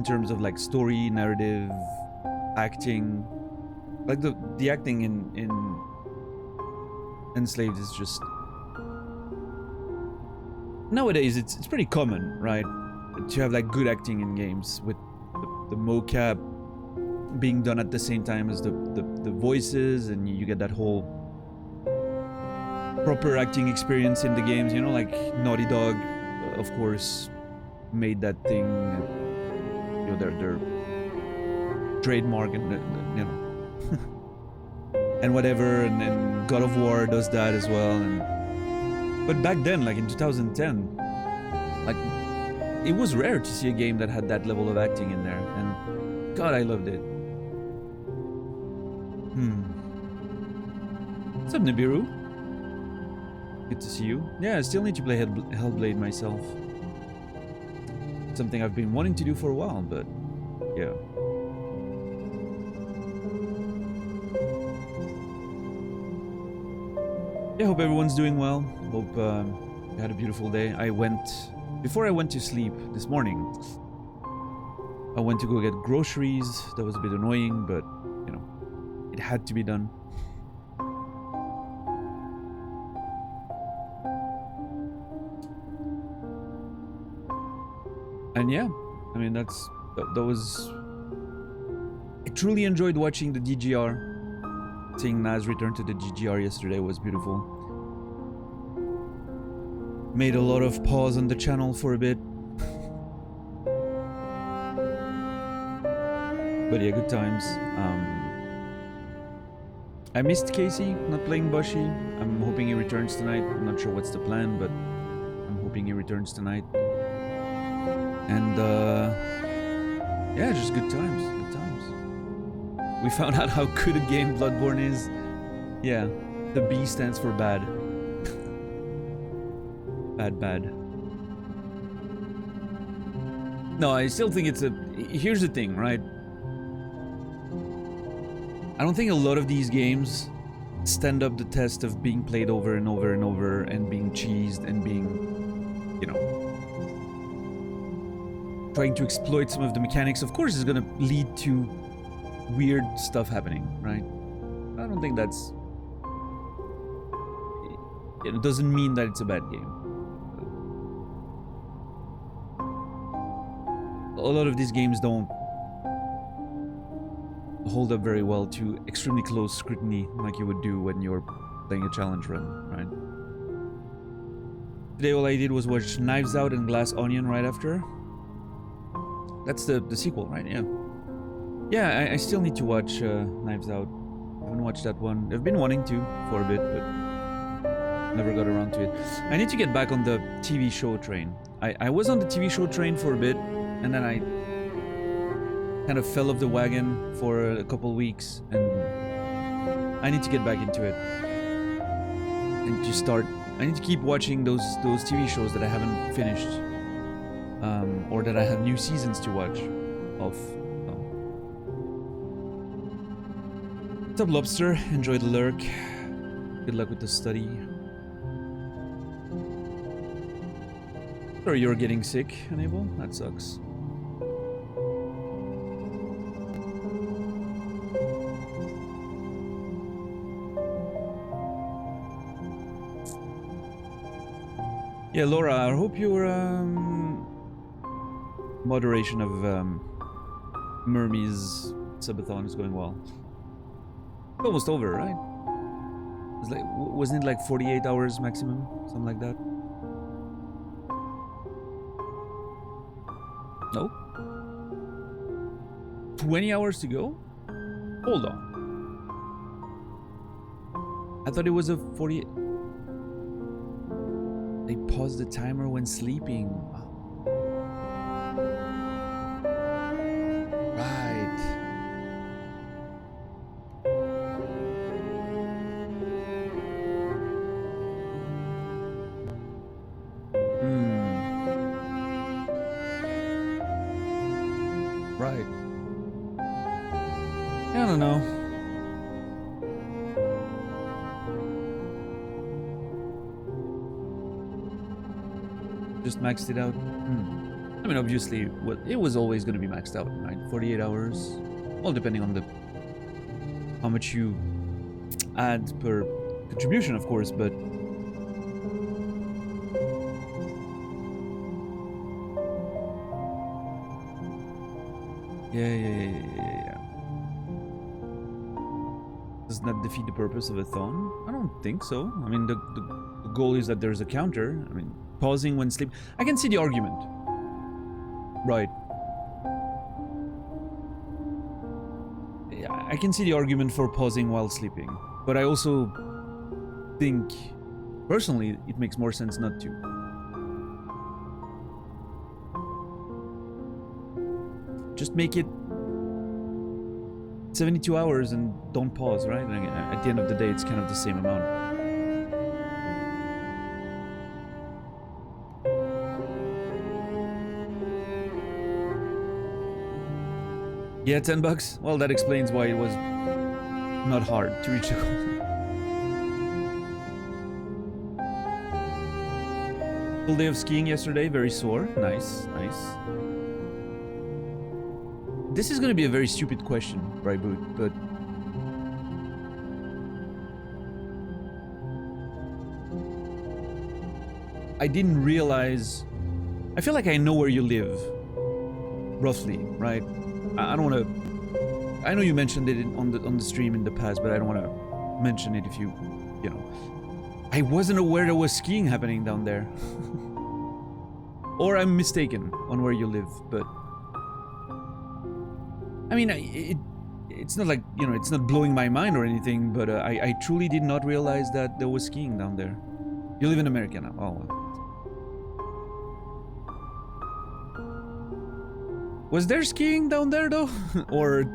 in terms of like story, narrative, acting. Like the acting in Enslaved is just, nowadays it's pretty common, right? To have like good acting in games with the mocap being done at the same time as the voices, and you get that whole proper acting experience in the games, you know, like Naughty Dog, of course, made that thing, you know, their trademark, and you know, and whatever, and then God of War does that as well. And but back then, like in 2010, like it was rare to see a game that had that level of acting in there, and God, I loved it. What's up, Nibiru? Good to see you. Yeah, I still need to play Hellblade myself. Something I've been wanting to do for a while, but yeah. I hope everyone's doing well. Hope you had a beautiful day. Before I went to sleep this morning, I went to go get groceries. That was a bit annoying, but you know, it had to be done. And yeah, I mean, that was... I truly enjoyed watching the DGR. Seeing Naz return to the DGR yesterday was beautiful. Made a lot of pause on the channel for a bit. But yeah, good times. I missed Casey not playing Bushi. I'm hoping he returns tonight. I'm not sure what's the plan, but I'm hoping he returns tonight. And yeah, just good times, good times. We found out how good a game Bloodborne is. Yeah, the B stands for bad. Bad. No, I still think it's a... Here's the thing, right? I don't think a lot of these games stand up the test of being played over and over and over and being cheesed and being, you know, trying to exploit some of the mechanics. Of course, it's gonna lead to weird stuff happening, right? I don't think that's... It doesn't mean that it's a bad game. A lot of these games don't hold up very well to extremely close scrutiny like you would do when you're playing a challenge run, right? Today all I did was watch Knives Out and Glass Onion right after. That's the sequel, right? Yeah. Yeah, I still need to watch Knives Out. I haven't watched that one. I've been wanting to for a bit, but never got around to it. I need to get back on the TV show train. I was on the TV show train for a bit, and then I kind of fell off the wagon for a couple weeks, and I need to get back into it. And to start, I need to keep watching those TV shows that I haven't finished, or that I have new seasons to watch of. What's up, Lobster? Enjoy the lurk. Good luck with the study. Sorry you're getting sick, Enable. That sucks. Yeah, Laura, I hope your moderation of Mermy's subathon is going well. It's almost over, right? It's like, wasn't it like 48 hours maximum? Something like that? No? 20 hours to go? Hold on. I thought it was a 40... They pause the timer when sleeping. Right. Right. I don't know. Just maxed it out. I mean, obviously, it was always going to be maxed out, right? 48 hours. Well, depending on how much you add per contribution, of course, but yeah. Doesn't that defeat the purpose of a thon? I don't think so. I mean, the goal is that there's a counter. I mean, pausing when sleep. I can see the argument. Right. Yeah, I can see the argument for pausing while sleeping. But I also think, personally, it makes more sense not to. Just make it 72 hours and don't pause, right? And at the end of the day, it's kind of the same amount. Yeah, $10. Well, that explains why it was not hard to reach the goal. Full day of skiing yesterday, very sore. Nice. This is gonna be a very stupid question, right, but I didn't realize. I feel like I know where you live, roughly, right? I don't want to. I know you mentioned it on the stream in the past, but I don't want to mention it if you know. I wasn't aware there was skiing happening down there, or I'm mistaken on where you live, but. I mean, it's not like, you know, it's not blowing my mind or anything, but I truly did not realize that there was skiing down there. You live in America now. Oh. Was there skiing down there, though? Or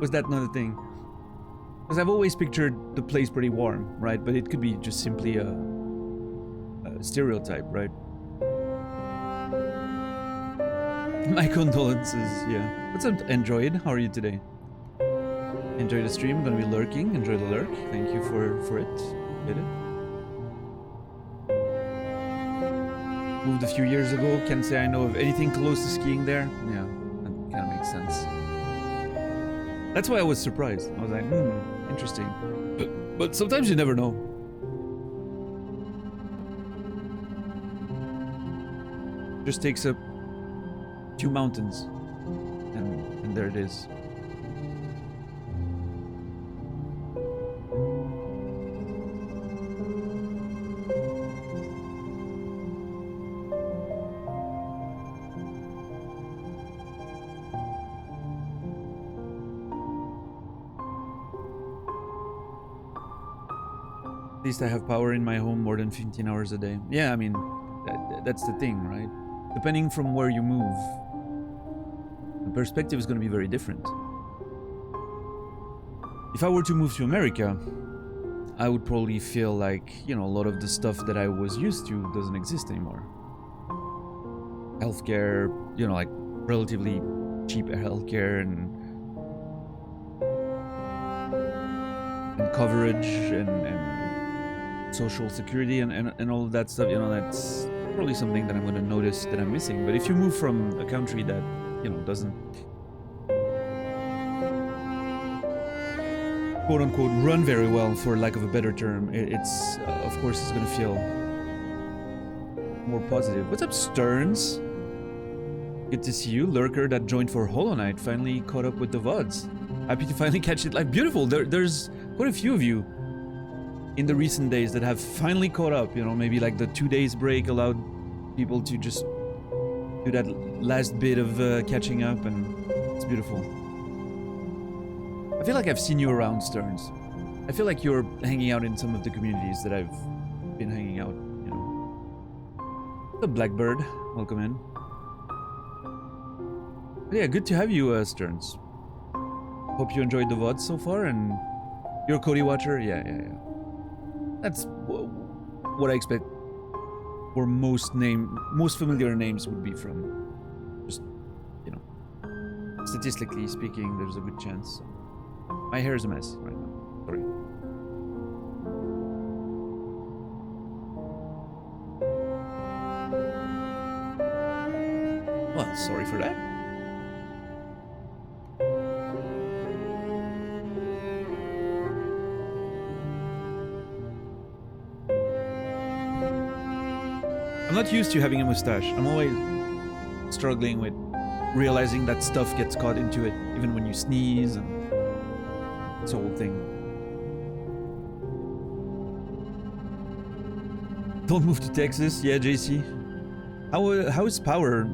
was that not a thing? Because I've always pictured the place pretty warm, right? But it could be just simply a stereotype, right? My condolences, yeah. What's up, Android? How are you today? Enjoy the stream, gonna be lurking. Enjoy the lurk. Thank you for it. Did it? Moved a few years ago. Can't say I know of anything close to skiing there. Yeah, that kind of makes sense. That's why I was surprised. I was like, interesting. But sometimes you never know. Just takes a few mountains, and there it is. At least I have power in my home more than 15 hours a day. Yeah, I mean, that's the thing, right? Depending from where you move, the perspective is going to be very different. If I were to move to America, I would probably feel like, you know, a lot of the stuff that I was used to doesn't exist anymore. Healthcare, you know, like relatively cheap healthcare and coverage and social security and all of that stuff, you know, that's probably something that I'm going to notice that I'm missing. But if you move from a country that, you know, doesn't quote unquote run very well, for lack of a better term, it's of course it's going to feel more positive. What's up, Stearns? Good to see you. Lurker that joined for Hollow Knight finally caught up with the VODs. Happy to finally catch it live. Beautiful. There's quite a few of you in the recent days that have finally caught up. You know, maybe like the 2 days break allowed people to just do that last bit of catching up, and it's beautiful. I feel like I've seen you around, Stearns. I feel like you're hanging out in some of the communities that I've been hanging out, you know. The Blackbird, welcome in. But yeah, good to have you, Stearns. Hope you enjoyed the VOD so far, and you're a Cody watcher? Yeah. That's what I expect where most familiar names would be from. Just, you know, statistically speaking, there's a good chance. My hair is a mess right now. Sorry. sorry for that. I'm not used to having a mustache. I'm always struggling with realizing that stuff gets caught into it, even when you sneeze, and it's a whole thing. Don't move to Texas. Yeah, JC. How is power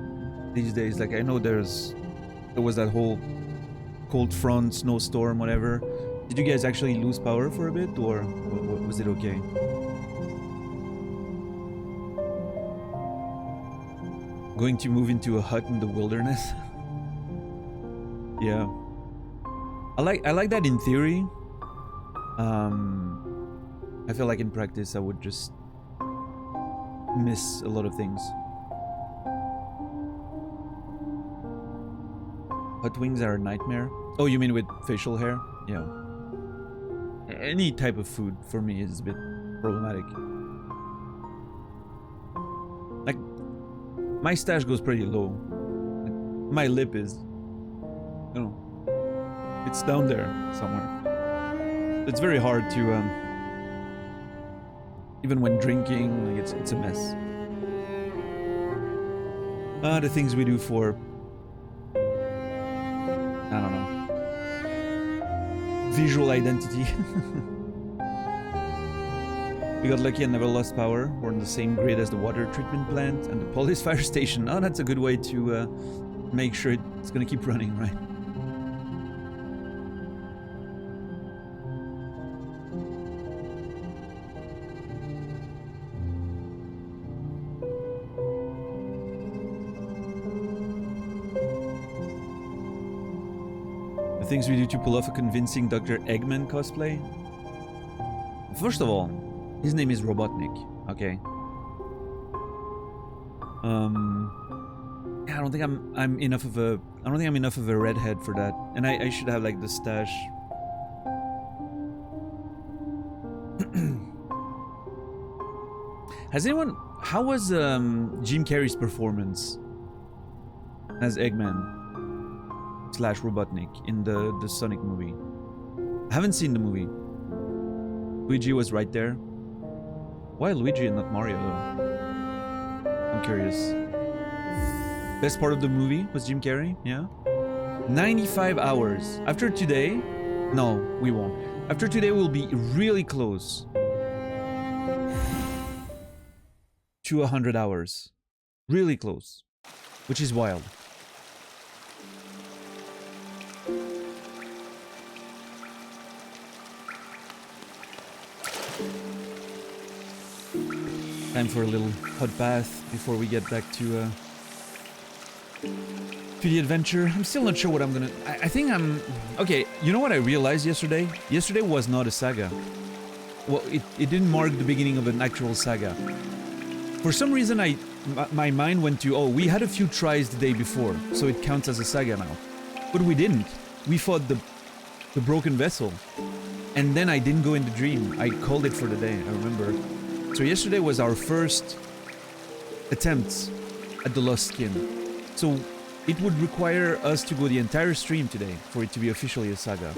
these days? Like, I know there was that whole cold front, snowstorm, whatever. Did you guys actually lose power for a bit, or was it okay? Going to move into a hut in the wilderness. Yeah, I like that in theory. I feel like in practice I would just miss a lot of things. Hot wings are a nightmare. Oh, you mean with facial hair? Yeah. Any type of food for me is a bit problematic. Like, my stash goes pretty low. My lip is, you know, it's down there somewhere. It's very hard to, even when drinking, like it's a mess. The things we do for, I don't know, visual identity. We got lucky and never lost power. We're on the same grid as the water treatment plant and the police fire station. Oh, that's a good way to make sure it's gonna keep running, right? The things we do to pull off a convincing Dr. Eggman cosplay. First of all, his name is Robotnik, okay? Yeah, I don't think I'm enough of a redhead for that. And I should have like the stash. How was Jim Carrey's performance as Eggman / Robotnik in the Sonic movie? I haven't seen the movie. Luigi was right there. Why Luigi and not Mario though? I'm curious. Best part of the movie was Jim Carrey, yeah? 95 hours. After today, no, we won't. After today we'll be really close to 100 hours. Really close. Which is wild. Time for a little hot bath before we get back to the adventure. I'm still not sure what I'm gonna... I think I'm... Okay, you know what I realized yesterday? Yesterday was not a saga. Well, it didn't mark the beginning of an actual saga. For some reason, my mind went to, oh, we had a few tries the day before, so it counts as a saga now. But we didn't. We fought the broken vessel. And then I didn't go in the dream. I called it for the day, I remember. So yesterday was our first attempts at the Lost Skin. So it would require us to go the entire stream today for it to be officially a saga.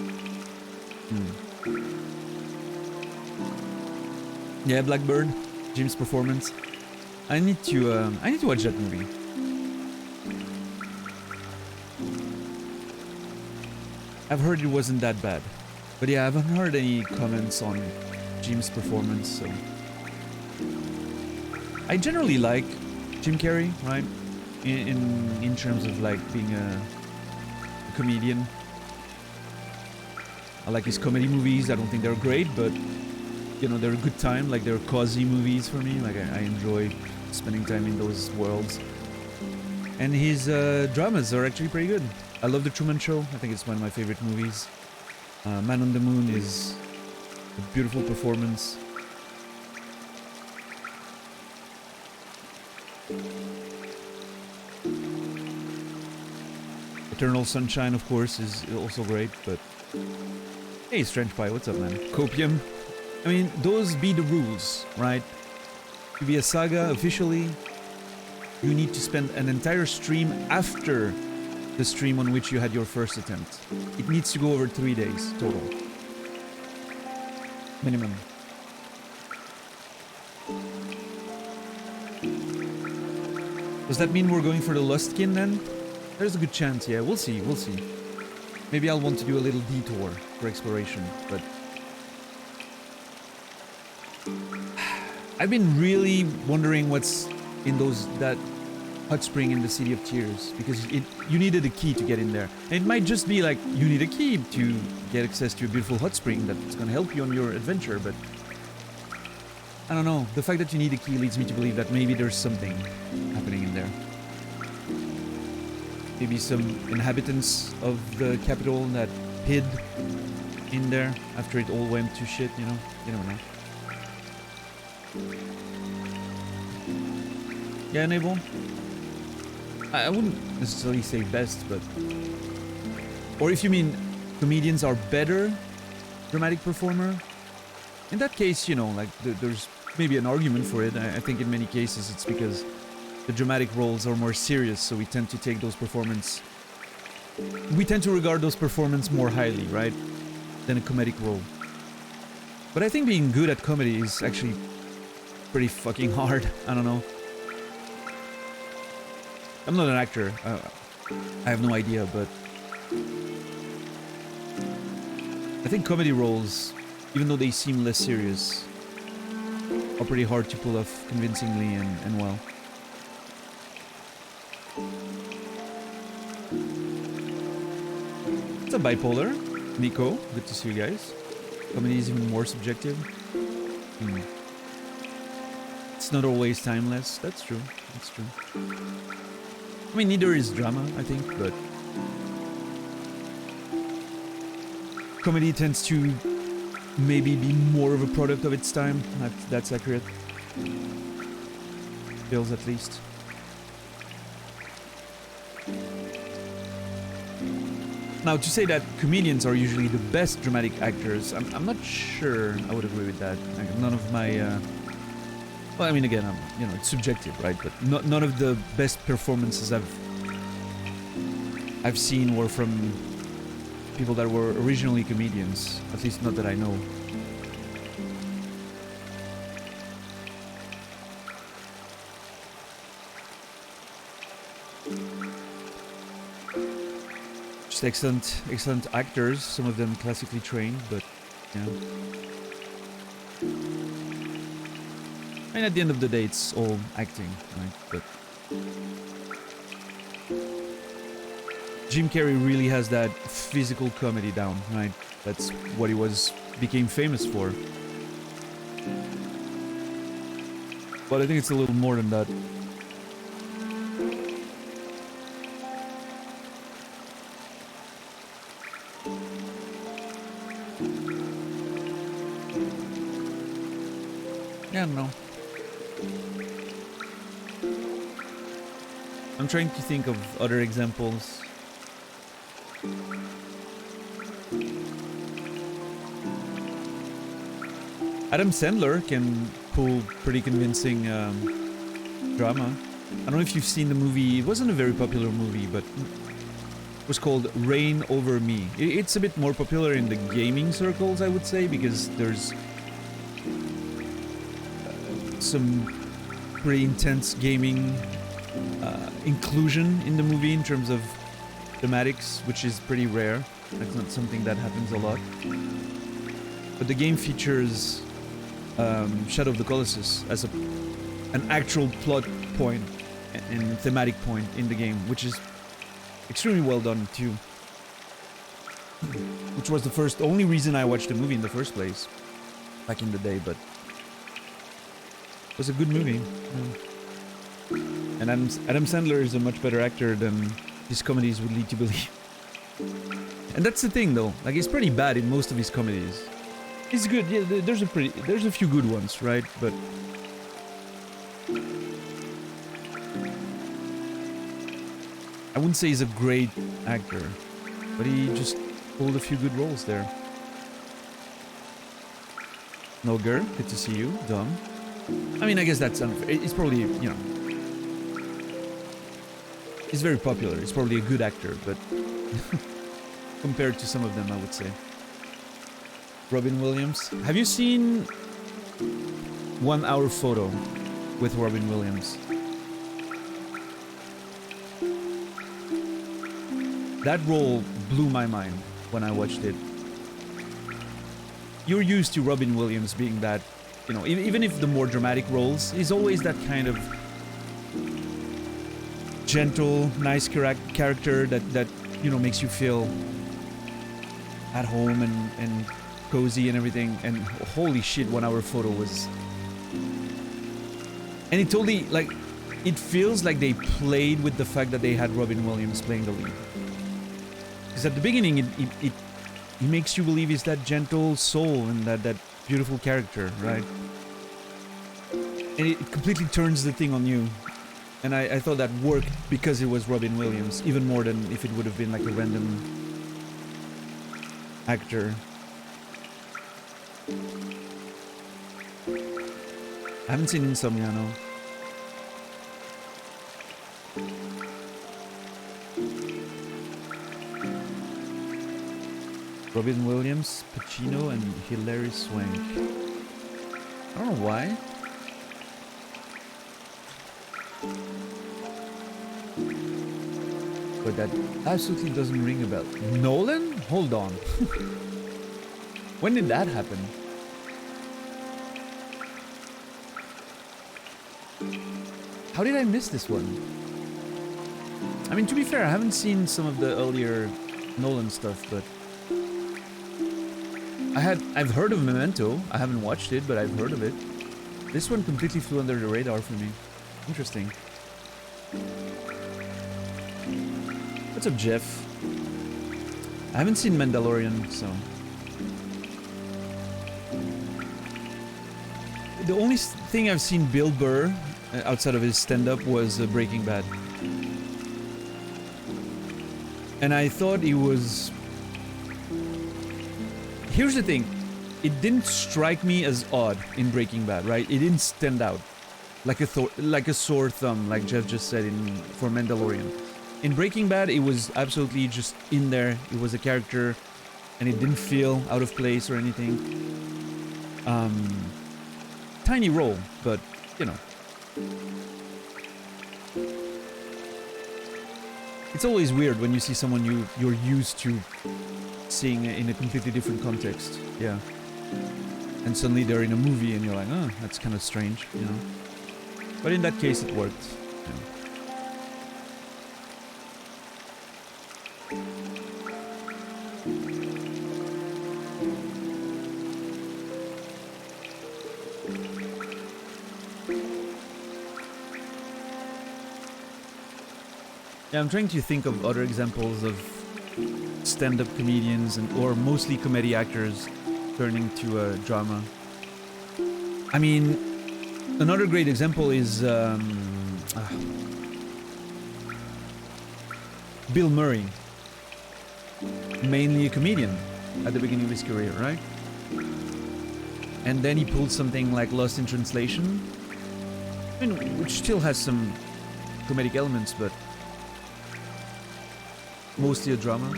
Yeah, Blackbird, Jim's performance. I need to watch that movie. I've heard it wasn't that bad. But yeah, I haven't heard any comments on Jim's performance, so... I generally like Jim Carrey, right? In terms of like being a comedian. I like his comedy movies. I don't think they're great, but you know, they're a good time. Like, they're cozy movies for me. Like, I enjoy spending time in those worlds. And his dramas are actually pretty good. I love The Truman Show. I think it's one of my favorite movies. Man on the Moon is a beautiful performance. Eternal Sunshine, of course, is also great, but... Hey, Strange Pie, what's up, man? Copium. I mean, those be the rules, right? To be a saga, officially, you need to spend an entire stream after the stream on which you had your first attempt. It needs to go over 3 days total. Minimum. Does that mean we're going for the Lustkin then? There's a good chance, yeah. We'll see, we'll see. Maybe I'll want to do a little detour for exploration, but... I've been really wondering what's in that hot spring in the City of Tears, because you needed a key to get in there. And it might just be like, you need a key to get access to a beautiful hot spring that's gonna help you on your adventure, but... I don't know, the fact that you need a key leads me to believe that maybe there's something happening in there. Maybe some inhabitants of the capital that hid in there after it all went to shit, you know? You never know. Yeah, Naval? I wouldn't necessarily say best, but... Or if you mean comedians are better dramatic performer, in that case, you know, like, there's maybe an argument for it. I think in many cases it's because the dramatic roles are more serious, so we tend to take those performances... We tend to regard those performances more highly, right? Than a comedic role. But I think being good at comedy is actually pretty fucking hard. I don't know. I'm not an actor. I have no idea, but... I think comedy roles, even though they seem less serious, are pretty hard to pull off convincingly and well. What's up, Bipolar? Nico, good to see you guys. Comedy is even more subjective. It's not always timeless. That's true. That's true. I mean, neither is drama, I think, but... Comedy tends to maybe be more of a product of its time. That's accurate. Feels at least. Now, to say that comedians are usually the best dramatic actors, I'm not sure I would agree with that. Like, none of my... well, I mean, again, you know, it's subjective, right? But none of the best performances I've seen were from people that were originally comedians. At least not that I know. Just excellent actors. Some of them classically trained, but yeah. I mean, at the end of the day, it's all acting, right? But Jim Carrey really has that physical comedy down, right? That's what he became famous for. But I think it's a little more than that. Yeah, I don't know. I'm trying to think of other examples. Adam Sandler can pull pretty convincing drama. I don't know if you've seen the movie. It wasn't a very popular movie, but it was called Reign Over Me. It's a bit more popular in the gaming circles, I would say, because there's some pretty intense gaming inclusion in the movie in terms of thematics, which is pretty rare. That's not something that happens a lot. But the game features Shadow of the Colossus as an actual plot point and thematic point in the game, which is extremely well done too. Which was the only reason I watched the movie in the first place, back in the day, but it was a good movie. Yeah. And Adam Sandler is a much better actor than his comedies would lead to believe. And that's the thing, though. Like, he's pretty bad in most of his comedies. He's good. Yeah, there's a few good ones, right? But I wouldn't say he's a great actor, but he just pulled a few good roles there. Nogur, good to see you. Dom. I mean, I guess that's unfair. It's probably, you know, He's very popular. He's probably a good actor, but compared to some of them, I would say. Robin Williams. Have you seen 1 Hour Photo with Robin Williams? That role blew my mind when I watched it. You're used to Robin Williams being that, you know, even if the more dramatic roles, he's always that kind of gentle, nice character that you know makes you feel at home and cozy and everything. And holy shit, 1 Hour Photo was, and it totally, like, it feels like they played with the fact that they had Robin Williams playing the lead. Because at the beginning, it makes you believe he's that gentle soul and that beautiful character, right? And it completely turns the thing on you. And I thought that worked because it was Robin Williams, even more than if it would have been like a random actor. I haven't seen Insomnia, no. Robin Williams, Pacino, and Hilary Swank. I don't know why. But that absolutely doesn't ring a bell. Nolan? Hold on. When did that happen? How did I miss this one? I mean, to be fair, I haven't seen some of the earlier Nolan stuff, but I've heard of Memento. I haven't watched it, but I've heard of it. This one completely flew under the radar for me. Interesting. What's up, Jeff? I haven't seen Mandalorian, so... The only thing I've seen Bill Burr outside of his stand-up was Breaking Bad. And I thought he was... Here's the thing. It didn't strike me as odd in Breaking Bad, right? It didn't stand out like a sore thumb, like Jeff just said for Mandalorian. In Breaking Bad, it was absolutely just in there. It was a character, and it didn't feel out of place or anything. Tiny role, but you know. It's always weird when you see someone you're used to seeing in a completely different context, yeah. And suddenly they're in a movie and you're like, oh, that's kind of strange, you know. But in that case, it worked. Yeah, I'm trying to think of other examples of stand-up comedians or mostly comedy actors turning to a drama. I mean, another great example is Bill Murray, mainly a comedian at the beginning of his career, right? And then he pulled something like Lost in Translation, I mean, which still has some comedic elements, but mostly a drama.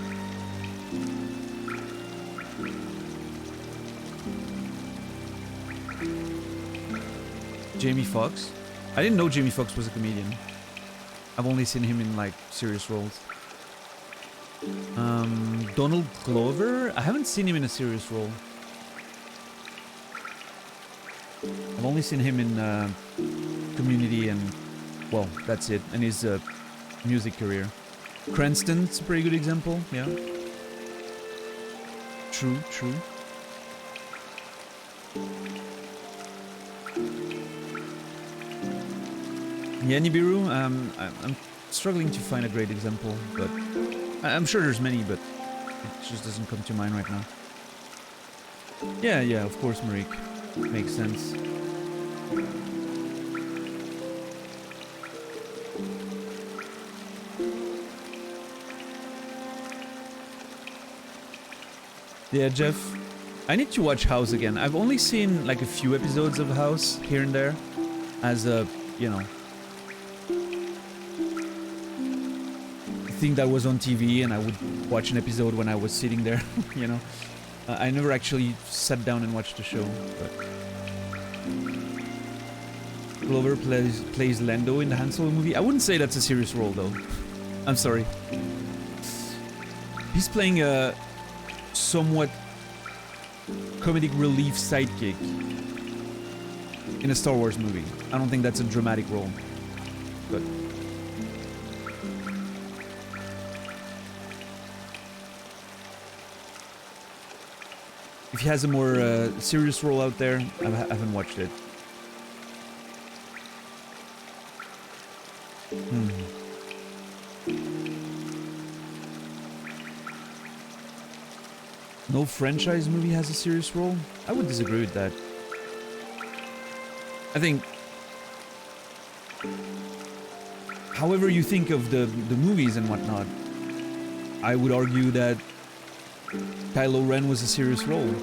Jamie Foxx. I didn't know Jamie Foxx was a comedian. I've only seen him in like serious roles. Donald Glover. I haven't seen him in a serious role. I've only seen him in Community and, well, that's it. And his music career. Cranston's a pretty good example, yeah. True. Yeah, Nibiru, I'm struggling to find a great example, but I'm sure there's many, but it just doesn't come to mind right now. Yeah, of course, Marik. Makes sense. Yeah, Jeff, I need to watch House again. I've only seen like a few episodes of House here and there as a, you know, something that was on TV and I would watch an episode when I was sitting there, you know. I never actually sat down and watched the show, but Glover plays Lando in the Han Solo movie. I wouldn't say that's a serious role though. I'm sorry. He's playing a somewhat comedic relief sidekick in a Star Wars movie. I don't think that's a dramatic role, but if he has a more serious role out there, I haven't watched it. No franchise movie has a serious role? I would disagree with that. I think, however you think of the movies and whatnot, I would argue that Kylo Ren was a serious role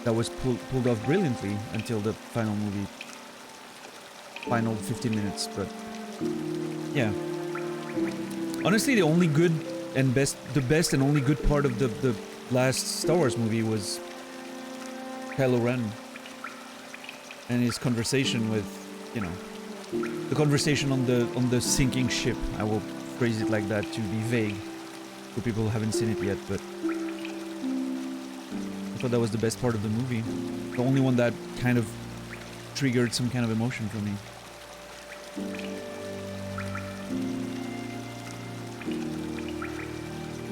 that was pulled off brilliantly until the final movie, final 15 minutes, but yeah. Honestly, the only good and the best and only good part of the last Star Wars movie was Kylo Ren and his conversation with, you know, the conversation on the sinking ship. I will phrase it like that to be vague for people who haven't seen it yet, but I thought that was the best part of the movie. The only one that kind of triggered some kind of emotion for me.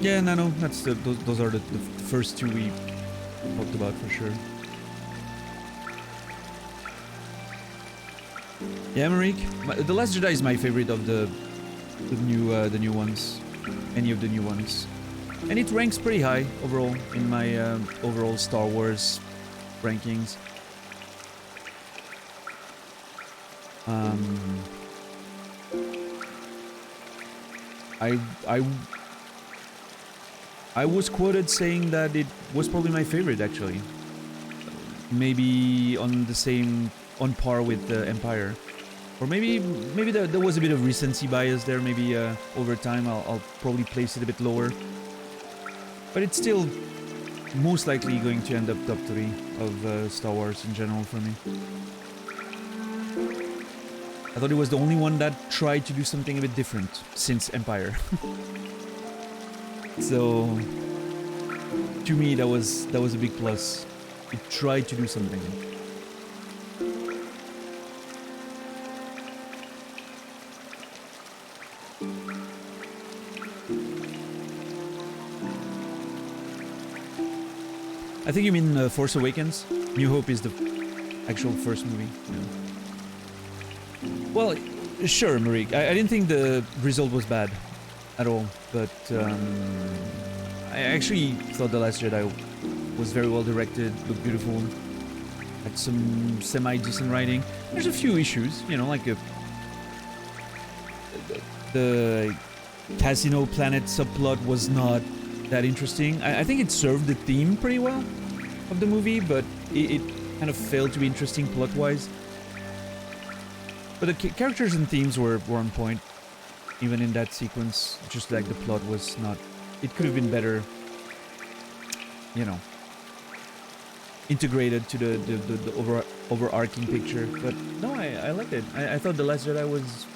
Yeah, no, that's those are the first two we talked about for sure. Yeah, Marik, The Last Jedi is my favorite of the new ones, any of the new ones, and it ranks pretty high overall in my overall Star Wars rankings. I was quoted saying that it was probably my favorite, actually. Maybe on par with Empire, or maybe there was a bit of recency bias there. Maybe over time I'll probably place it a bit lower, but it's still most likely going to end up top 3 of Star Wars in general for me. I thought it was the only one that tried to do something a bit different since Empire. So, to me, that was a big plus. It tried to do something. I think you mean Force Awakens. New Hope is the actual first movie. Yeah. Well, sure, Marik. I didn't think the result was bad at all, but I actually thought The Last Jedi was very well directed, looked beautiful, had some semi-decent writing. There's a few issues, you know, like the Casino Planet subplot was not that interesting. I think it served the theme pretty well of the movie, but it kind of failed to be interesting plot-wise. But the characters and themes were on point. Even in that sequence, just like the plot was not... It could have been better, you know, integrated to the overarching picture. But no, I liked it. I thought The Last Jedi was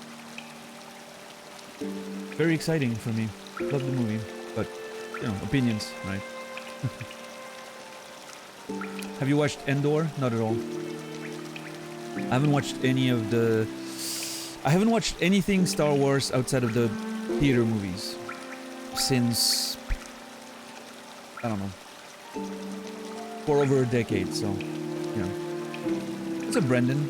very exciting for me. Loved the movie. But, you know, opinions, right? Have you watched Endor? Not at all. I haven't watched any of the... I haven't watched anything Star Wars outside of the theater movies since, I don't know, for over a decade, so, you know. What's up, Brendan?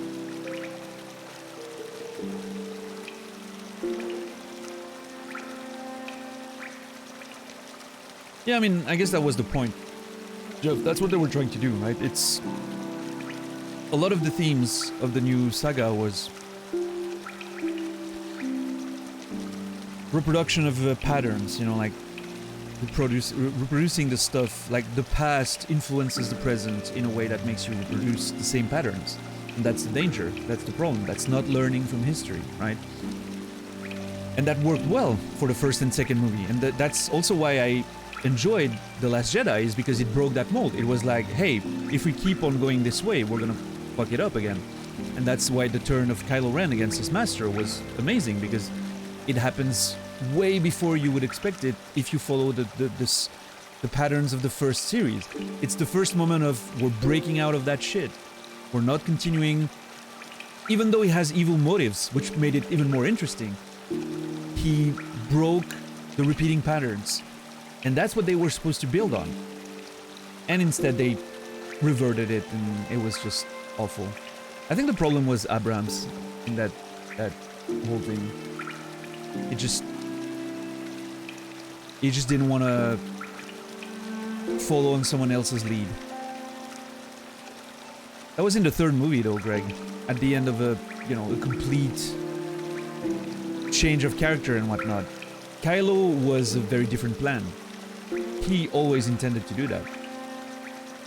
Yeah, I mean, I guess that was the point. Jeff, that's what they were trying to do, right? It's... A lot of the themes of the new saga was reproduction of patterns, you know, like reproducing the stuff, like the past influences the present in a way that makes you reproduce the same patterns. And that's the danger, that's the problem, that's not learning from history, right? And that worked well for the first and second movie. And that's also why I enjoyed The Last Jedi, is because it broke that mold. It was like, hey, if we keep on going this way, we're gonna fuck it up again. And that's why the turn of Kylo Ren against his master was amazing, because it happens way before you would expect it if you follow the patterns of the first series. It's the first moment of, we're breaking out of that shit. We're not continuing, even though he has evil motives, which made it even more interesting. He broke the repeating patterns, and that's what they were supposed to build on. And instead they reverted it, and it was just awful. I think the problem was Abrams in that whole thing. He just didn't want to follow on someone else's lead. That was in the third movie though, Greg. At the end of a complete change of character and whatnot. Kylo was a very different plan. He always intended to do that.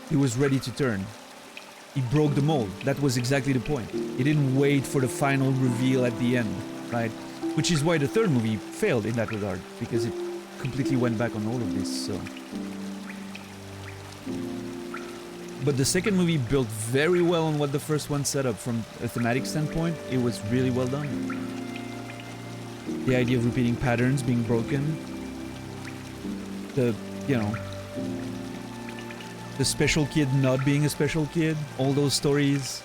He was ready to turn. He broke the mold. That was exactly the point. He didn't wait for the final reveal at the end, right? Which is why the third movie failed in that regard, because it completely went back on all of this, so. But the second movie built very well on what the first one set up from a thematic standpoint. It was really well done. The idea of repeating patterns being broken. The special kid not being a special kid. All those stories.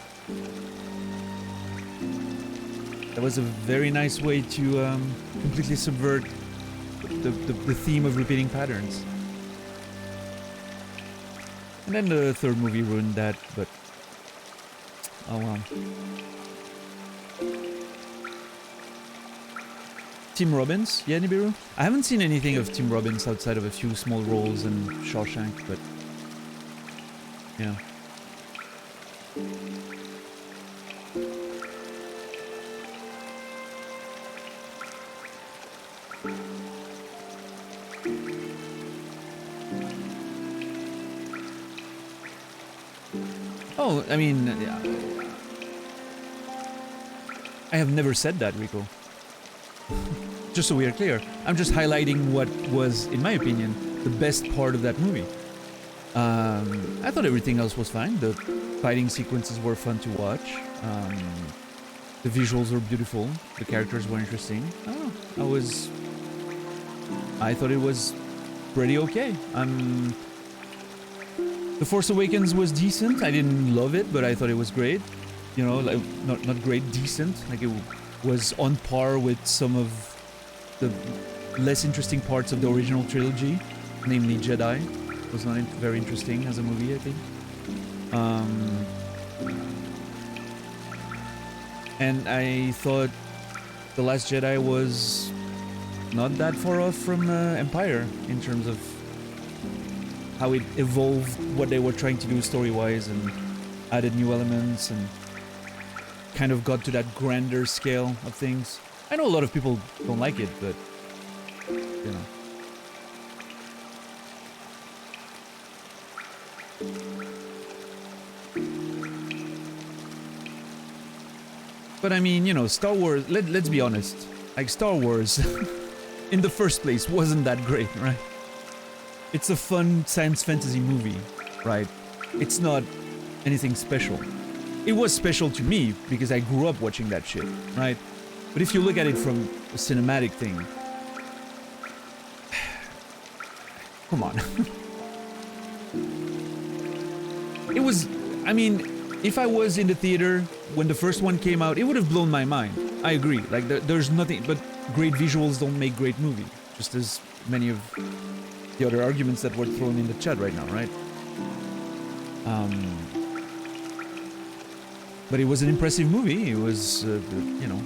That was a very nice way to completely subvert the theme of repeating patterns. And then the third movie ruined that, but oh well. Tim Robbins? Yeah, Nibiru? I haven't seen anything of Tim Robbins outside of a few small roles in Shawshank, but yeah. Oh, I mean, I have never said that, Rico. Just so we are clear, I'm just highlighting what was, in my opinion, the best part of that movie. I thought everything else was fine. The fighting sequences were fun to watch. The visuals were beautiful. The characters were interesting. I thought it was pretty okay. The Force Awakens was decent. I didn't love it, but I thought it was great. You know, like, not great, decent. Like, it was on par with some of the less interesting parts of the original trilogy, namely Jedi. It was not very interesting as a movie, I think. And I thought The Last Jedi was not that far off from Empire in terms of how it evolved what they were trying to do story-wise and added new elements and kind of got to that grander scale of things. I know a lot of people don't like it, but you know. But I mean, you know, Star Wars, let's be honest. Like, Star Wars, in the first place, wasn't that great, right? It's a fun science fantasy movie, right? It's not anything special. It was special to me because I grew up watching that shit, right? But if you look at it from a cinematic thing, come on. It was, I mean, if I was in the theater when the first one came out, it would have blown my mind. I agree. Like, there's nothing, but great visuals don't make great movie. Just as many of the other arguments that were thrown in the chat right now, right? But it was an impressive movie. It was, you know.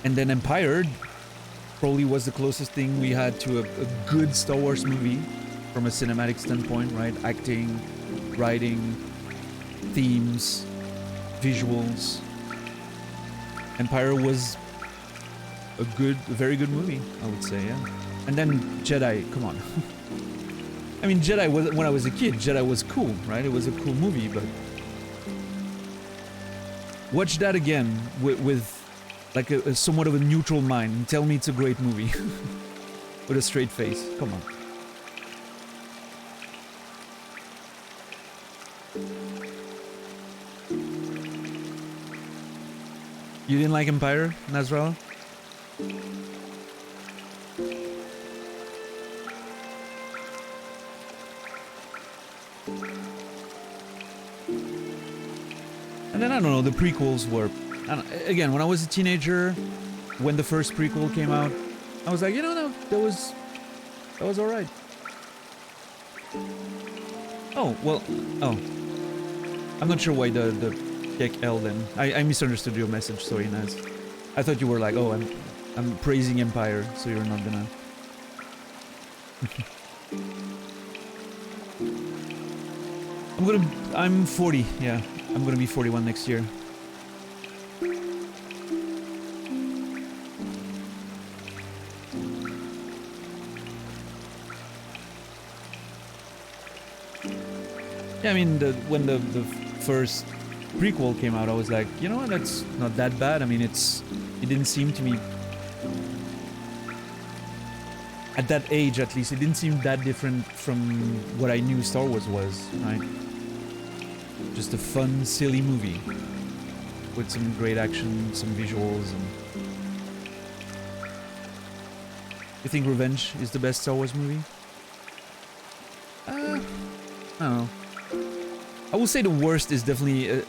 And then Empire probably was the closest thing we had to a good Star Wars movie from a cinematic standpoint, right? Acting, writing, themes, visuals. Empire was a very good movie, I would say, yeah. And then Jedi, come on. I mean, Jedi was, when I was a kid, Jedi was cool, right? It was a cool movie, but Watch that again with like a somewhat of a neutral mind and tell me it's a great movie. With a straight face. Come on. You didn't like Empire, Nasrallah? And then I don't know, the prequels were... again, when I was a teenager, when the first prequel came out, I was like, you know, no, that was alright. Oh, well, oh. I'm not sure why the Kek L then. I misunderstood your message, sorry, Naz. I thought you were like, oh, I'm praising Empire, so you're not gonna... I'm 40, yeah. I'm gonna be 41 next year. Yeah, I mean, when the first prequel came out, I was like, you know, that's not that bad. I mean, it didn't seem to me, at that age at least, it didn't seem that different from what I knew Star Wars was, right? Just a fun, silly movie with some great action, some visuals, and... You think Revenge is the best Star Wars movie? I don't know. I will say the worst is definitely...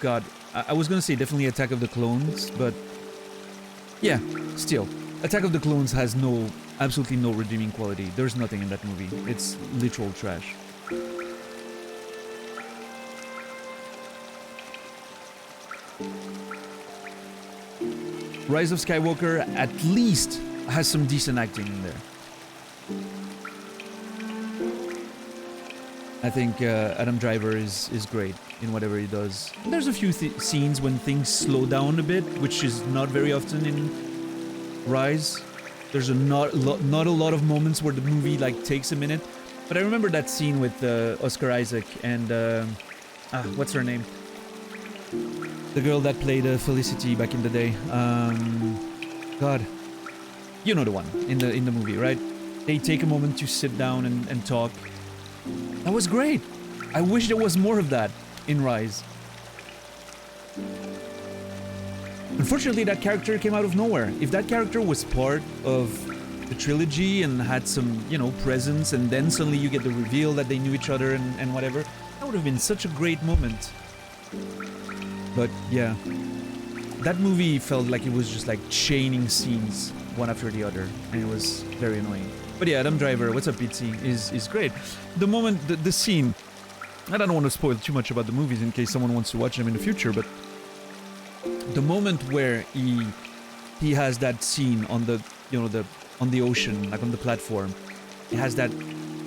God, I was gonna say definitely Attack of the Clones, but... Yeah, still. Attack of the Clones has absolutely no redeeming quality. There's nothing in that movie. It's literal trash. Rise of Skywalker at least has some decent acting in there. I think Adam Driver is great in whatever he does. There's a few scenes when things slow down a bit, which is not very often in Rise. There's not a lot of moments where the movie like takes a minute. But I remember that scene with Oscar Isaac and what's her name? The girl that played Felicity back in the day. God, you know the one in the movie, right? They take a moment to sit down and talk. That was great. I wish there was more of that in Rise. Unfortunately, that character came out of nowhere. If that character was part of the trilogy and had some, you know, presence, and then suddenly you get the reveal that they knew each other and whatever, that would have been such a great moment. But yeah, that movie felt like it was just like chaining scenes one after the other, and it was very annoying. But yeah, Adam Driver, what's up, Pitsy, is great. The moment, the scene, and I don't want to spoil too much about the movies in case someone wants to watch them in the future, but the moment where he has that scene on the, you know, on the ocean, like on the platform, he has that,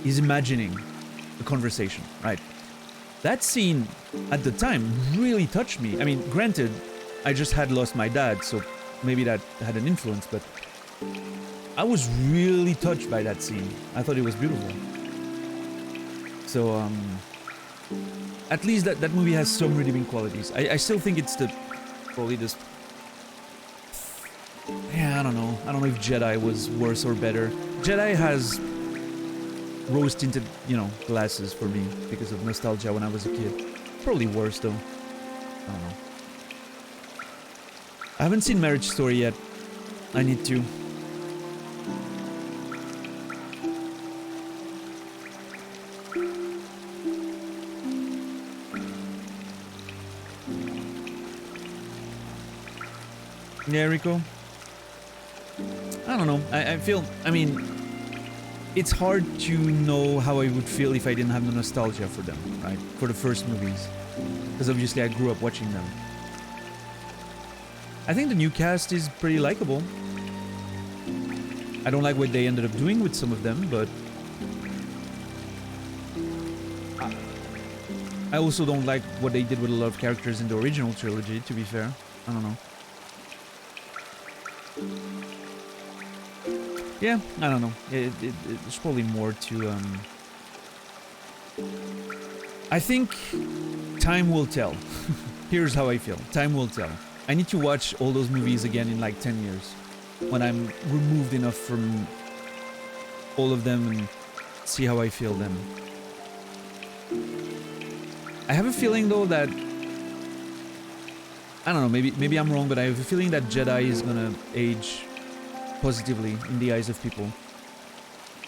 he's imagining the conversation, right? That scene at the time really touched me. I mean, granted, I just had lost my dad, so maybe that had an influence, but I was really touched by that scene. I thought it was beautiful. So, at least that movie has some redeeming qualities. I still think it's probably this... Yeah, I don't know. I don't know if Jedi was worse or better. Jedi has rose-tinted, you know, glasses for me because of nostalgia when I was a kid. Probably worse, though. I don't know. I haven't seen Marriage Story yet. I need to. Yeah, Rico? I don't know. I feel... I mean... It's hard to know how I would feel if I didn't have the nostalgia for them, right? For the first movies. Because obviously I grew up watching them. I think the new cast is pretty likable. I don't like what they ended up doing with some of them, but... I also don't like what they did with a lot of characters in the original trilogy, to be fair. I don't know. Yeah, I don't know. There's probably more to... I think time will tell. Here's how I feel. Time will tell. I need to watch all those movies again in like 10 years. When I'm removed enough from all of them and see how I feel then. I have a feeling though that... I don't know, maybe I'm wrong, but I have a feeling that Jedi is gonna age positively in the eyes of people.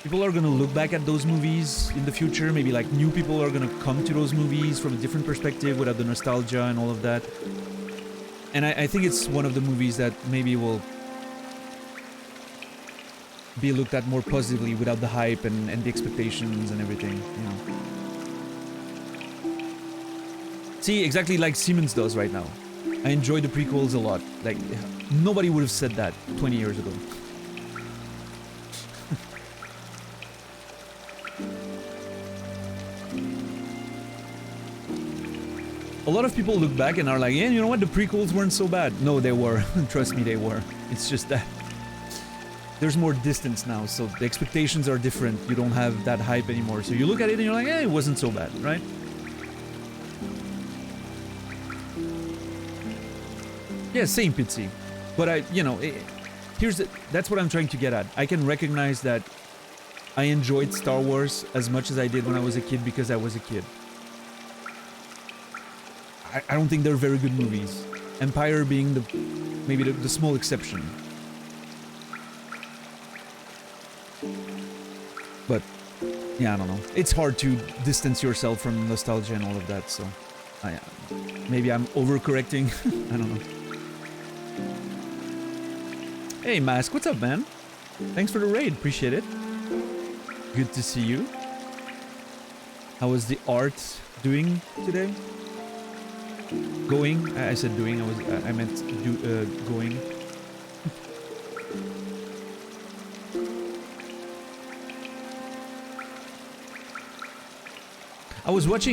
People are gonna look back at those movies in the future, maybe like new people are gonna come to those movies from a different perspective without the nostalgia and all of that. And I think it's one of the movies that maybe will be looked at more positively without the hype and the expectations and everything, you know. See, exactly like Siemens does right now. I enjoy the prequels a lot. Like, nobody would have said that 20 years ago. A lot of people look back and are like, yeah, you know what, the prequels weren't so bad. No, they were. Trust me, they were. It's just that there's more distance now, so the expectations are different. You don't have that hype anymore. So you look at it and you're like, eh, it wasn't so bad, right? Yeah, same, Pitsy. But you know, that's what I'm trying to get at. I can recognize that I enjoyed Star Wars as much as I did when I was a kid because I was a kid. I don't think they're very good movies. Empire being maybe the small exception. But yeah, I don't know. It's hard to distance yourself from nostalgia and all of that, so maybe I'm overcorrecting. I don't know. Hey Mask, what's up, man? Thanks for the raid, appreciate it. Good to see you. How was the art doing today? Going? I said doing. I meant going.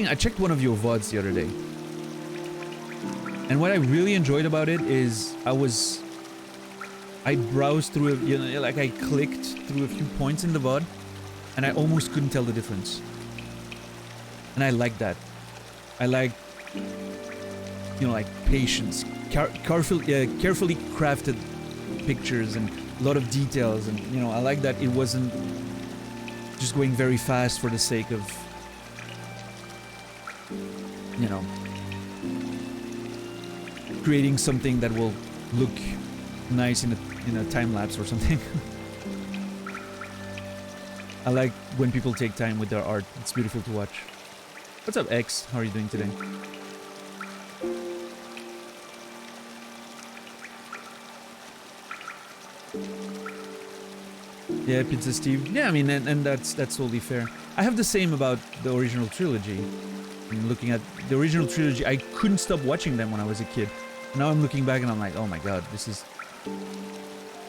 I checked one of your VODs the other day. And what I really enjoyed about it is I browsed through, you know, like I clicked through a few points in the VOD and I almost couldn't tell the difference. And I like that. I like, you know, like patience, carefully crafted pictures and a lot of details, and you know, I like that it wasn't just going very fast for the sake of, you know, creating something that will look nice in a time lapse or something. I like when people take time with their art. It's beautiful to watch. What's up, X? How are you doing today? Yeah, Pizza Steve. Yeah, I mean, and that's totally fair. I have the same about the original trilogy. I'm looking at the original trilogy, I couldn't stop watching them when I was a kid. Now I'm looking back and I'm like, oh my god, this is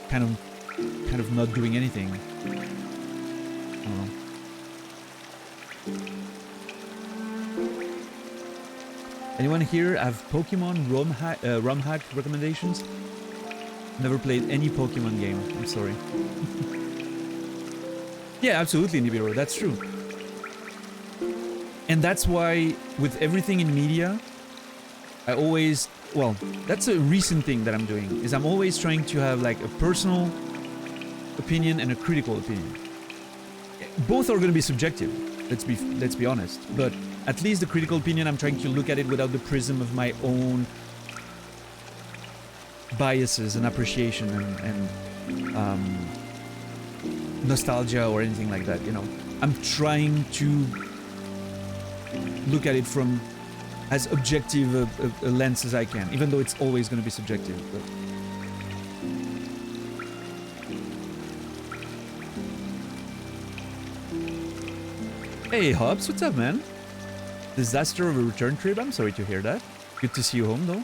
kind of not doing anything. I don't know. Anyone here have Pokemon ROM hack recommendations? Never played any Pokemon game. I'm sorry. Yeah, absolutely, Nibiru. That's true. And that's why, with everything in media, I always... Well, that's a recent thing that I'm doing, is I'm always trying to have, like, a personal opinion and a critical opinion. Both are going to be subjective, let's be honest. But at least the critical opinion, I'm trying to look at it without the prism of my own biases and appreciation and nostalgia or anything like that, you know. I'm trying to look at it from as objective a lens as I can, even though it's always going to be subjective. But hey Hobbs, what's up, man? Disaster of a return trip? I'm sorry to hear that. Good to see you home, though.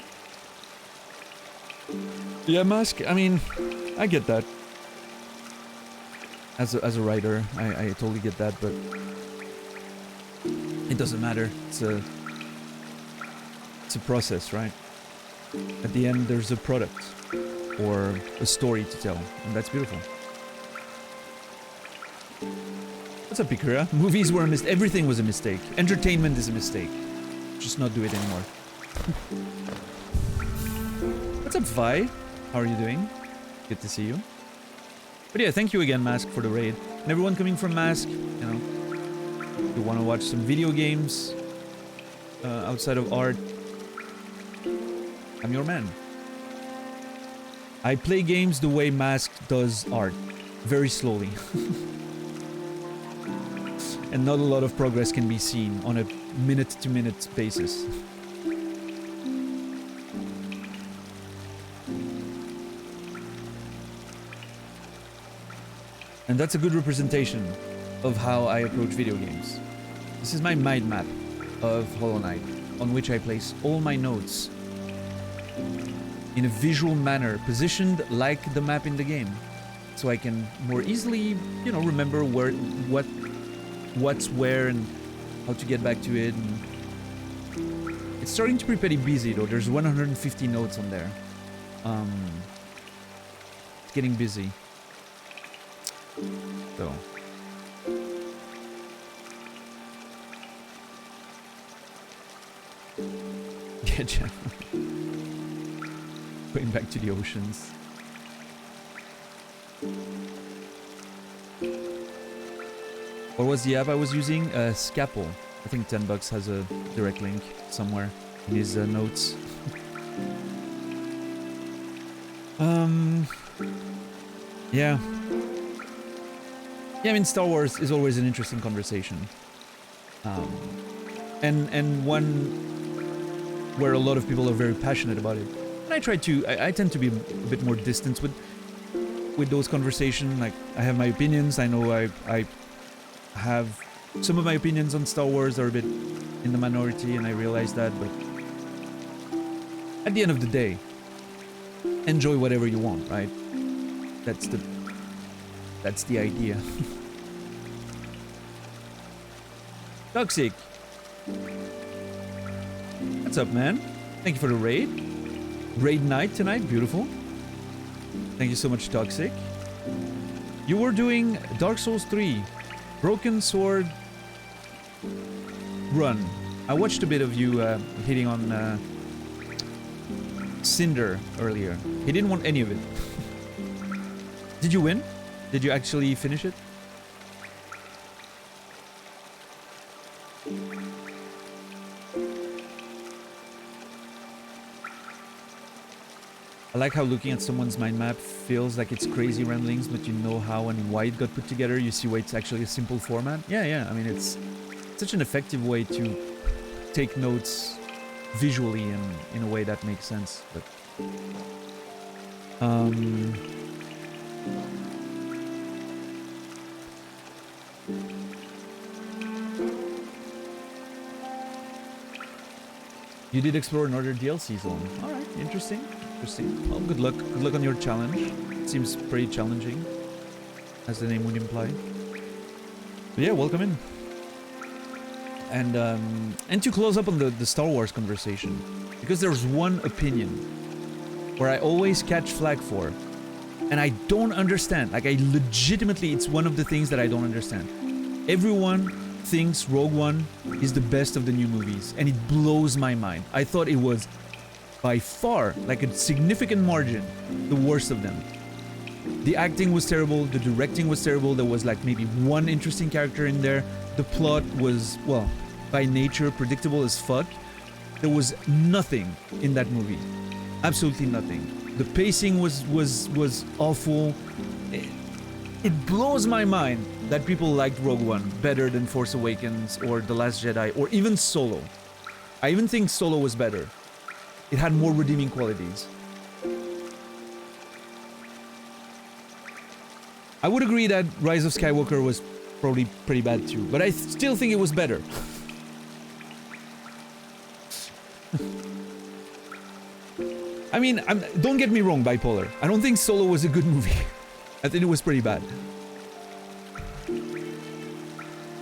Yeah, Mask, I mean, I get that. As a writer, I totally get that, but it doesn't matter. It's a process, right? At the end, there's a product or a story to tell, and that's beautiful. What's up, Pikura? Movies were a mistake. Everything was a mistake. Entertainment is a mistake. Just not do it anymore. What's up, Vi? How are you doing? Good to see you. But yeah, thank you again, Mask, for the raid. And everyone coming from Mask, you know, if you want to watch some video games outside of art, I'm your man. I play games the way Mask does art, very slowly. And not a lot of progress can be seen on a minute-to-minute basis. And that's a good representation of how I approach video games. This is my mind map of Hollow Knight, on which I place all my notes in a visual manner, positioned like the map in the game, so I can more easily, you know, remember what's where and how to get back to it. And it's starting to be pretty busy though. There's 150 notes on there. It's getting busy. So. Yeah, Jeff. Going back to the oceans. What was the app I was using? Scapple. I think $10 has a direct link somewhere in his notes. Yeah. Yeah, I mean, Star Wars is always an interesting conversation. And one where a lot of people are very passionate about it. And I tend to be a bit more distant with those conversations. Like, I have my opinions. I know I have some of my opinions on Star Wars are a bit in the minority, and I realize that, but at the end of the day, enjoy whatever you want, right? That's the idea. Toxic. What's up, man? Thank you for the raid. Raid night tonight, beautiful. Thank you so much, Toxic. You were doing Dark Souls 3, Broken Sword run. I watched a bit of you hitting on Cinder earlier. He didn't want any of it. Did you win? Did you actually finish it? I like how looking at someone's mind map feels like it's crazy ramblings, but you know how and why it got put together. You see why it's actually a simple format. Yeah. I mean, it's such an effective way to take notes visually and in a way that makes sense. But you did explore another DLC zone. All right, interesting. Well, good luck. Good luck on your challenge. It seems pretty challenging, as the name would imply. But yeah, welcome in. And to close up on the Star Wars conversation, because there's one opinion where I always catch flag for, and I don't understand. Like, I legitimately, it's one of the things that I don't understand. Everyone thinks Rogue One is the best of the new movies, and it blows my mind. I thought it was by far, like a significant margin, the worst of them. The acting was terrible, the directing was terrible, there was like maybe one interesting character in there. The plot was, well, by nature, predictable as fuck. There was nothing in that movie. Absolutely nothing. The pacing was awful. It blows my mind that people liked Rogue One better than Force Awakens or The Last Jedi or even Solo. I even think Solo was better. It had more redeeming qualities. I would agree that Rise of Skywalker was probably pretty bad too, but I still think it was better. I mean, don't get me wrong, Bipolar. I don't think Solo was a good movie. I think it was pretty bad.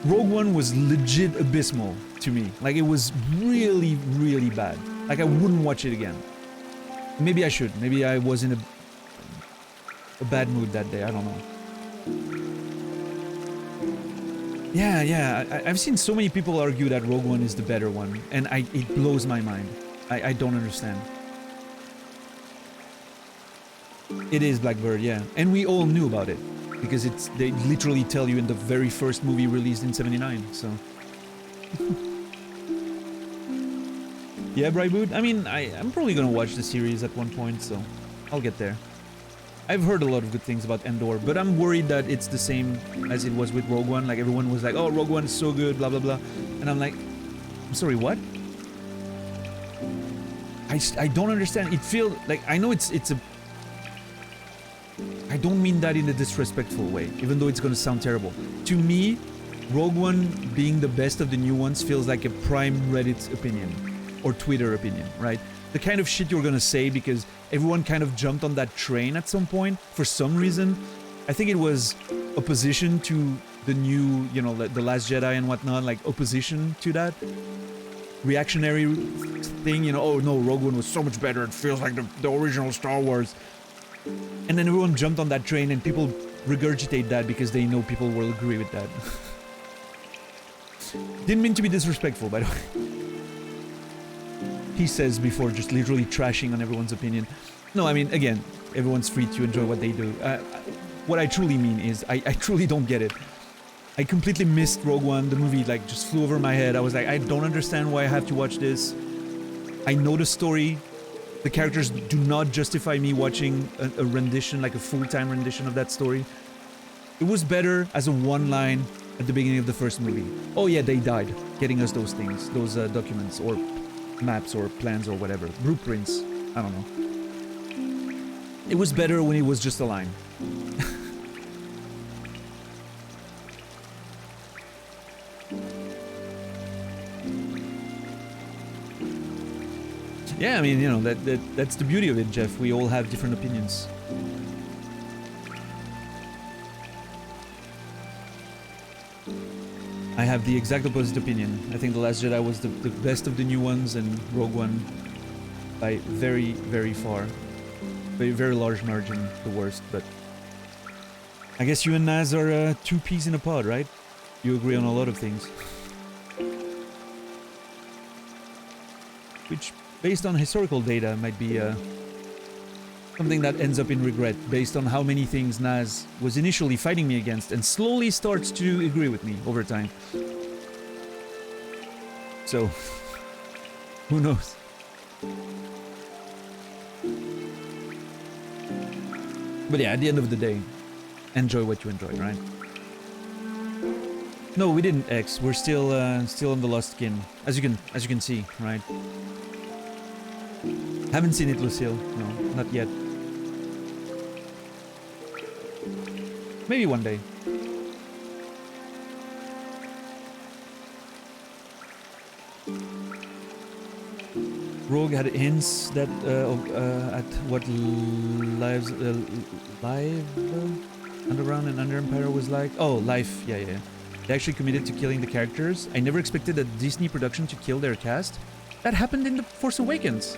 Rogue One was legit abysmal to me. Like, it was really, really bad. Like, I wouldn't watch it again. Maybe I should. Maybe I was in a bad mood that day. I don't know. Yeah. I've seen so many people argue that Rogue One is the better one, and it blows my mind. I don't understand. It is Blackbird, yeah. And we all knew about it. Because they literally tell you in the very first movie released in 79, so... Yeah, Brightwood? I mean, I'm probably gonna watch the series at one point, so... I'll get there. I've heard a lot of good things about Endor, but I'm worried that it's the same as it was with Rogue One. Like, everyone was like, oh, Rogue One is so good, blah, blah, blah. And I'm like, I'm sorry, what? I don't understand. It feels like, I know it's a... I don't mean that in a disrespectful way, even though it's gonna sound terrible. To me, Rogue One being the best of the new ones feels like a prime Reddit opinion. Or Twitter opinion, right? The kind of shit you're gonna say because everyone kind of jumped on that train at some point for some reason. I think it was opposition to the new, you know, the Last Jedi and whatnot, like opposition to that reactionary thing, you know, oh no, Rogue One was so much better, it feels like the original Star Wars. And then everyone jumped on that train and people regurgitate that because they know people will agree with that. Didn't mean to be disrespectful, by the way. He says before just literally trashing on everyone's opinion. No, I mean, again, everyone's free to enjoy what they do. What I truly mean is, I truly don't get it. I completely missed Rogue One. The movie, like, just flew over my head. I was like, I don't understand why I have to watch this. I know the story. The characters do not justify me watching a rendition, like a full-time rendition of that story. It was better as a one-line at the beginning of the first movie. Oh yeah, they died, getting us those things, those documents, or maps, or plans, or whatever. Blueprints, I don't know. It was better when it was just a line. Yeah, I mean, you know, that's the beauty of it, Jeff. We all have different opinions. I have the exact opposite opinion. I think The Last Jedi was the best of the new ones, and Rogue One, by very, very far, very, very large margin, the worst. But I guess you and Naz are two peas in a pod, right? You agree on a lot of things. Which, based on historical data, might be something that ends up in regret, based on how many things Naz was initially fighting me against and slowly starts to agree with me over time. So, who knows? But yeah, at the end of the day, enjoy what you enjoy, right? No, we didn't X. We're still on the Lost Kin, as you can see, right? Haven't seen it, Lucille. No, not yet. Maybe one day. Rogue had hints that at what live Underground and Under Empire was like. Oh, life. Yeah, yeah. They actually committed to killing the characters. I never expected a Disney production to kill their cast. That happened in The Force Awakens.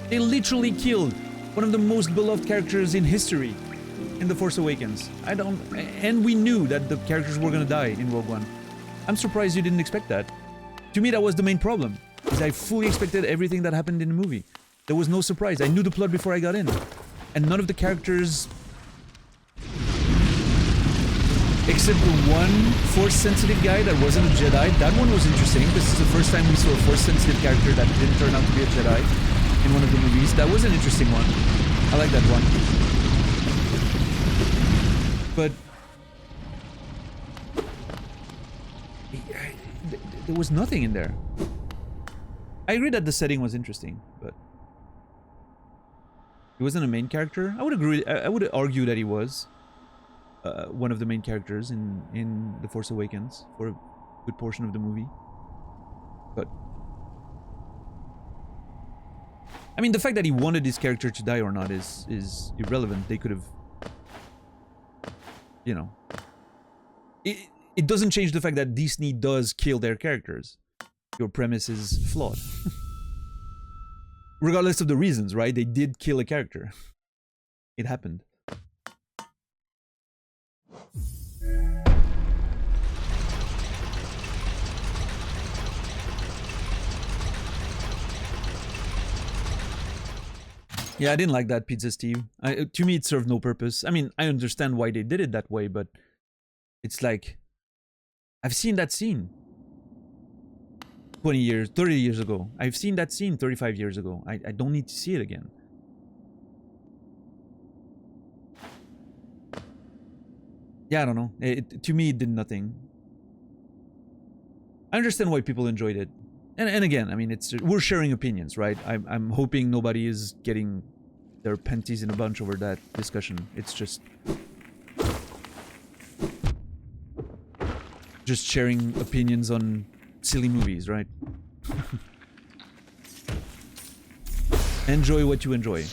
They literally killed one of the most beloved characters in history in The Force Awakens. And we knew that the characters were gonna die in Rogue One. I'm surprised you didn't expect that. To me, that was the main problem, is I fully expected everything that happened in the movie. There was no surprise. I knew the plot before I got in. And none of the characters, except the one Force-sensitive guy that wasn't a Jedi. That one was interesting. This is the first time we saw a Force-sensitive character that didn't turn out to be a Jedi in one of the movies. That was an interesting one. I like that one. But there was nothing in there. I agree that the setting was interesting, but he wasn't a main character. I would agree. I would argue that he was one of the main characters in The Force Awakens for a good portion of the movie. But I mean, the fact that he wanted his character to die or not is irrelevant. They could have, you know, it doesn't change the fact that Disney does kill their characters. Your premise is flawed. Regardless of the reasons, right? They did kill a character. It happened. Yeah, I didn't like that Pizza Steve. To me, it served no purpose. I mean, I understand why they did it that way, but it's like, I've seen that scene 20 years, 30 years ago. I've seen that scene 35 years ago. I don't need to see it again. Yeah, I don't know. To me, it did nothing. I understand why people enjoyed it. And again, I mean, we're sharing opinions, right? I'm hoping nobody is getting their panties in a bunch over that discussion. It's just sharing opinions on silly movies, right? Enjoy what you enjoy.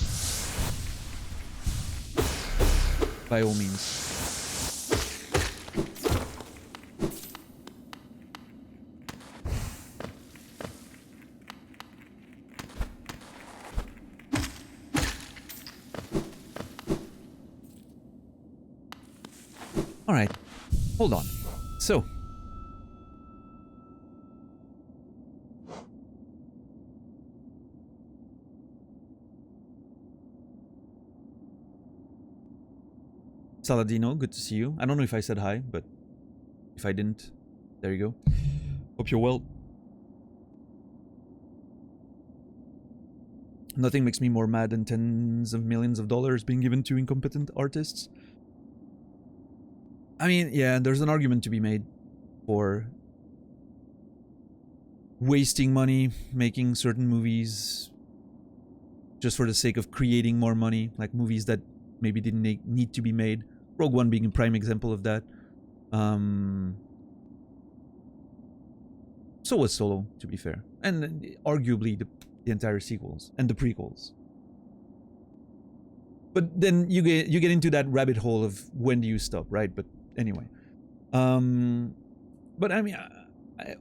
By all means. All right, hold on. So, Saladino, good to see you. I don't know if I said hi, but if I didn't, there you go. Hope you're well. Nothing makes me more mad than tens of millions of dollars being given to incompetent artists. I mean, yeah, there's an argument to be made for wasting money making certain movies just for the sake of creating more money, like movies that maybe didn't need to be made. Rogue One being a prime example of that. So was Solo, to be fair, and arguably the entire sequels and the prequels. But then you get into that rabbit hole of when do you stop, right? But anyway, but I mean,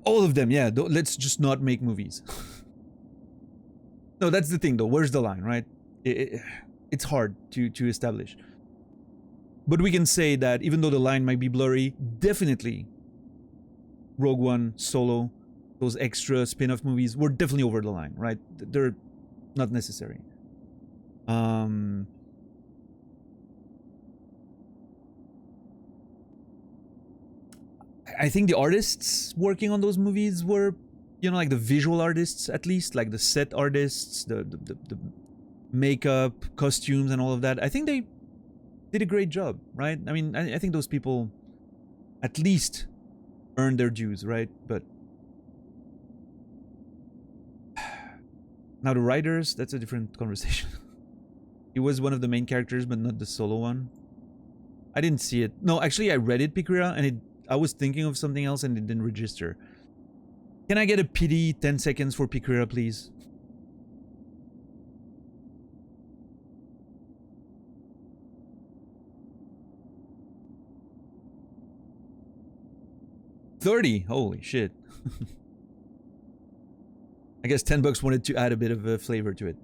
all of them, yeah. Let's just not make movies. No, that's the thing, though. Where's the line, right? It's hard to establish. But we can say that even though the line might be blurry, definitely Rogue One, Solo, those extra spin-off movies were definitely over the line, right? They're not necessary. I think the artists working on those movies were, you know, like the visual artists, at least, like the set artists, the makeup, costumes, and all of that. I think they did a great job, right? I mean, I think those people at least earned their dues, right? But now the writers, that's a different conversation. He was one of the main characters, but not the Solo one. I didn't see it. No, actually, I read it, Pikura, and I was thinking of something else and it didn't register. Can I get a pity 10 seconds for Pikura, please? $30. Holy shit. I guess $10 wanted to add a bit of a flavor to it.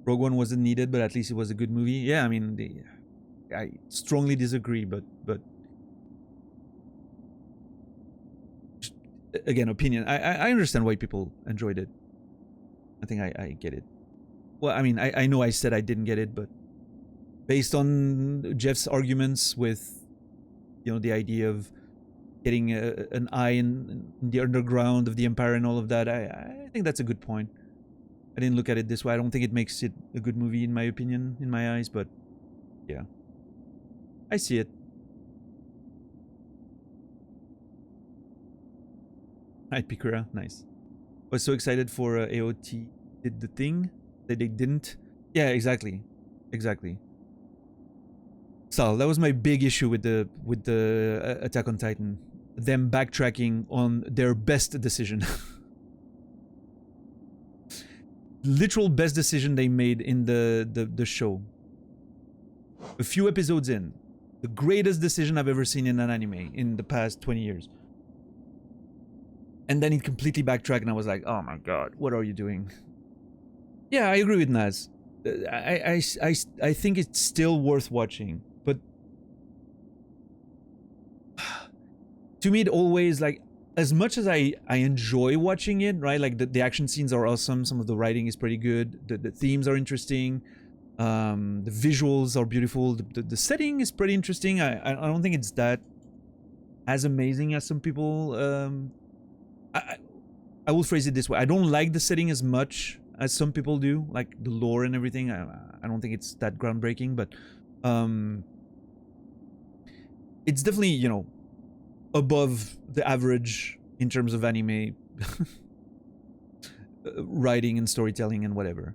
Rogue One wasn't needed, but at least it was a good movie. Yeah, I mean, I strongly disagree, but again, opinion. I understand why people enjoyed it. I think I get it. Well, I mean, I know I said I didn't get it, but based on Jeff's arguments with, you know, the idea of getting an eye in the underground of the Empire and all of that, I think that's a good point. I didn't look at it this way. I don't think it makes it a good movie, in my opinion, in my eyes, but yeah. I see it. Right, Pikura, nice. Was so excited for AOT did the thing that they didn't. Yeah, exactly. Sal, that was my big issue with the Attack on Titan. Them backtracking on their best decision. Literal best decision they made in the show. A few episodes in. The greatest decision I've ever seen in an anime in the past 20 years. And then it completely backtracked and I was like, oh my god, what are you doing? Yeah, I agree with Naz. I think it's still worth watching, but to me it always, like, as much as I enjoy watching it, right? Like the action scenes are awesome. Some of the writing is pretty good. The themes are interesting. The visuals are beautiful. The setting is pretty interesting. I don't think it's that as amazing as some people. I will phrase it this way. I don't like the setting as much as some people do, like the lore and everything. I don't think it's that groundbreaking, but it's definitely, you know, above the average in terms of anime writing and storytelling and whatever.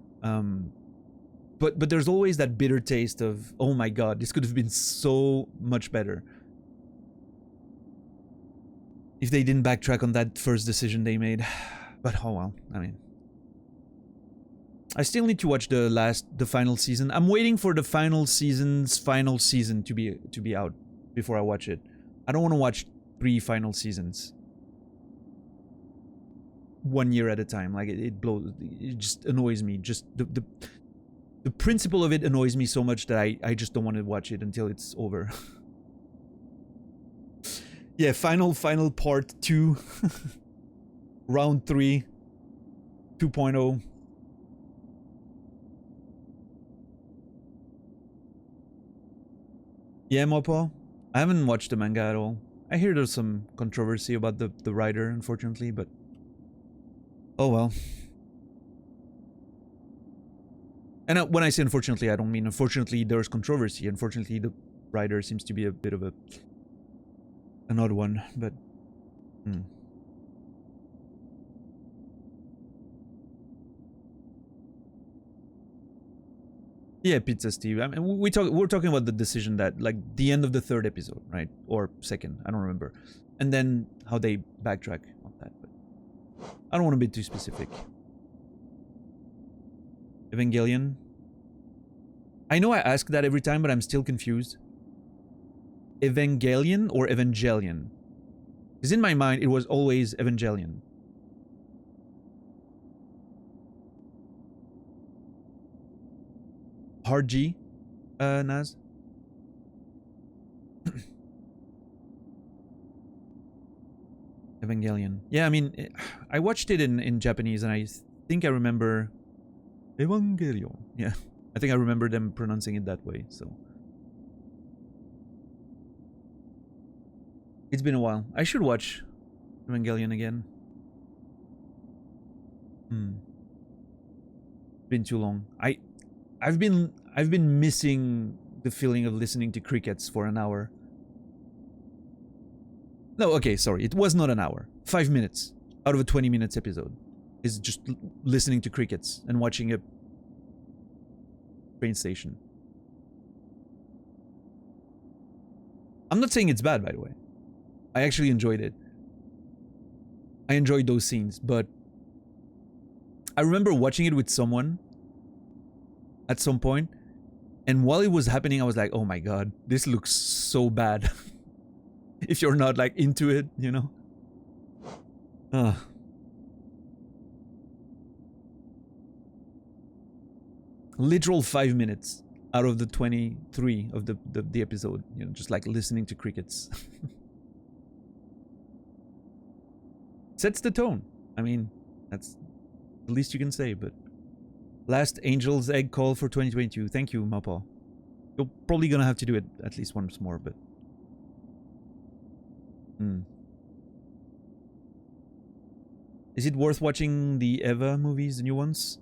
But there's always that bitter taste of, oh my god, this could have been so much better if they didn't backtrack on that first decision they made. But oh well, I mean, I still need to watch the final season. I'm waiting for the final season to be out before I watch it. I don't want to watch 3 final seasons 1 year at a time. Like it blows. It just annoys me. Just the principle of it annoys me so much that I just don't want to watch it until it's over. Yeah, final part 2. Round 3. 2.0. Yeah, Mopo. I haven't watched the manga at all. I hear there's some controversy about the writer, unfortunately, but oh well. And when I say unfortunately, I don't mean unfortunately there's controversy. Unfortunately, the writer seems to be a bit of an odd one, but Yeah, Pizza Steve. I mean, we're talking about the decision that, like, the end of the 3rd episode, right? Or 2nd, I don't remember. And then how they backtrack on that, but I don't want to be too specific. Evangelion. I know I ask that every time, but I'm still confused. Evangelion or Evangelion? Because in my mind, it was always Evangelion. Hard G, Naz? Evangelion. Yeah, I mean, I watched it in Japanese, and I think I remember Evangelion. Yeah, I think I remember them pronouncing it that way, so. It's been a while. I should watch Evangelion again. Been too long. I've been missing the feeling of listening to crickets for an hour. No, okay, sorry. It was not an hour. 5 minutes out of a 20 minutes episode is just listening to crickets and watching a train station. I'm not saying it's bad, by the way. I actually enjoyed it. I enjoyed those scenes, but I remember watching it with someone at some point, and while it was happening, I was like, oh my god, this looks so bad. If you're not, like, into it, you know? Literal 5 minutes out of the 23 of the episode, you know, just like listening to crickets. Sets the tone. I mean, that's the least you can say, but last Angel's Egg call for 2022. Thank you, Mapa. You're probably gonna have to do it at least once more, but is it worth watching the Eva movies, the new ones?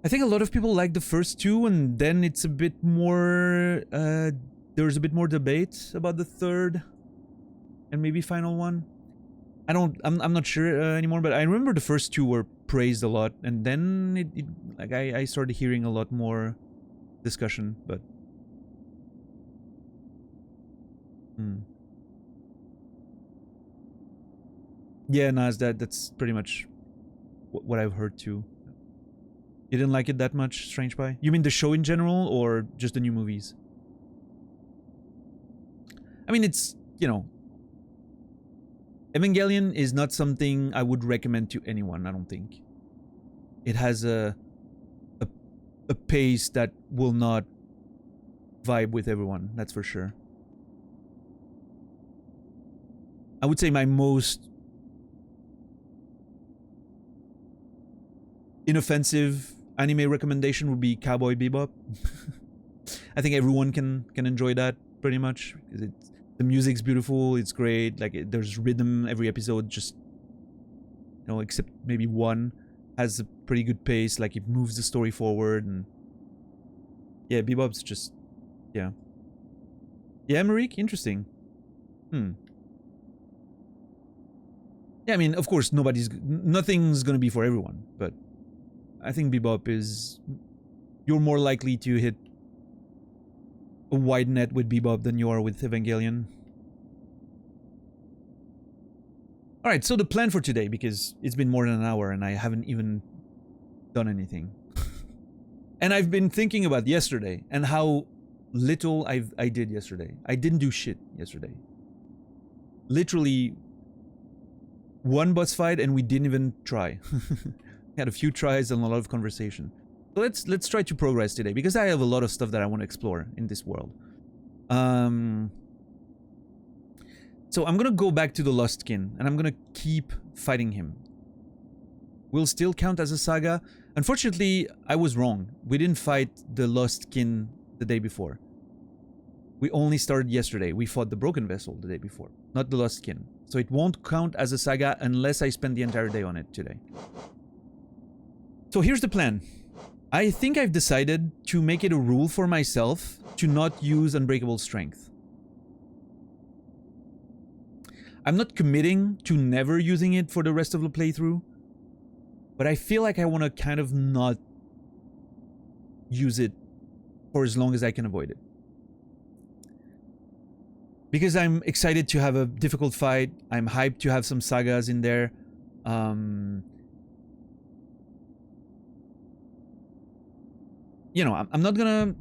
I think a lot of people like the first 2, and then it's a bit more, there's a bit more debate about the 3rd and maybe final one. I'm not sure anymore, but I remember the first 2 were praised a lot, and then like I started hearing a lot more discussion, but yeah, Naz, that's pretty much what I've heard too. You didn't like it that much, Strange Pie? You mean the show in general, or just the new movies? I mean, it's, you know, Evangelion is not something I would recommend to anyone, I don't think. It has a pace that will not vibe with everyone, that's for sure. I would say my most inoffensive anime recommendation would be Cowboy Bebop. I think everyone can enjoy that pretty much. The music's beautiful, it's great, like there's rhythm every episode, just, you know, except maybe one has a pretty good pace, like it moves the story forward, and yeah, Bebop's just, yeah. Yeah, Marik, interesting. Yeah, I mean, of course, nothing's gonna be for everyone, but I think Bebop is, you're more likely to hit a wide net with Bebop than you are with Evangelion. Alright, so the plan for today, because it's been more than an hour and I haven't even done anything. And I've been thinking about yesterday and how little I did yesterday. I didn't do shit yesterday. Literally one boss fight and we didn't even try. Had a few tries and a lot of conversation. So let's try to progress today, because I have a lot of stuff that I want to explore in this world. So I'm gonna go back to the Lost Kin and I'm gonna keep fighting him. Will still count as a saga. Unfortunately, I was wrong. We didn't fight the Lost Kin the day before. We only started yesterday. We fought the Broken Vessel the day before, not the Lost Kin. So it won't count as a saga unless I spend the entire day on it today. So here's the plan. I think I've decided to make it a rule for myself to not use Unbreakable Strength. I'm not committing to never using it for the rest of the playthrough, but I feel like I want to kind of not use it for as long as I can avoid it. Because I'm excited to have a difficult fight, I'm hyped to have some sagas in there. You know, I'm not gonna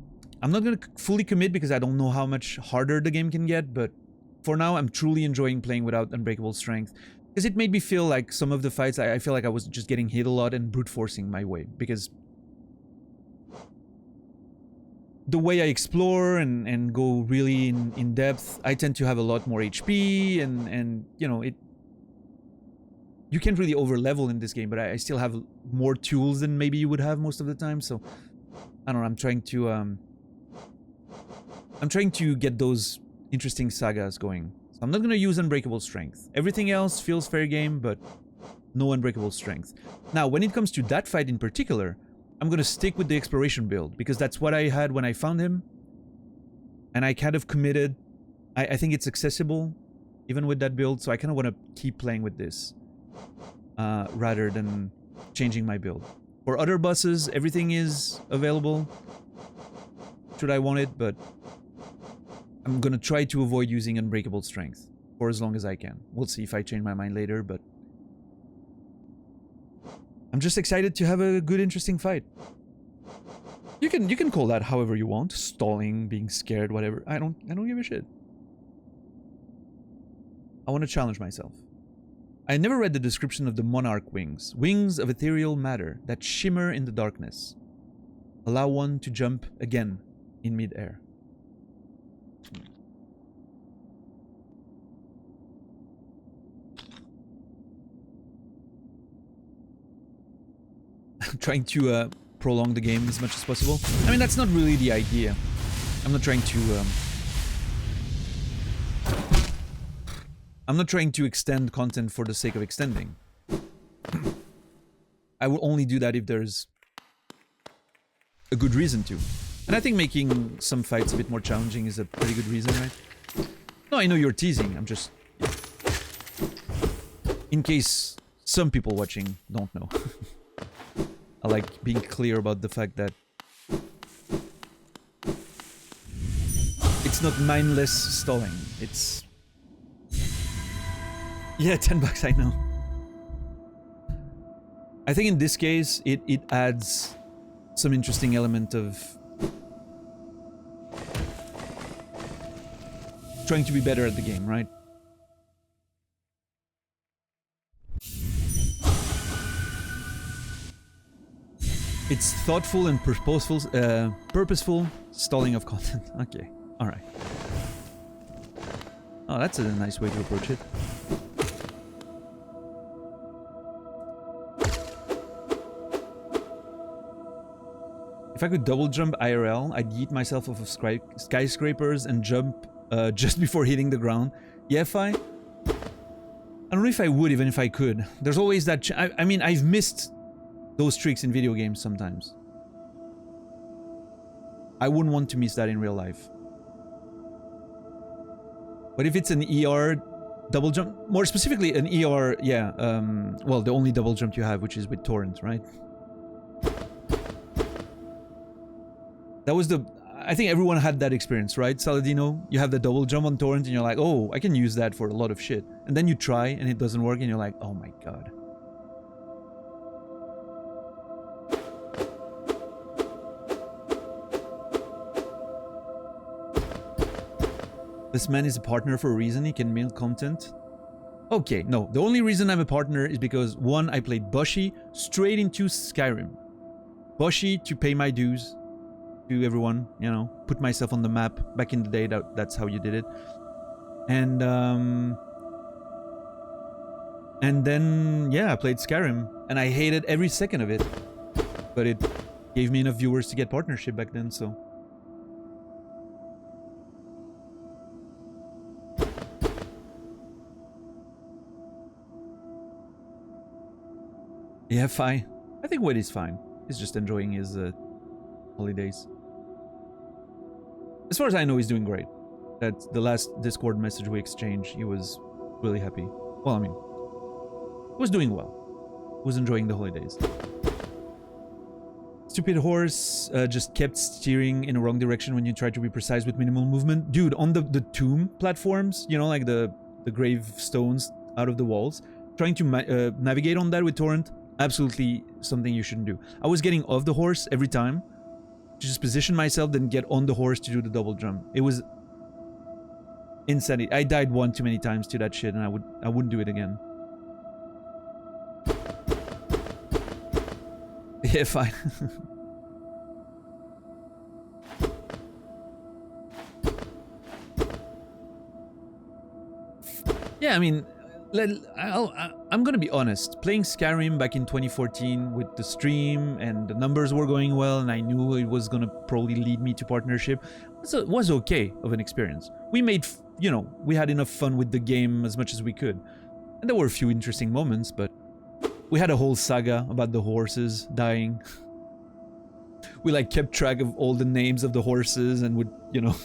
fully commit because I don't know how much harder the game can get, but for now I'm truly enjoying playing without Unbreakable Strength, because it made me feel like some of the fights I feel like I was just getting hit a lot and brute forcing my way, because the way I explore and go really in depth, I tend to have a lot more HP and you know, you can't really over level in this game, but I still have more tools than maybe you would have most of the time, so I don't know, I'm trying to get those interesting sagas going. So I'm not gonna use Unbreakable Strength. Everything else feels fair game, but no Unbreakable Strength. Now, when it comes to that fight in particular, I'm gonna stick with the exploration build, because that's what I had when I found him. And I kind of committed. I think it's accessible, even with that build, so I kind of want to keep playing with this. Rather than changing my build. For other bosses, everything is available should I want it, but I'm gonna try to avoid using Unbreakable Strength for as long as I can. We'll see if I change my mind later, but I'm just excited to have a good, interesting fight. You can call that however you want. Stalling, being scared, whatever. I don't give a shit. I want to challenge myself. I never read the description of the Monarch wings. Wings of ethereal matter that shimmer in the darkness. Allow one to jump again in mid-air. I'm trying to prolong the game as much as possible. I mean, that's not really the idea. I'm not trying to extend content for the sake of extending. I will only do that if there's a good reason to. And I think making some fights a bit more challenging is a pretty good reason, right? No, I know you're teasing. I'm just... in case some people watching don't know. I like being clear about the fact that it's not mindless stalling. It's... yeah, $10, I know. I think in this case, it adds some interesting element of trying to be better at the game, right? It's thoughtful and purposeful stalling of content. Okay, alright. Oh, that's a nice way to approach it. If I could double jump IRL, I'd yeet myself off of skyscrapers and jump just before hitting the ground. Yeah, I don't know if I would, even if I could. There's always that... I mean, I've missed those tricks in video games sometimes. I wouldn't want to miss that in real life. But if it's an ER double jump... More specifically, an ER... Yeah, well, the only double jump you have, which is with Torrent, right? That was the... I think everyone had that experience, right, Saladino? You have the double jump on Torrent and you're like, oh, I can use that for a lot of shit. And then you try and it doesn't work and you're like, oh my god. This man is a partner for a reason. He can milk content. Okay, no. The only reason I'm a partner is because, one, I played Boshi straight into Skyrim. Boshi to pay my dues. To everyone, you know, put myself on the map. Back in the day, that's how you did it. And then, yeah, I played Skyrim. And I hated every second of it. But it gave me enough viewers to get partnership back then, so... Yeah, fine. I think Wade is fine. He's just enjoying his holidays. As far as I know, he's doing great. That's the last Discord message we exchanged. He was really happy. Well, I mean, he was doing well. He was enjoying the holidays. Stupid horse just kept steering in the wrong direction when you tried to be precise with minimal movement. Dude, on the tomb platforms, you know, like the gravestones out of the walls, trying to navigate on that with Torrent, absolutely something you shouldn't do. I was getting off the horse every time. Just position myself, then get on the horse to do the double jump. It was insanity. I died one too many times to that shit, and I wouldn't do it again. Yeah, fine. Yeah, I mean, I'm gonna be honest. Playing Skyrim back in 2014 with the stream and the numbers were going well, and I knew it was gonna probably lead me to partnership, was okay of an experience. We made, you know, we had enough fun with the game as much as we could, and there were a few interesting moments, but we had a whole saga about the horses dying. We like kept track of all the names of the horses and would, you know,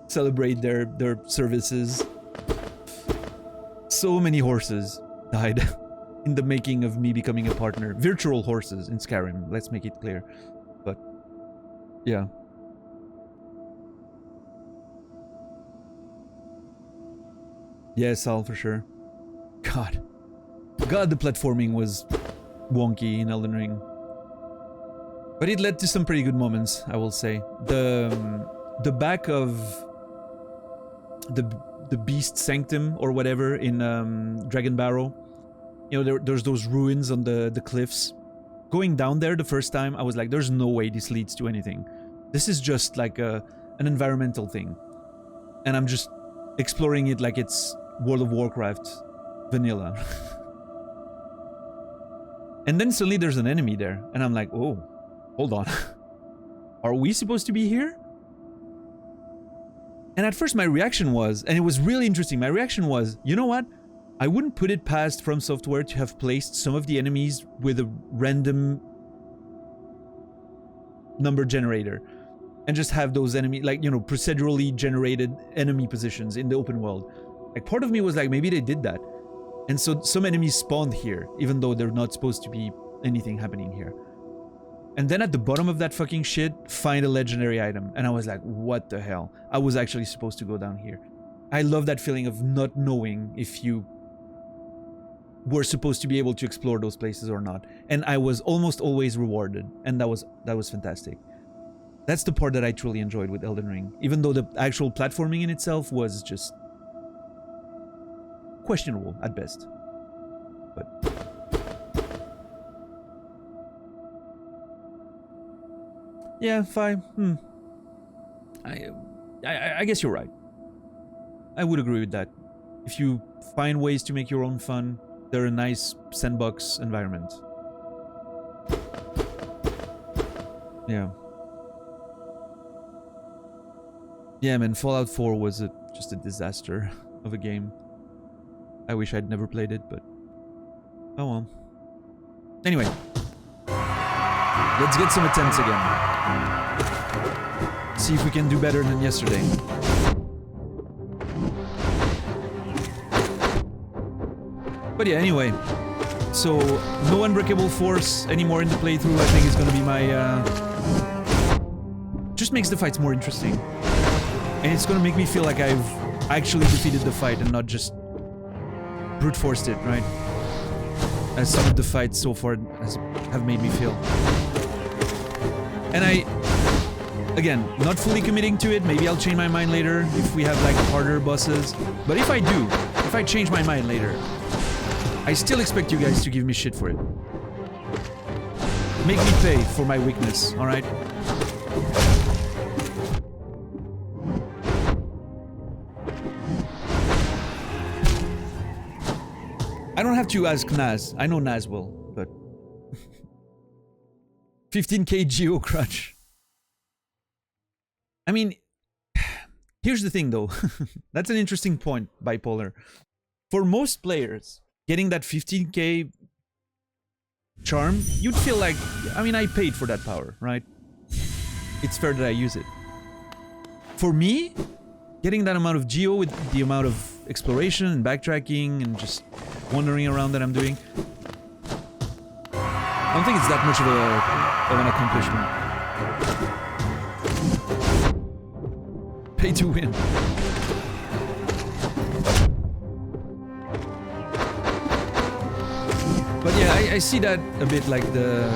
celebrate their services. So many horses died in the making of me becoming a partner. Virtual horses in Skyrim, let's make it clear. But, yeah. Yeah, Sal, for sure. God, the platforming was wonky in Elden Ring. But it led to some pretty good moments, I will say. The back of the Beast Sanctum or whatever in Dragon Barrow. You know, there's those ruins on the cliffs. Going down there the first time, I was like, there's no way this leads to anything. This is just like an environmental thing. And I'm just exploring it like it's World of Warcraft vanilla. And then suddenly there's an enemy there. And I'm like, oh, hold on. Are we supposed to be here? And at first my reaction was, and it was really interesting, my reaction was, you know what? I wouldn't put it past From Software to have placed some of the enemies with a random number generator. And just have those enemy, like, you know, procedurally generated enemy positions in the open world. Like, part of me was like, maybe they did that. And so some enemies spawned here, even though they're not supposed to be anything happening here. And then at the bottom of that fucking shit, find a legendary item. And I was like, what the hell? I was actually supposed to go down here. I love that feeling of not knowing if you were supposed to be able to explore those places or not. And I was almost always rewarded. And that was fantastic. That's the part that I truly enjoyed with Elden Ring. Even though the actual platforming in itself was just questionable at best. But yeah, fine. I guess you're right. I would agree with that. If you find ways to make your own fun, they're a nice sandbox environment. Yeah. Yeah, man, Fallout 4 was just a disaster of a game. I wish I'd never played it, but oh well. Anyway, let's get some attempts again. See if we can do better than yesterday. But yeah, anyway. So, no Unbreakable Force anymore in the playthrough, I think is gonna be my... Just makes the fights more interesting. And it's gonna make me feel like I've actually defeated the fight and not just brute forced it, right? As some of the fights so far have made me feel. And again, not fully committing to it. Maybe I'll change my mind later if we have like harder bosses. But if I do, if I change my mind later, I still expect you guys to give me shit for it. Make me pay for my weakness, alright? I don't have to ask Naz. I know Naz will, but... 15k Geo Crutch. I mean, here's the thing though. That's an interesting point, Bipolar. For most players, getting that 15k charm, you'd feel like, I mean, I paid for that power, right? It's fair that I use it. For me, getting that amount of Geo with the amount of exploration and backtracking and just wandering around that I'm doing, I don't think it's that much of an accomplishment. Pay to win. But yeah, I see that a bit like the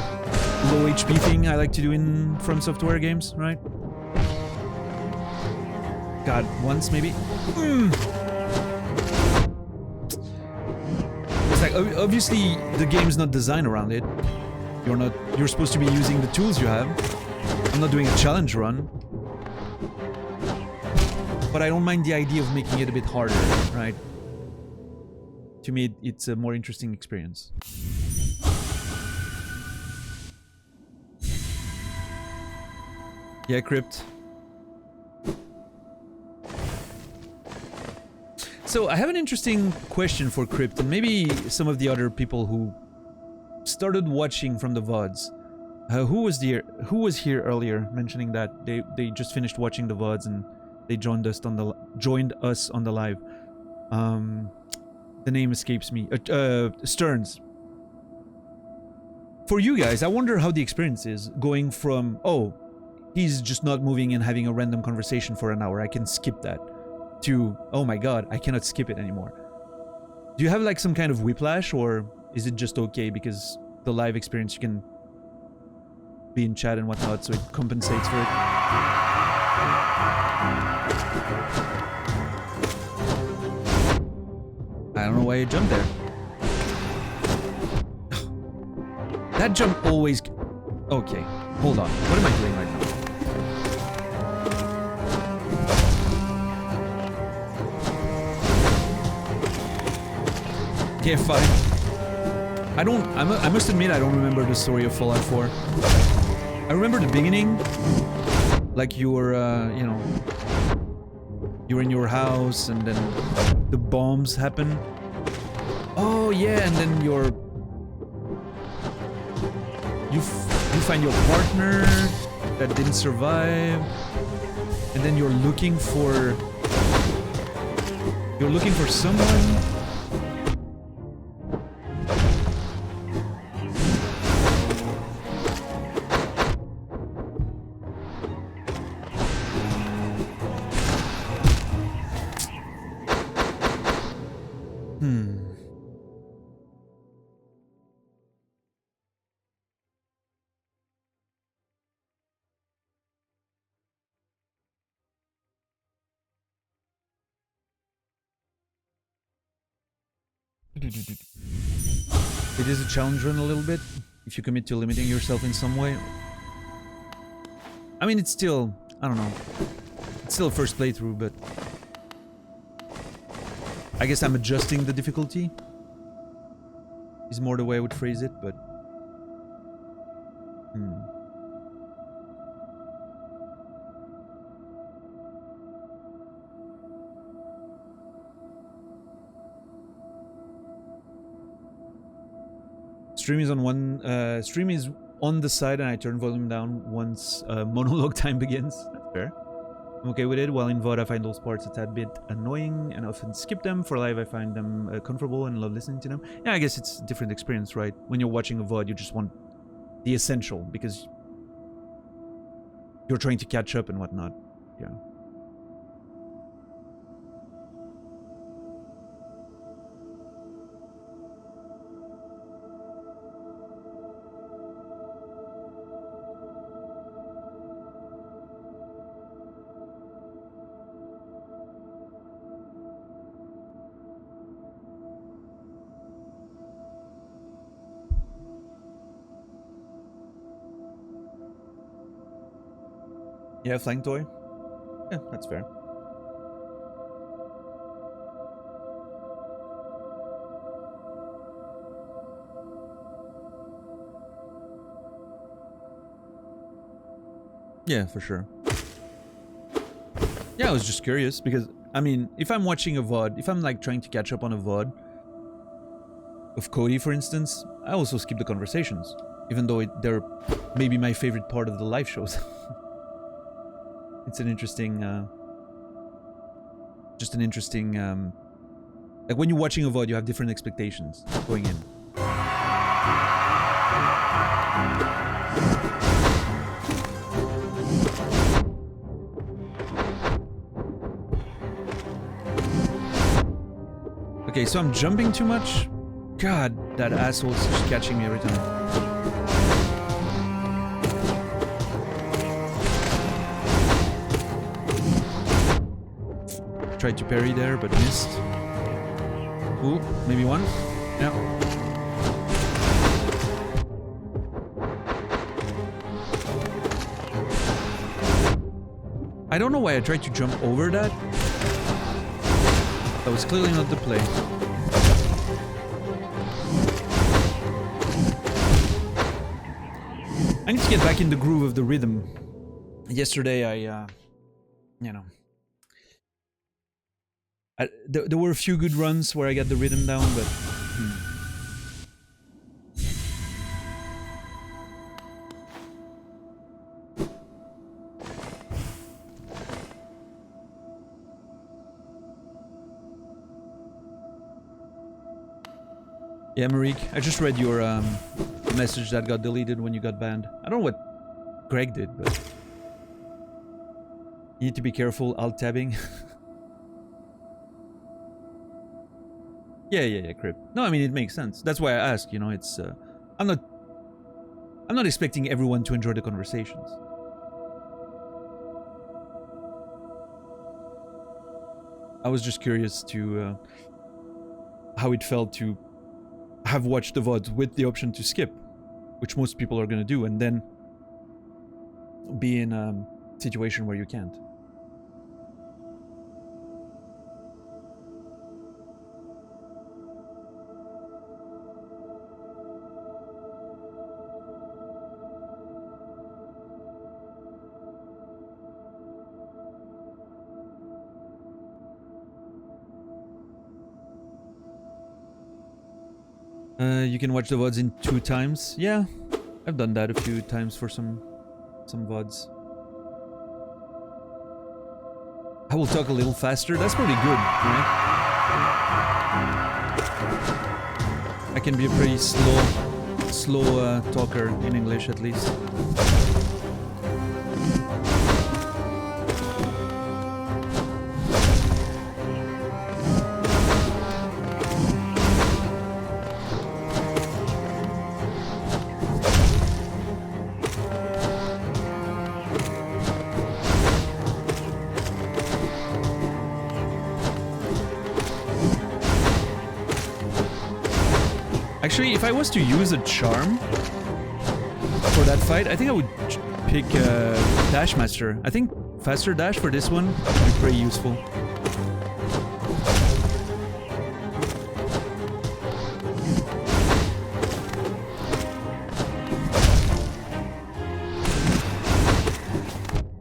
low HP thing I like to do in From Software games, right? God, once maybe? It's like, obviously the game's not designed around it. You're supposed to be using the tools you have. I'm not doing a challenge run. But I don't mind the idea of making it a bit harder, right? To me, it's a more interesting experience. Yeah, Crypt. So, I have an interesting question for Crypt, and maybe some of the other people who started watching from the VODs. Who was here earlier mentioning that they just finished watching the VODs and they joined us on the live. The name escapes me. Stearns. For you guys, I wonder how the experience is going from, oh, he's just not moving and having a random conversation for an hour, I can skip that, to, oh my god, I cannot skip it anymore. Do you have like some kind of whiplash, or is it just okay because the live experience, you can be in chat and whatnot, so it compensates for it? I don't know why you jumped there. That jump always... Okay, hold on. What am I doing right now? Yeah, fine. I must admit, I don't remember the story of Fallout 4. I remember the beginning. Like you were, you know... You were in your house and then the bombs happen. Oh yeah, and then you find your partner that didn't survive, and then you're looking for someone. It is a challenge run a little bit, if you commit to limiting yourself in some way. I mean, it's still, I don't know, it's still a first playthrough, but I guess I'm adjusting the difficulty, is more the way I would phrase it, but... Stream is on one. Stream is on the side, and I turn volume down once monologue time begins. That's fair. I'm okay with it. While in VOD, I find those parts a tad bit annoying and often skip them. For live, I find them comfortable and love listening to them. Yeah, I guess it's a different experience, right? When you're watching a VOD, you just want the essential because you're trying to catch up and whatnot. Yeah. Yeah, flying toy. Yeah, that's fair. Yeah, for sure. Yeah, I was just curious because, I mean, if I'm watching a VOD, if I'm like trying to catch up on a VOD of Cody, for instance, I also skip the conversations, even though they're maybe my favorite part of the live shows. It's an interesting, just an interesting, like when you're watching a VOD, you have different expectations going in. Okay, so I'm jumping too much. God, that asshole's just catching me every time. Tried to parry there, but missed. Ooh, maybe one? Yeah. I don't know why I tried to jump over that. That was clearly not the play. I need to get back in the groove of the rhythm. Yesterday I, you know... there were a few good runs where I got the rhythm down, but... Yeah, Marik, I just read your message that got deleted when you got banned. I don't know what Greg did, but... You need to be careful alt-tabbing. Yeah, Crip. No, I mean, it makes sense. That's why I ask, you know, it's... I'm not expecting everyone to enjoy the conversations. I was just curious to... how it felt to have watched the VODs with the option to skip, which most people are gonna do, and then be in a situation where you can't. You can watch the VODs in 2 times. Yeah, I've done that a few times for some VODs. I will talk a little faster. That's pretty good, right? I can be a pretty slow talker in English, at least. Actually, if I was to use a charm for that fight, I think I would pick Dash Master. I think faster dash for this one would be pretty useful.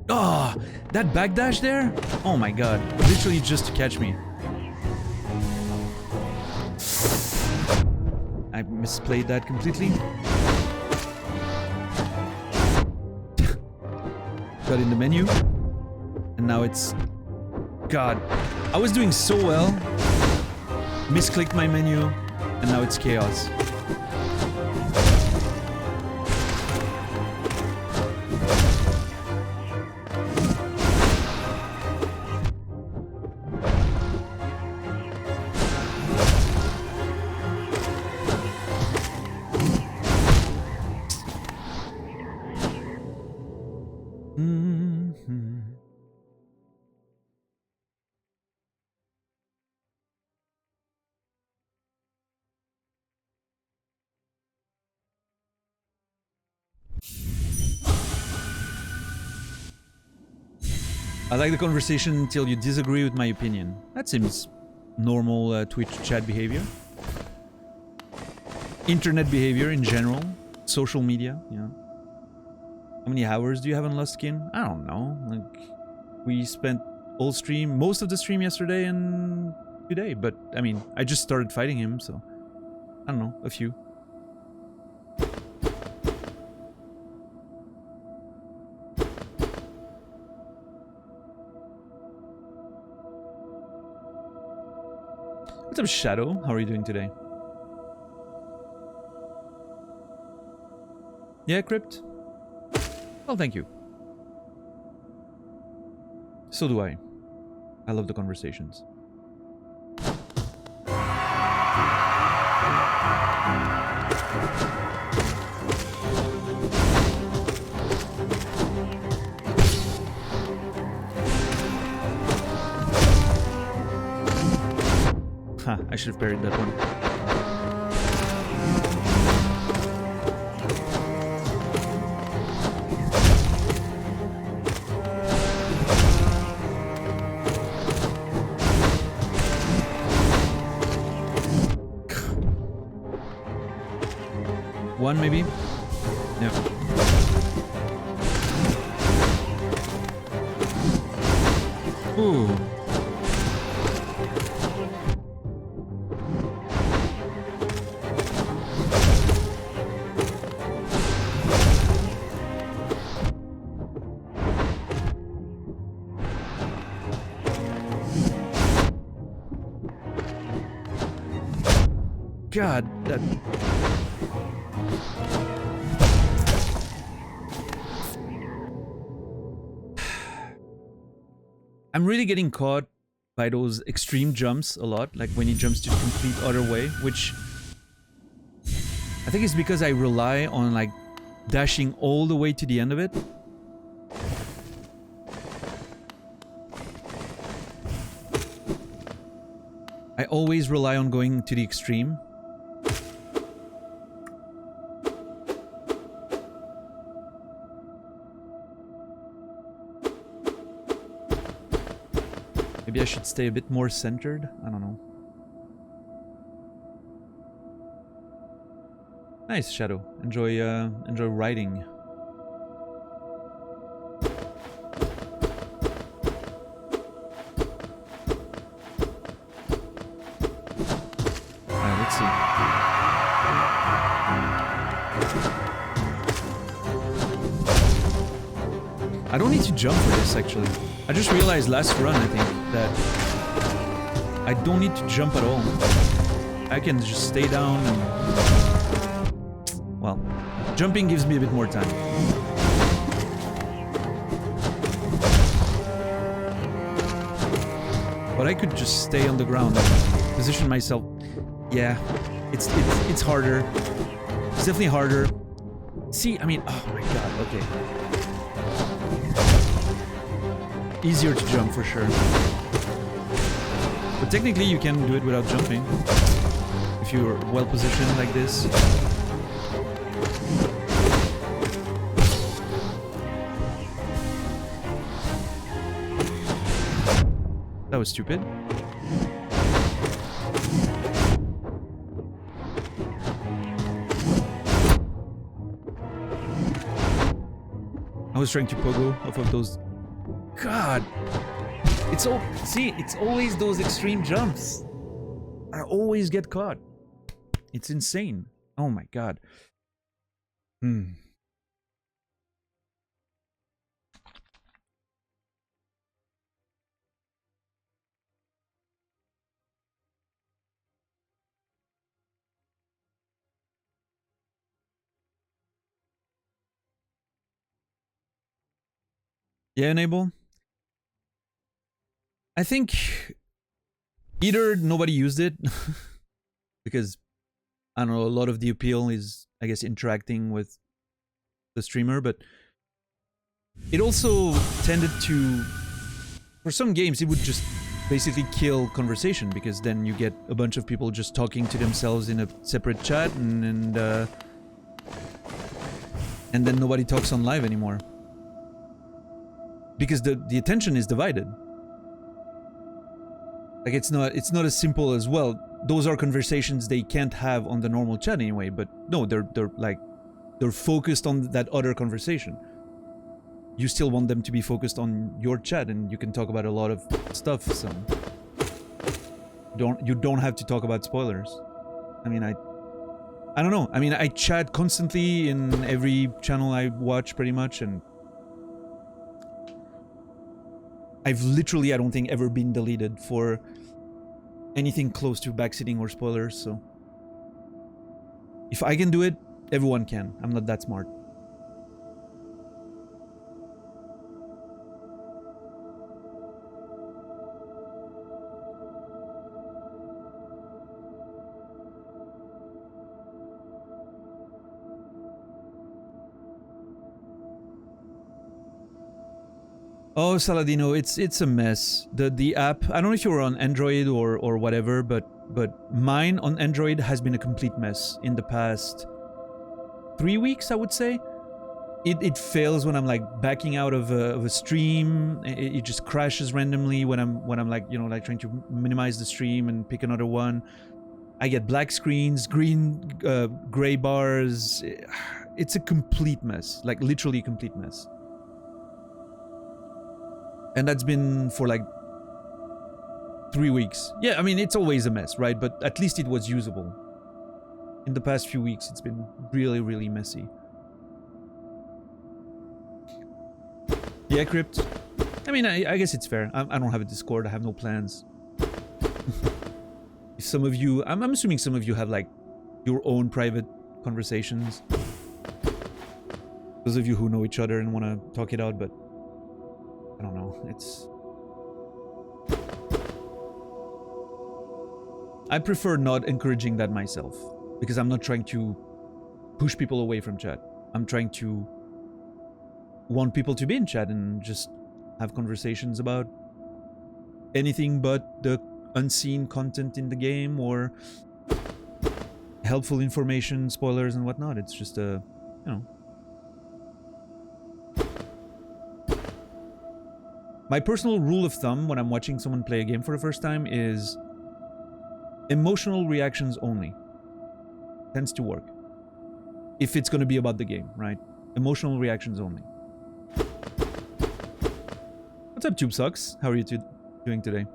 Oh, that backdash there? Oh my god, literally just to catch me. misplayed that completely. Got in the menu. And now it's... God. I was doing so well. Misclicked my menu. And now it's chaos. I like the conversation until you disagree with my opinion. That seems normal Twitch chat behavior. Internet behavior in general. Social media, you know. How many hours do you have on Lustkin? I don't know. Like, we spent all stream, most of the stream yesterday and today. But, I mean, I just started fighting him, so... I don't know, a few. What's up, Shadow? How are you doing today? Yeah, Crypt? Well, thank you. So do I. I love the conversations. Huh, I should have buried that one. One maybe? No. Ooh. God, that... I'm really getting caught by those extreme jumps a lot, like when he jumps to the complete other way, which I think is because I rely on like dashing all the way to the end of it. I always rely on going to the extreme. Maybe I should stay a bit more centered. I don't know. Nice, Shadow. Enjoy riding. Alright, let's see. I don't need to jump for this, actually. I just realized last run, I think, that I don't need to jump at all. I can just stay down and... Well, jumping gives me a bit more time. But I could just stay on the ground and position myself. Yeah, it's harder. It's definitely harder. See, I mean, oh my god, okay. Easier to jump for sure. But technically you can do it without jumping. If you're well positioned like this. That was stupid. I was trying to pogo off of those. God, it's all, see, it's always those extreme jumps. I always get caught. It's insane. Oh my god. Hmm. Yeah, enable. I think either nobody used it because I don't know, a lot of the appeal is, I guess, interacting with the streamer, but it also tended to, for some games, it would just basically kill conversation because then you get a bunch of people just talking to themselves in a separate chat and then nobody talks on live anymore because the attention is divided. Like it's not as simple as, well, those are conversations they can't have on the normal chat anyway, but no, they're focused on that other conversation. You still want them to be focused on your chat, and you can talk about a lot of stuff, so you don't have to talk about spoilers. I mean, I don't know. I mean, I chat constantly in every channel I watch pretty much, and I've literally, I don't think, ever been deleted for anything close to backseating or spoilers, so if I can do it, everyone can. I'm not that smart. Oh, Saladino, it's a mess. The app, I don't know if you're on Android or whatever, but mine on Android has been a complete mess in the past 3 weeks, I would say. It fails when I'm like backing out of a stream. It just crashes randomly when I'm like, you know, like trying to minimize the stream and pick another one. I get black screens, green, gray bars. It's a complete mess, like literally a complete mess. And that's been for like 3 weeks. Yeah, I mean, it's always a mess, right? But at least it was usable. In the past few weeks, it's been really, really messy. Yeah, Crypt. I mean, I guess it's fair. I don't have a Discord. I have no plans. If some of you... I'm assuming some of you have, like, your own private conversations. Those of you who know each other and want to talk it out, but... I don't know. It's... I prefer not encouraging that myself. Because I'm not trying to push people away from chat. I'm trying to want people to be in chat and just have conversations about anything but the unseen content in the game or helpful information, spoilers and whatnot. It's just a, you know. My personal rule of thumb when I'm watching someone play a game for the first time is emotional reactions only. Tends to work. If it's going to be about the game, right? Emotional reactions only. What's up, Tube Sucks? How are you doing today?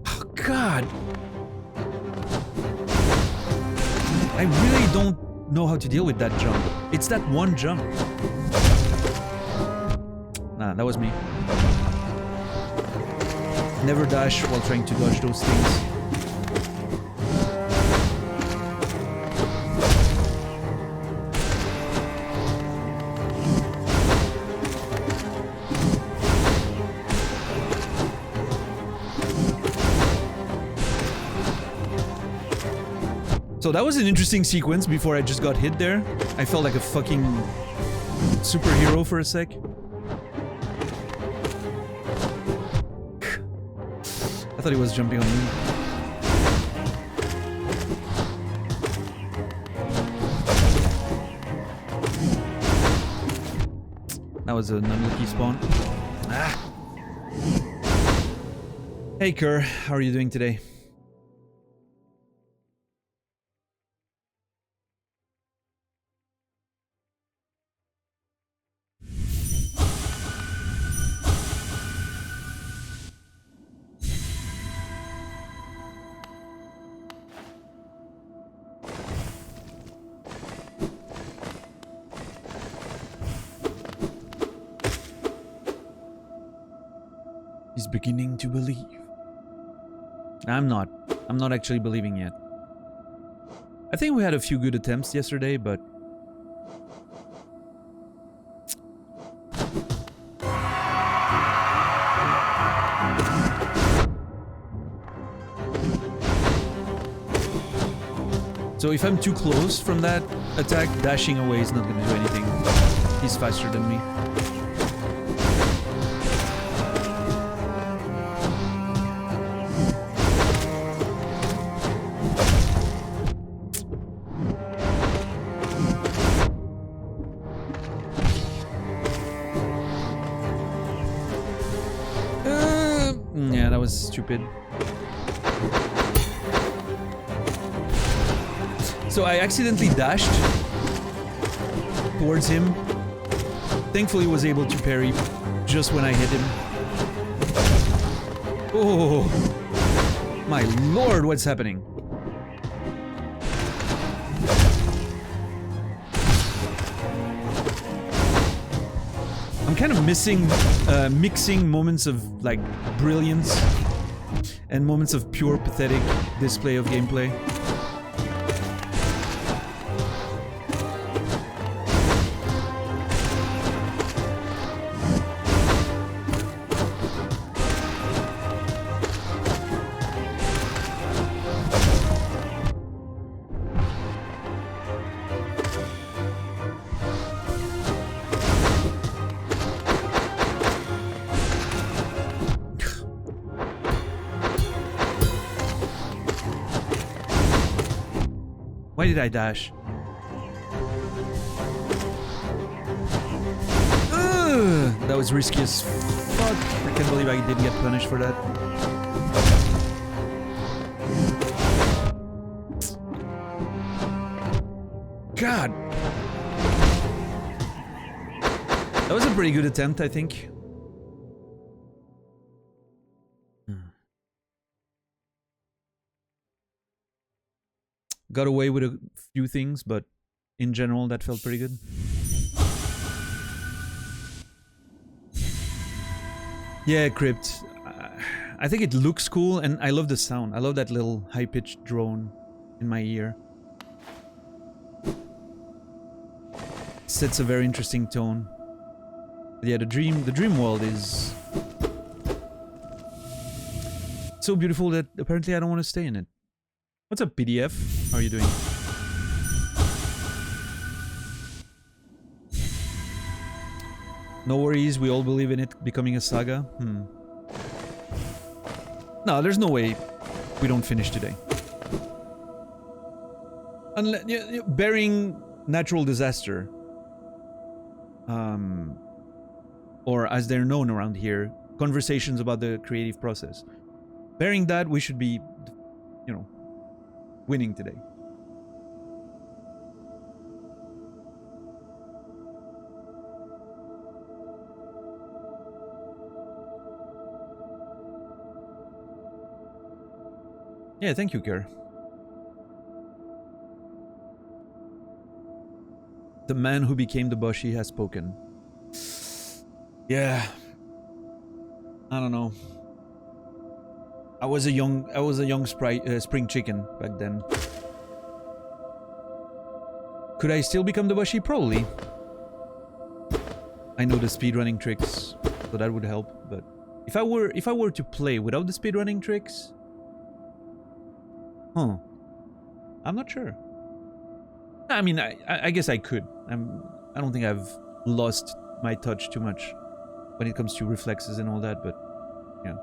Oh, God. I really don't know how to deal with that jump. It's that one jump. Nah, that was me. Never dash while trying to dodge those things. So that was an interesting sequence before I just got hit there. I felt like a fucking superhero for a sec. I thought he was jumping on me. That was an unlucky spawn. Ah. Hey Kerr, how are you doing today? beginning to believe. I'm not. I'm not actually believing yet. I think we had a few good attempts yesterday, but... So if I'm too close from that attack, dashing away is not going to do anything. He's faster than me. Yeah, that was stupid. So I accidentally dashed towards him. Thankfully was able to parry just when I hit him. Oh, my lord, what's happening? I'm kind of mixing moments of like brilliance and moments of pure pathetic display of gameplay. Why did I dash? Ugh, that was risky as fuck. I can't believe I didn't get punished for that. God. That was a pretty good attempt, I think. Got away with a few things, but in general, that felt pretty good. Yeah, Crypt. I think it looks cool, and I love the sound. I love that little high-pitched drone in my ear. Sets a very interesting tone. But yeah, the dream world is so beautiful that apparently I don't want to stay in it. What's up, PDF? How are you doing? No worries, we all believe in it becoming a saga. No, there's no way we don't finish today. Unless, barring natural disaster. Or as they're known around here, conversations about the creative process. Barring that, we should be, you know, winning today. Yeah, thank you, Kerr. The man who became the Boshi has spoken. Yeah. I don't know. I was a young spring chicken back then. Could I still become the Boshi? Probably. I know the speedrunning tricks, so that would help. But if I were to play without the speedrunning tricks, I'm not sure. I mean, I guess I could. I don't think I've lost my touch too much when it comes to reflexes and all that, but yeah.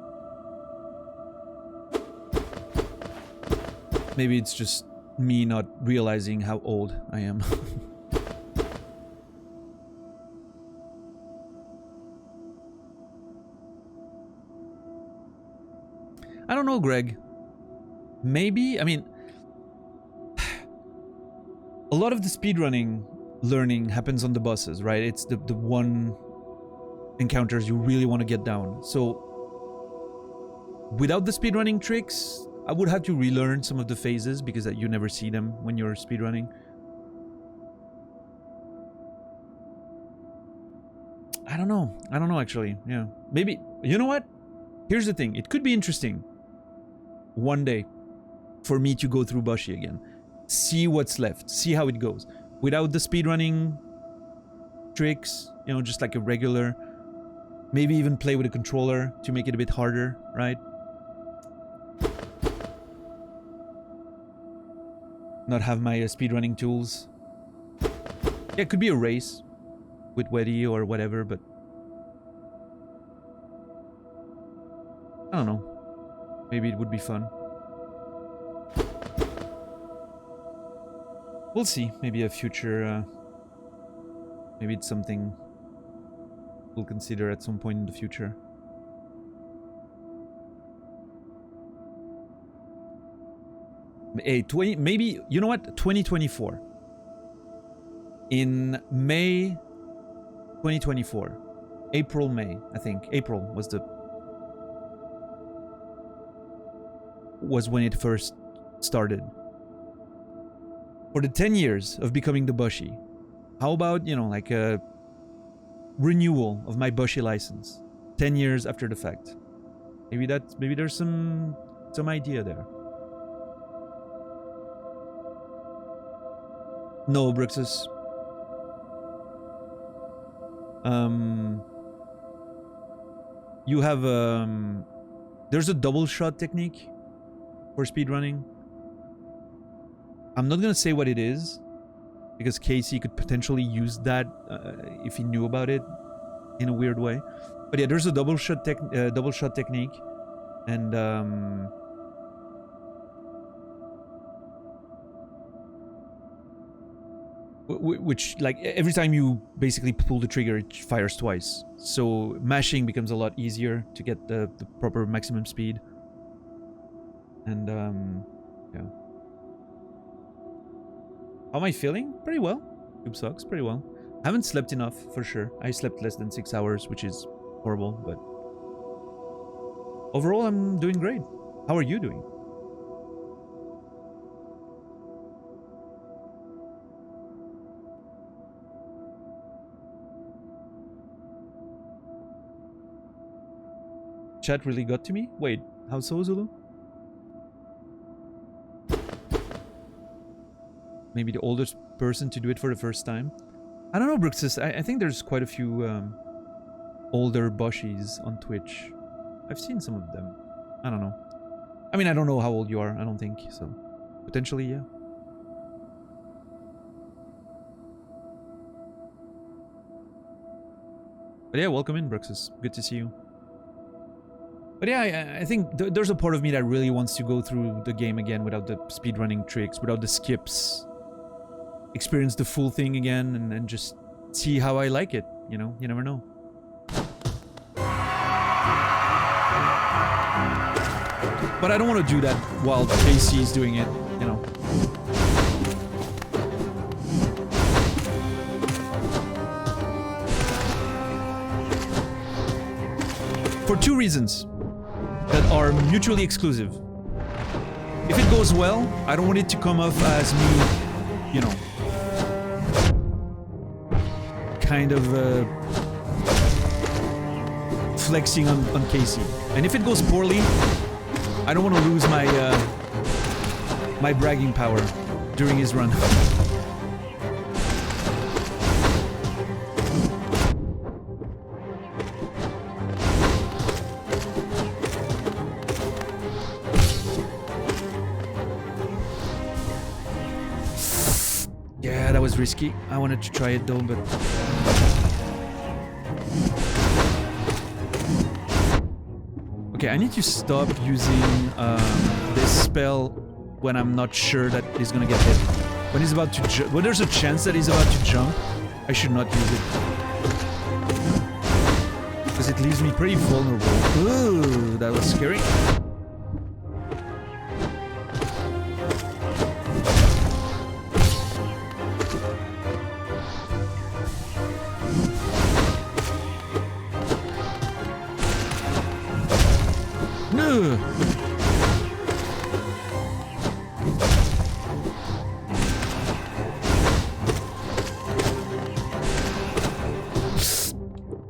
Maybe it's just me not realizing how old I am. I don't know, Greg. Maybe, I mean, a lot of the speedrunning learning happens on the bosses, right? It's the one encounters you really want to get down. So without the speedrunning tricks, I would have to relearn some of the phases because you never see them when you're speedrunning. I don't know actually. Yeah. Maybe, you know what? Here's the thing. It could be interesting one day for me to go through Bushi again. See what's left. See how it goes. Without the speedrunning tricks, you know, just like a regular. Maybe even play with a controller to make it a bit harder, right? Not have my speedrunning tools. Yeah, it could be a race with Weddy or whatever, but I don't know. Maybe it would be fun. We'll see. Maybe a future... maybe it's something we'll consider at some point in the future. Hey, maybe, you know what? 2024. In May 2024. April, May, I think. April was when it first started. For the 10 years of becoming the Bushi, how about, you know, like a renewal of my Bushi license 10 years after the fact? Maybe there's some idea there. No, Bruxus. You have there's a double shot technique for speedrunning. I'm not gonna say what it is, because Casey could potentially use that if he knew about it in a weird way. But yeah, there's a double shot technique, and which, like, every time you basically pull the trigger, it fires twice. So mashing becomes a lot easier to get the proper maximum speed. And yeah. How am I feeling? Pretty well. Tube sucks, pretty well. I haven't slept enough, for sure. I slept less than 6 hours, which is horrible, but overall I'm doing great. How are you doing? Chat really got to me? Wait, how so, Zulu? Maybe the oldest person to do it for the first time? I don't know, Bruxus. I think there's quite a few older Bushis on Twitch. I've seen some of them. I don't know. I mean, I don't know how old you are, I don't think, so potentially, yeah. But yeah, welcome in, Bruxus. Good to see you. But yeah, I think there's a part of me that really wants to go through the game again without the speedrunning tricks, without the skips. Experience the full thing again and just see how I like it, you know? You never know. But I don't want to do that while Casey is doing it, you know? For two reasons that are mutually exclusive. If it goes well, I don't want it to come off as me, you know, kind of flexing on Casey. And if it goes poorly, I don't want to lose my my bragging power during his run. Yeah, that was risky. I wanted to try it though, but... Okay, I need to stop using this spell when I'm not sure that he's gonna get hit. When he's about to when there's a chance that he's about to jump, I should not use it. Because it leaves me pretty vulnerable. Ooh, that was scary.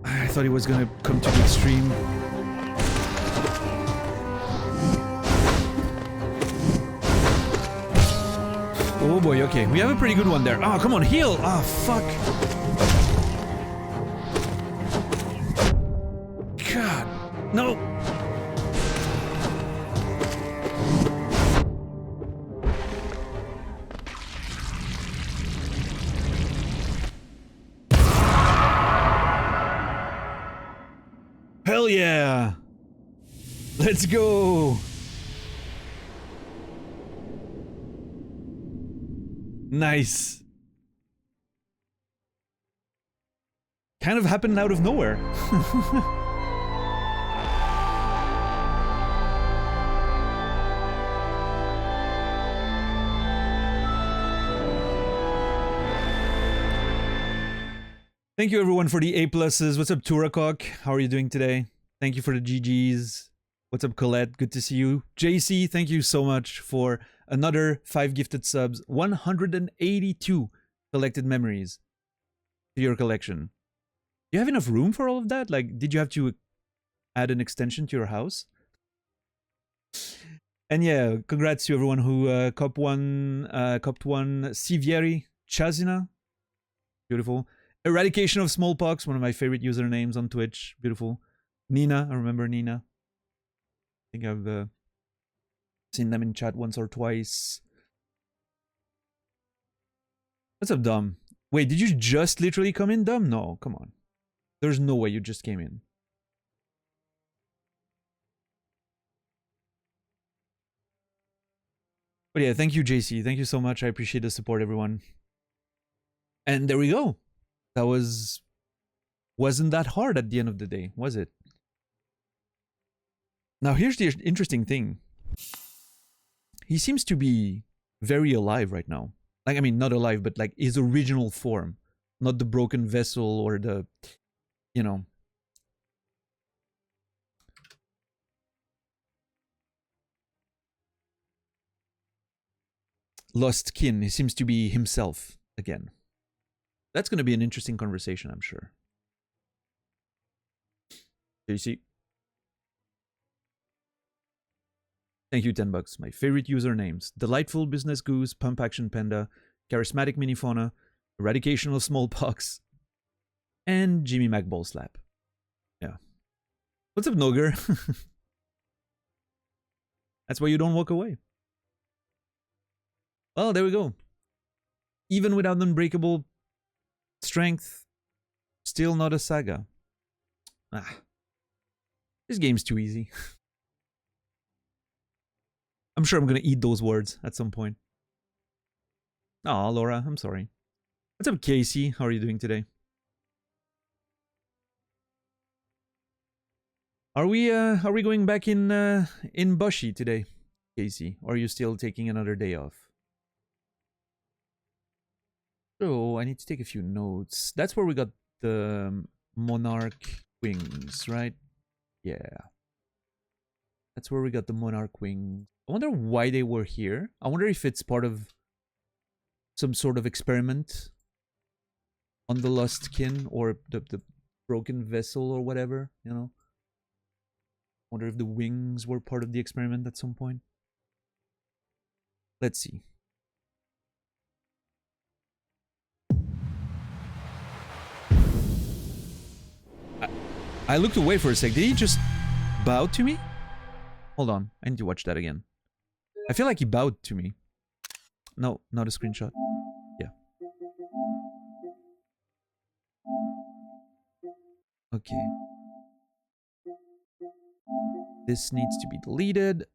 I thought he was gonna come to the extreme. Oh boy, okay. We have a pretty good one there. Oh, come on, heal! Oh, fuck. God. No! Hell yeah! Let's go! Nice. Kind of happened out of nowhere. Thank you everyone for the A pluses. What's up, Turakok? How are you doing today? Thank you for the GGs. What's up, Colette? Good to see you. JC, thank you so much for another 5 gifted subs. 182 collected memories to your collection. Do you have enough room for all of that? Like, did you have to add an extension to your house? And yeah, congrats to everyone who copped one Sivieri Chazina. Beautiful. Eradication of Smallpox, one of my favorite usernames on Twitch. Beautiful. Nina, I remember Nina. I think I've seen them in chat once or twice. What's up, Dom? Wait, did you just literally come in, Dom? No, come on. There's no way you just came in. But yeah, thank you, JC. Thank you so much. I appreciate the support, everyone. And there we go. That wasn't that hard at the end of the day, was it? Now, here's the interesting thing. He seems to be very alive right now. Like, I mean, not alive, but like his original form. Not the broken vessel or the, you know. Lost kin. He seems to be himself again. That's going to be an interesting conversation, I'm sure. JC. Thank you, 10 bucks. My favorite usernames. Delightful Business Goose, Pump Action Panda, Charismatic Minifauna, Eradication of Smallpox, and Jimmy Mac Ball Slap. Yeah. What's up, Noger? That's why you don't walk away. Well, there we go. Even without unbreakable strength, still not a saga. Ah. This game's too easy. I'm sure I'm gonna eat those words at some point. Aw, Laura, I'm sorry. What's up, Casey? How are you doing today? Are we going back in Bushi today, Casey? Or are you still taking another day off? So I need to take a few notes. That's where we got the Monarch wings, right? Yeah. That's where we got the Monarch wings. I wonder why they were here. I wonder if it's part of some sort of experiment on the Lost Kin or the broken vessel or whatever, you know? I wonder if the wings were part of the experiment at some point. Let's see. I looked away for a sec. Did he just bow to me? Hold on. I need to watch that again. I feel like he bowed to me. No, not a screenshot. Yeah. Okay. This needs to be deleted.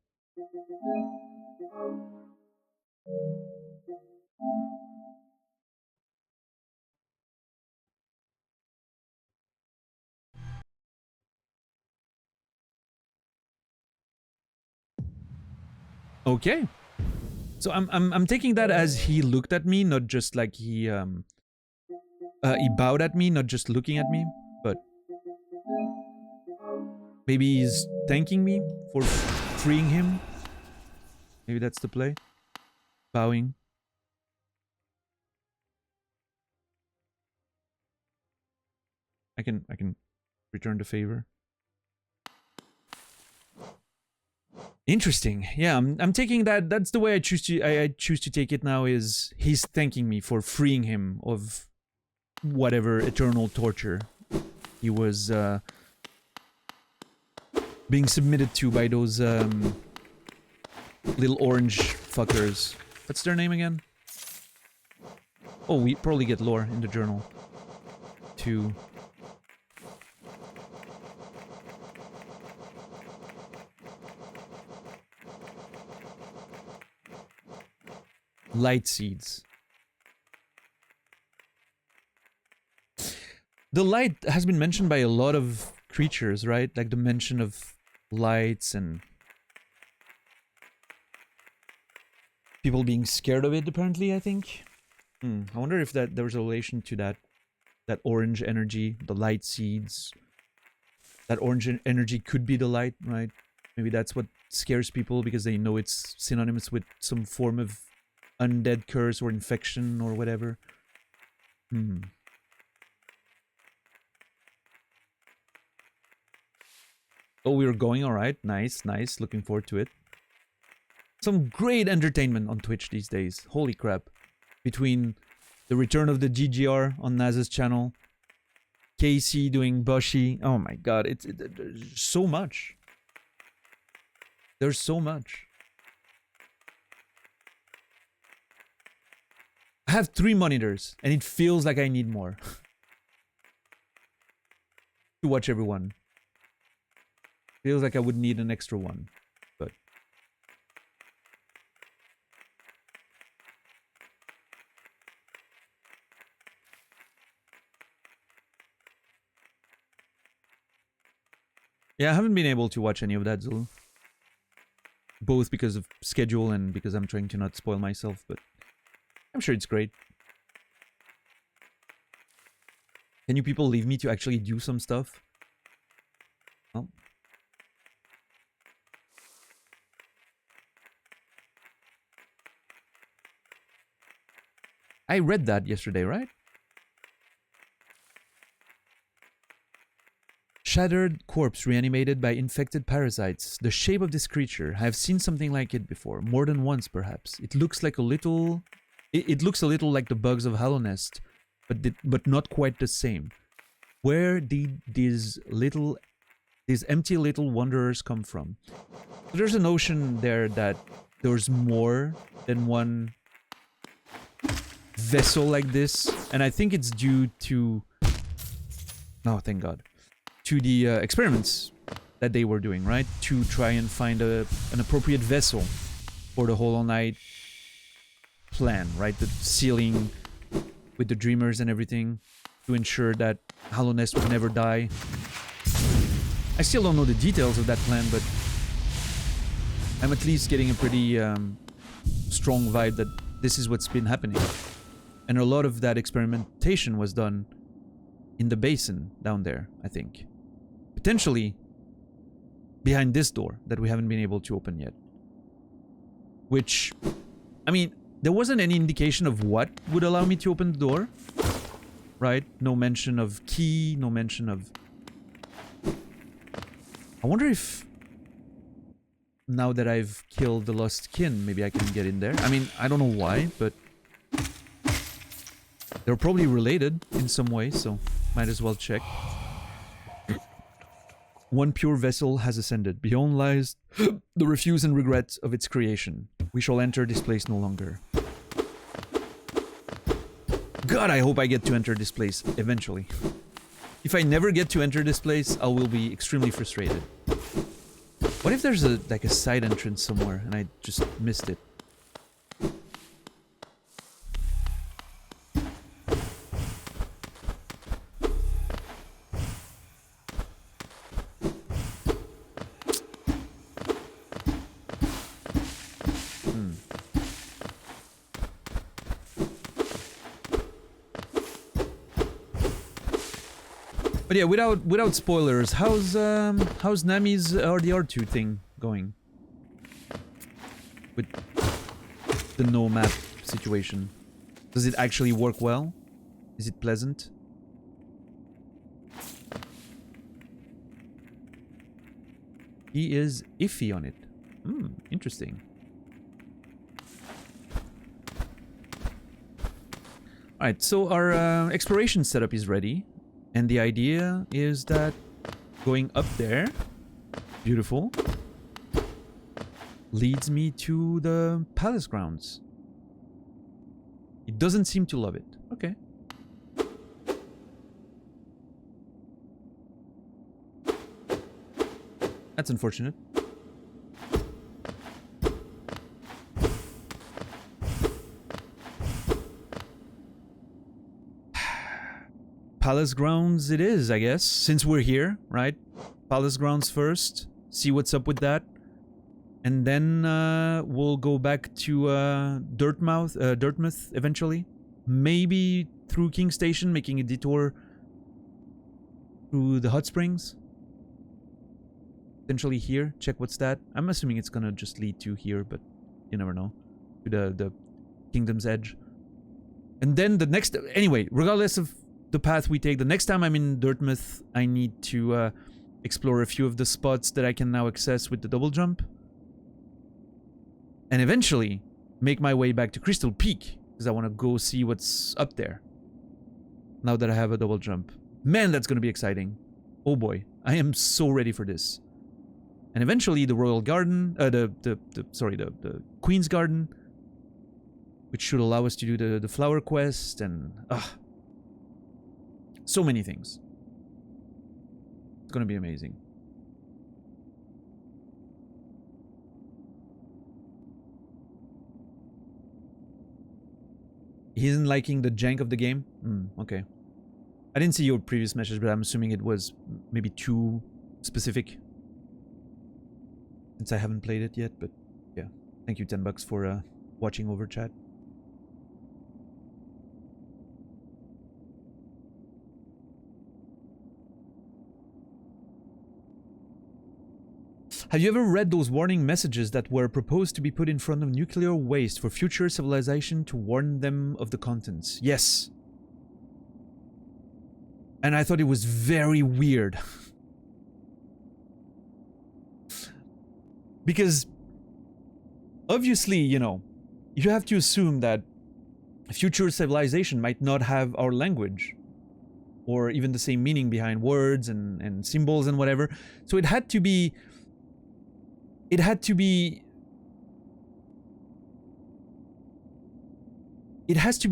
Okay. So I'm taking that as he looked at me, not just like he bowed at me, not just looking at me, but maybe he's thanking me for freeing him. Maybe that's the play. Bowing. I can return the favor. Interesting. Yeah, I'm taking that. That's the way I choose to. I choose to take it now. Is he's thanking me for freeing him of whatever eternal torture he was being submitted to by those little orange fuckers. What's their name again? Oh, we probably get lore in the journal too. Light seeds. The light has been mentioned by a lot of creatures, right? Like the mention of lights and people being scared of it, apparently, I think. I wonder if that there was a relation to that orange energy, the light seeds. That orange energy could be the light, right? Maybe that's what scares people because they know it's synonymous with some form of undead curse or infection or whatever. Oh, we were going all right. Nice, nice. Looking forward to it. Some great entertainment on Twitch these days. Holy crap. Between the return of the GGR on Naz's channel, Casey doing Bushi. Oh my god, there's so much. There's so much. I have 3 monitors, and it feels like I need more. To watch everyone. Feels like I would need an extra one, but... Yeah, I haven't been able to watch any of that, Zulu. Both because of schedule and because I'm trying to not spoil myself, but... I'm sure it's great. Can you people leave me to actually do some stuff? Oh. I read that yesterday, right? Shattered corpse reanimated by infected parasites. The shape of this creature. I have seen something like it before, more than once perhaps. It looks like a little... It looks a little like the bugs of Hallownest, but not quite the same. Where did these empty little wanderers come from? There's a notion there that there's more than one vessel like this, and I think it's due to... Oh, thank God. To the experiments that they were doing, right? To try and find an appropriate vessel for the Hollow Knight plan, right? The sealing with the Dreamers and everything to ensure that Hallownest would never die. I still don't know the details of that plan, but I'm at least getting a pretty strong vibe that this is what's been happening. And a lot of that experimentation was done in the basin down there, I think. Potentially behind this door that we haven't been able to open yet. Which, I mean, there wasn't any indication of what would allow me to open the door. Right? No mention of key, no mention of... I wonder if... Now that I've killed the Lost Kin, maybe I can get in there. I mean, I don't know why, but... They're probably related in some way, so might as well check. One pure vessel has ascended. Beyond lies the refuse and regret of its creation. We shall enter this place no longer. God, I hope I get to enter this place eventually. If I never get to enter this place, I will be extremely frustrated. What if there's like a side entrance somewhere and I just missed it? But yeah, without spoilers, how's Nami's RDR2 thing going? With the no map situation. Does it actually work well? Is it pleasant? He is iffy on it. Interesting. Alright, so our exploration setup is ready. And the idea is that going up there, beautiful, leads me to the palace grounds. It doesn't seem to love it. Okay. That's unfortunate. Palace grounds it is, I guess, since we're here, right? Palace grounds first, see what's up with that. And then we'll go back to Dirtmouth eventually. Maybe through King Station, making a detour through the hot springs. Potentially here, check what's that. I'm assuming it's gonna just lead to here, but you never know. To the Kingdom's Edge. And then the next... Anyway, regardless of the path we take, the next time I'm in Dirtmouth, I need to explore a few of the spots that I can now access with the double jump. And eventually, make my way back to Crystal Peak, because I want to go see what's up there. Now that I have a double jump. Man, that's going to be exciting. Oh boy, I am so ready for this. And eventually the Royal Garden, the Queen's Garden, which should allow us to do the flower quest, and so many things. It's going to be amazing. He isn't liking the jank of the game? Okay. I didn't see your previous message, but I'm assuming it was maybe too specific. Since I haven't played it yet, but yeah. Thank you, $10 for watching over chat. Have you ever read those warning messages that were proposed to be put in front of nuclear waste for future civilization to warn them of the contents? Yes. And I thought it was very weird. Because, obviously, you know, you have to assume that future civilization might not have our language. Or even the same meaning behind words and symbols and whatever. So it had to be... It has to be,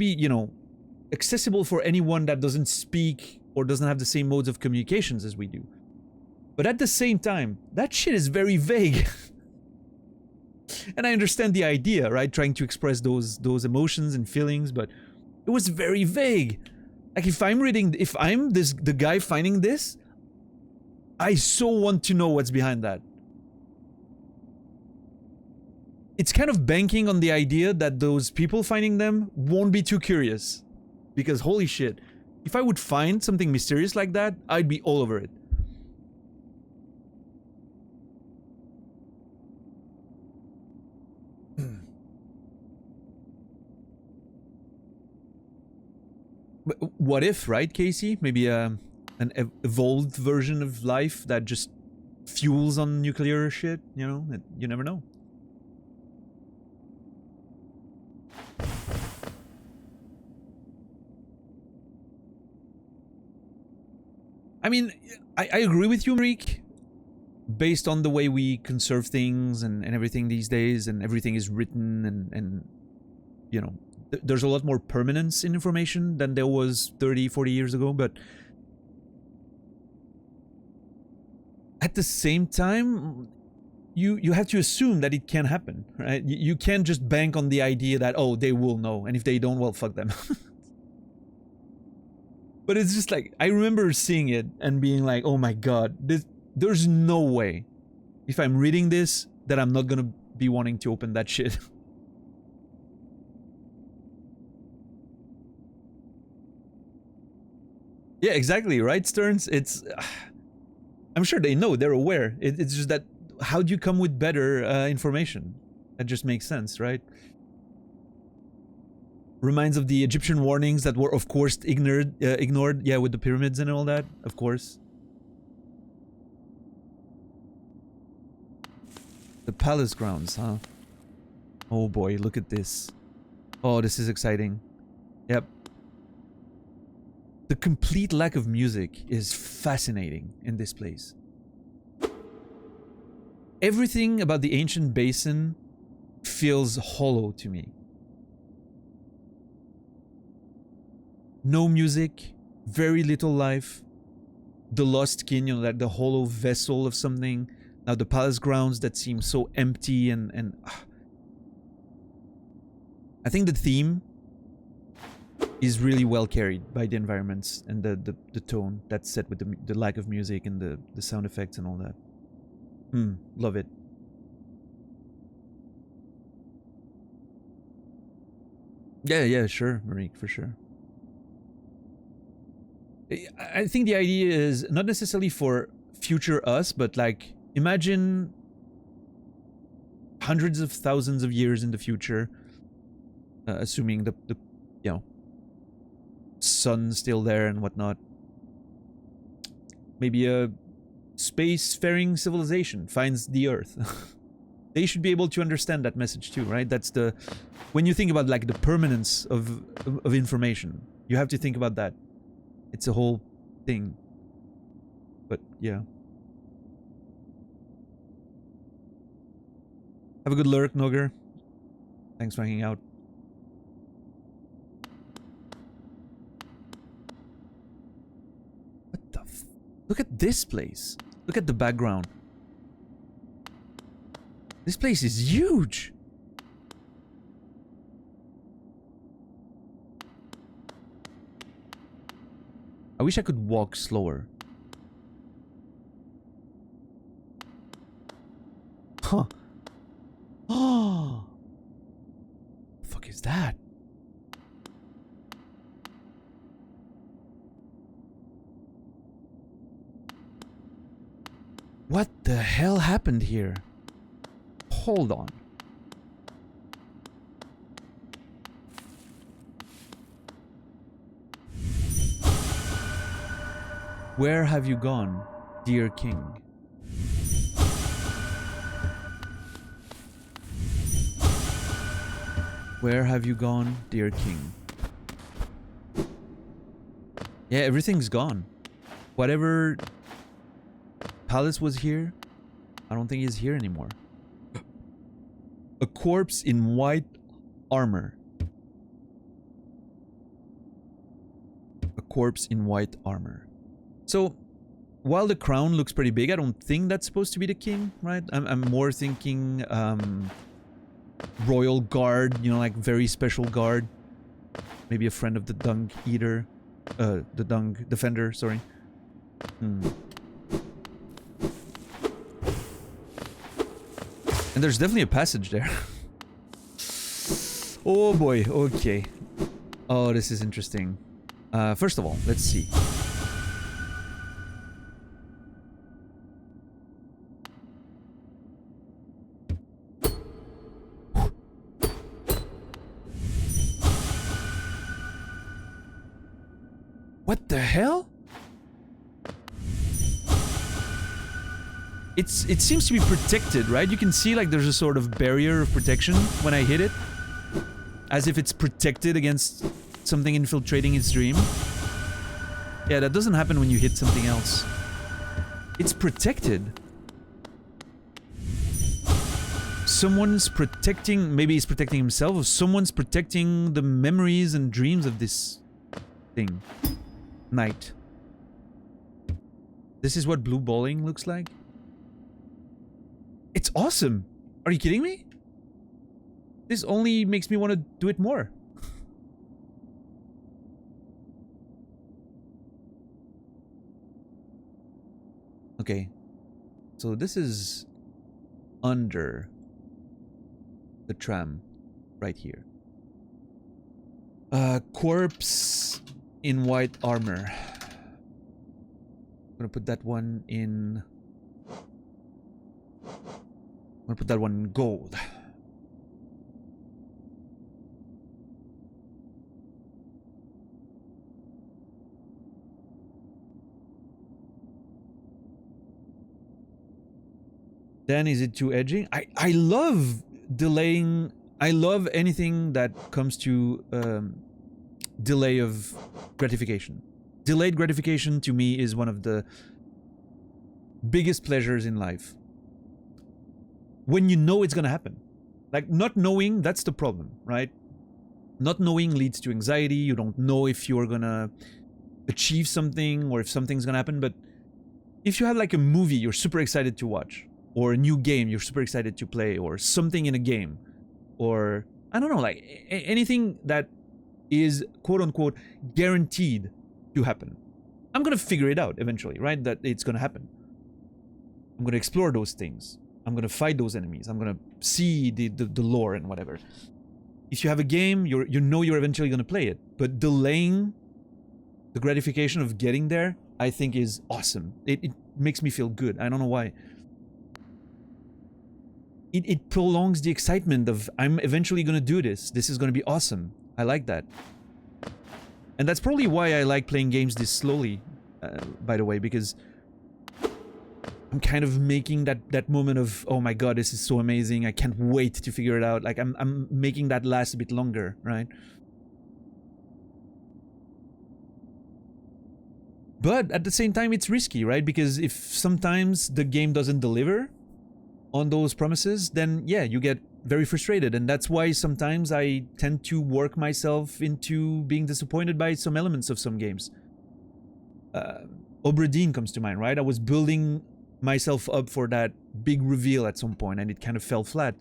you know, accessible for anyone that doesn't speak or doesn't have the same modes of communications as we do. But at the same time, that shit is very vague. And I understand the idea, right? Trying to express those emotions and feelings, but it was very vague. Like if I'm the guy finding this, I so want to know what's behind that. It's kind of banking on the idea that those people finding them won't be too curious. Because holy shit, if I would find something mysterious like that, I'd be all over it. But what if, right, Casey? Maybe an evolved version of life that just fuels on nuclear shit, you know? You never know. I mean, I agree with you, Rick. Based on the way we conserve things and everything these days, and everything is written and you know, there's a lot more permanence in information than there was 30, 40 years ago, but at the same time, you have to assume that it can happen, right? You can't just bank on the idea that, oh, they will know, and if they don't, well, fuck them. But it's just like, I remember seeing it and being like, oh my god, there's no way, if I'm reading this, that I'm not gonna be wanting to open that shit. Yeah, exactly, right, Stearns? It's... I'm sure they know, they're aware. It's just that, how do you come with better information? That just makes sense, right? Reminds of the Egyptian warnings that were, of course, ignored, yeah, with the pyramids and all that, of course. The palace grounds, huh? Oh boy, look at this. Oh, this is exciting. Yep. The complete lack of music is fascinating in this place. Everything about the ancient basin feels hollow to me. No music, very little life. The lost kin, you know, like the hollow vessel of something. Now the palace grounds that seem so empty and I think the theme is really well carried by the environments and the tone that's set with the lack of music and the sound effects and all that. Love it. Yeah, sure, Marie, for sure. I think the idea is not necessarily for future us, but like imagine hundreds of thousands of years in the future, assuming the you know sun's still there and whatnot. Maybe a spacefaring civilization finds the Earth. They should be able to understand that message too, right? That's the when you think about like the permanence of information, you have to think about that. It's a whole thing. But yeah. Have a good lurk, Nogger. Thanks for hanging out. What the f... Look at this place. Look at the background. This place is huge. I wish I could walk slower. Huh. Oh. The fuck is that? What the hell happened here? Hold on. Where have you gone, dear king? Where have you gone, dear king? Yeah, everything's gone. Whatever palace was here, I don't think he's here anymore. A corpse in white armor. A corpse in white armor. So, while the crown looks pretty big, I don't think that's supposed to be the king, right? I'm more thinking royal guard, you know, like very special guard. Maybe a friend of the dung eater. The dung defender, sorry. And there's definitely a passage there. Oh boy, okay. Oh, this is interesting. First of all, let's see. What the hell? It seems to be protected, right? You can see like there's a sort of barrier of protection when I hit it. As if it's protected against something infiltrating its dream. Yeah, that doesn't happen when you hit something else. It's protected. Someone's protecting... Maybe he's protecting himself, or someone's protecting the memories and dreams of this thing. Knight. This is what blue bowling looks like? It's awesome! Are you kidding me? This only makes me want to do it more. Okay. So this is under the tram right here. Corpse in white armor. I'm gonna put that one in... I'm gonna put that one in gold. Then is it too edgy? I love delaying. I love anything that comes to delay of gratification. Delayed gratification to me is one of the biggest pleasures in life. When you know it's gonna happen. Like, not knowing, that's the problem, right? Not knowing leads to anxiety. You don't know if you're gonna achieve something or if something's gonna happen. But if you have like a movie you're super excited to watch, or a new game you're super excited to play, or something in a game, or I don't know, like anything that is quote unquote guaranteed to happen, I'm gonna figure it out eventually, right? That it's gonna happen. I'm gonna explore those things. I'm gonna fight those enemies. I'm gonna see the lore and whatever. If you have a game, you know you're eventually gonna play it. But delaying the gratification of getting there, I think is awesome. It makes me feel good. I don't know why. It prolongs the excitement of, I'm eventually gonna do this. This is gonna be awesome. I like that. And that's probably why I like playing games this slowly, by the way, because I'm kind of making that moment of, oh my god, this is so amazing, I can't wait to figure it out. Like, I'm making that last a bit longer, right? But at the same time, it's risky, right? Because if sometimes the game doesn't deliver on those promises, then yeah, you get very frustrated. And that's why sometimes I tend to work myself into being disappointed by some elements of some games. Obra Dinn comes to mind, right? I was building myself up for that big reveal at some point and it kind of fell flat.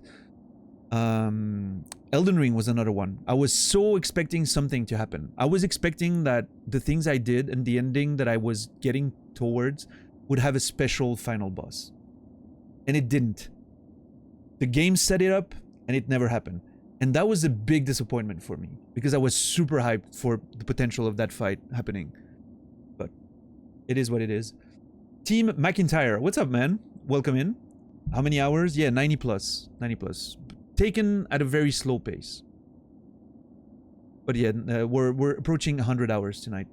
Elden Ring was another one. I was so expecting something to happen. I was expecting that the things I did and the ending that I was getting towards would have a special final boss. And it didn't. The game set it up and it never happened. And that was a big disappointment for me because I was super hyped for the potential of that fight happening. But it is what it is. Team McIntyre, what's up, man? Welcome in. How many hours? Yeah, 90 plus. 90 plus. Taken at a very slow pace. But yeah, we're approaching 100 hours tonight.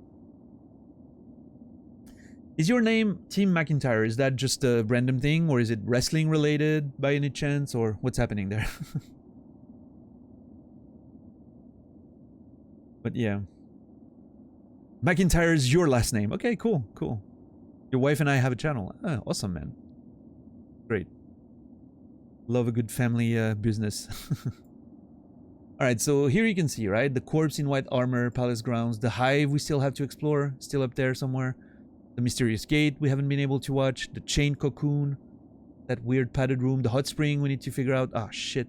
Is your name Team McIntyre? Is that just a random thing, or is it wrestling related by any chance, or what's happening there? But yeah. McIntyre is your last name. Okay, cool, cool. Your wife and I have a channel. Ah, awesome, man. Great. Love a good family business. Alright, so here you can see, right? The corpse in white armor, palace grounds, the hive we still have to explore, still up there somewhere. The mysterious gate we haven't been able to watch, the chain cocoon, that weird padded room, the hot spring we need to figure out. Ah, shit.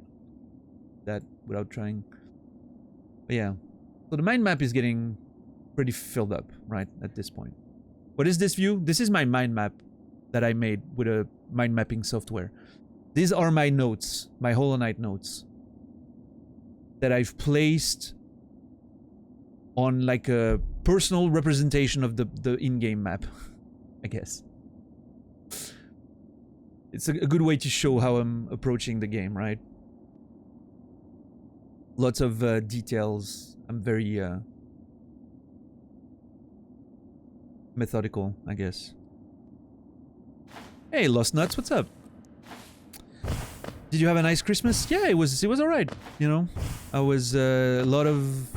That without trying. But yeah. So the mind map is getting pretty filled up, right, at this point. What is this view? This is my mind map that I made with a mind mapping software. These are my notes, my Hollow Knight notes, that I've placed on like a personal representation of the in-game map, I guess. It's a good way to show how I'm approaching the game, right? Lots of details. I'm very methodical, I guess. Hey, Lost Nuts, what's up? Did you have a nice Christmas? Yeah, it was alright, you know. I was a lot of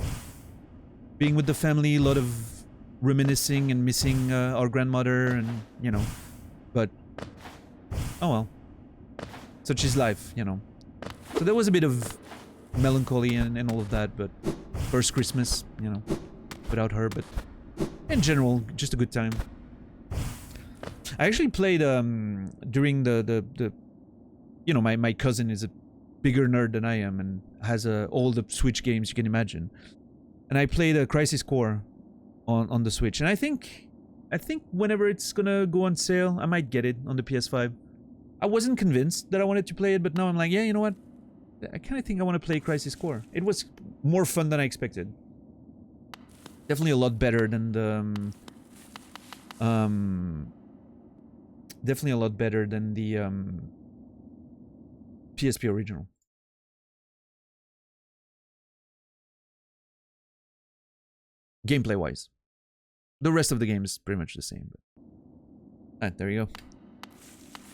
being with the family, a lot of reminiscing and missing our grandmother, and you know, but oh well, such is life, you know. So there was a bit of melancholy and all of that, but first Christmas, you know, without her, but in general, just a good time. I actually played during the you know, my cousin is a bigger nerd than I am and has all the Switch games you can imagine. And I played a Crisis Core on the Switch, and I think whenever it's gonna go on sale, I might get it on the PS5. I wasn't convinced that I wanted to play it, but now I'm like, yeah, you know what? I kind of think I want to play Crisis Core. It was more fun than I expected. Definitely a lot better than the definitely a lot better than the PSP original. Gameplay wise. The rest of the game is pretty much the same. But... there you go.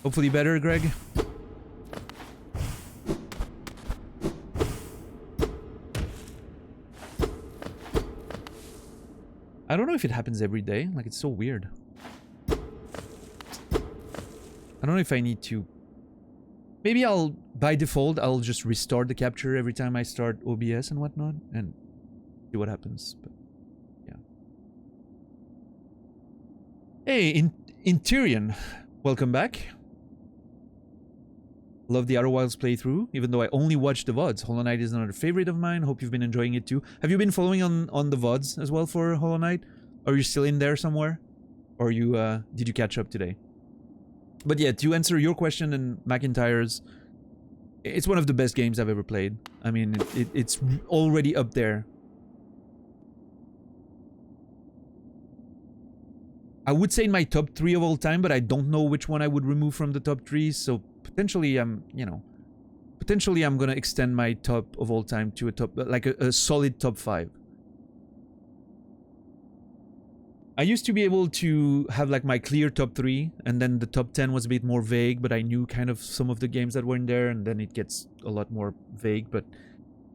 Hopefully better, Greg. I don't know if it happens every day. Like, it's so weird. I don't know if I need to... Maybe I'll, by default, I'll just restart the capture every time I start OBS and whatnot, and see what happens. But, yeah. Hey, Interion, welcome back. Love the Outer Wilds playthrough, even though I only watched the VODs. Hollow Knight is another favorite of mine. Hope you've been enjoying it too. Have you been following on the VODs as well for Hollow Knight? Are you still in there somewhere? Or you did you catch up today? But yeah, to answer your question and McIntyre's, it's one of the best games I've ever played. I mean, it's already up there. I would say in my top 3 of all time, but I don't know which one I would remove from the top 3, so potentially I'm gonna extend my top of all time to a top, like a solid top 5. I used to be able to have like my clear top 3, and then the top 10 was a bit more vague, but I knew kind of some of the games that were in there, and then it gets a lot more vague, but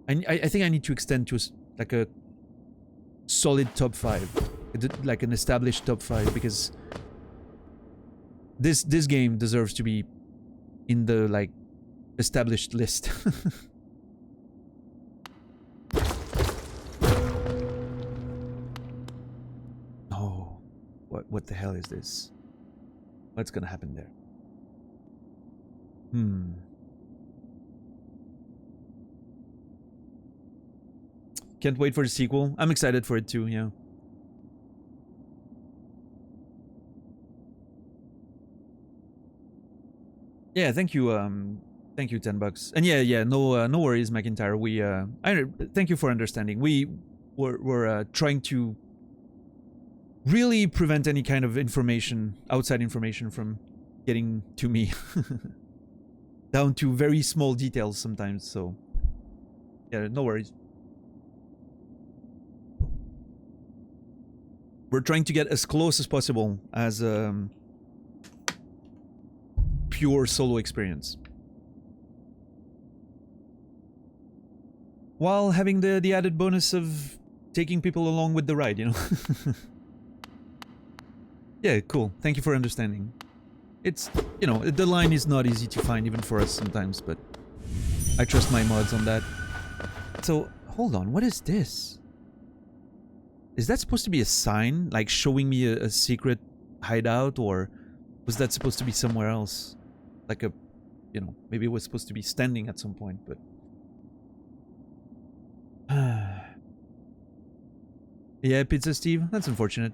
I think I need to extend to like a solid top 5. Like an established top 5, because this game deserves to be in the like established list. Oh, what the hell is this? What's gonna happen there? Can't wait for the sequel. I'm excited for it too, yeah. Yeah, thank you, $10. And yeah, no worries, McIntyre. Thank you for understanding. We're trying to really prevent any kind of outside information from getting to me. Down to very small details sometimes, so yeah, no worries. We're trying to get as close as possible as pure solo experience, while having the added bonus of taking people along with the ride, you know. Yeah, cool. Thank you for understanding. It's, you know, the line is not easy to find even for us sometimes, but I trust my mods on that. So, hold on, what is this? Is that supposed to be a sign, like showing me a secret hideout, or was that supposed to be somewhere else? Like a, you know, maybe it was supposed to be standing at some point, but... Yeah, Pizza Steve, that's unfortunate.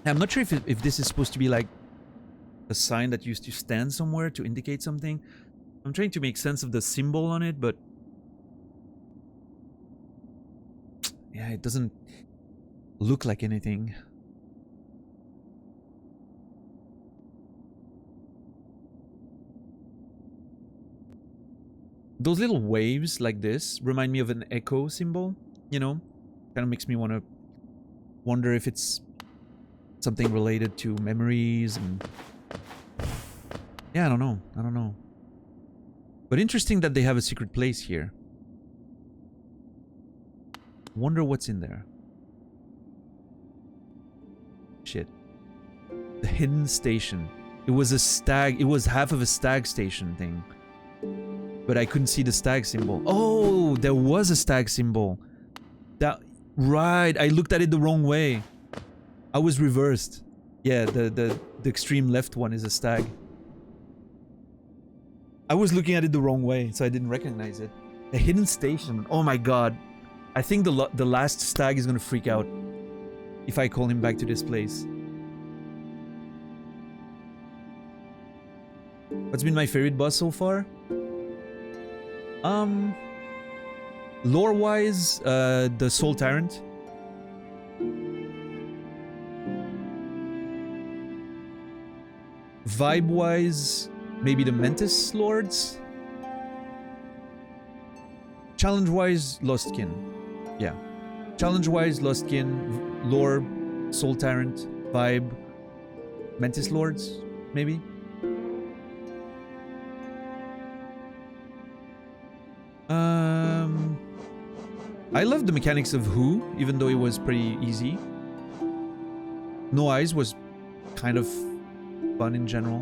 I'm not sure if this is supposed to be like a sign that used to stand somewhere to indicate something. I'm trying to make sense of the symbol on it, but... yeah, it doesn't look like anything. Those little waves like this remind me of an echo symbol, you know? Kind of makes me want to wonder if it's something related to memories and... yeah, I don't know. But interesting that they have a secret place here. Wonder what's in there. Shit. The hidden station. It was half of a stag station thing. But I couldn't see the stag symbol. Oh, there was a stag symbol. Right, I looked at it the wrong way. I was reversed. Yeah, the extreme left one is a stag. I was looking at it the wrong way, so I didn't recognize it. A hidden station. Oh my god. I think the last stag is gonna freak out if I call him back to this place. What's been my favorite boss so far? Lore-wise, the Soul Tyrant. Vibe-wise, maybe the Mentis Lords. Challenge-wise, Lostkin. Yeah. Challenge-wise, Lostkin, Lore, Soul Tyrant, Vibe, Mentis Lords, maybe? I loved the mechanics of Who, even though it was pretty easy. No Eyes was kind of fun in general.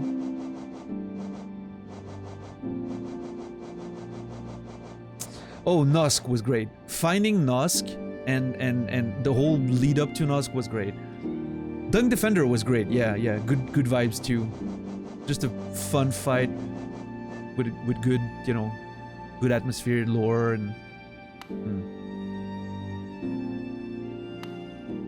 Oh, Nosk was great. Finding Nosk and the whole lead up to Nosk was great. Dung Defender was great. Yeah, good vibes too. Just a fun fight with good, you know, good atmosphere, lore, and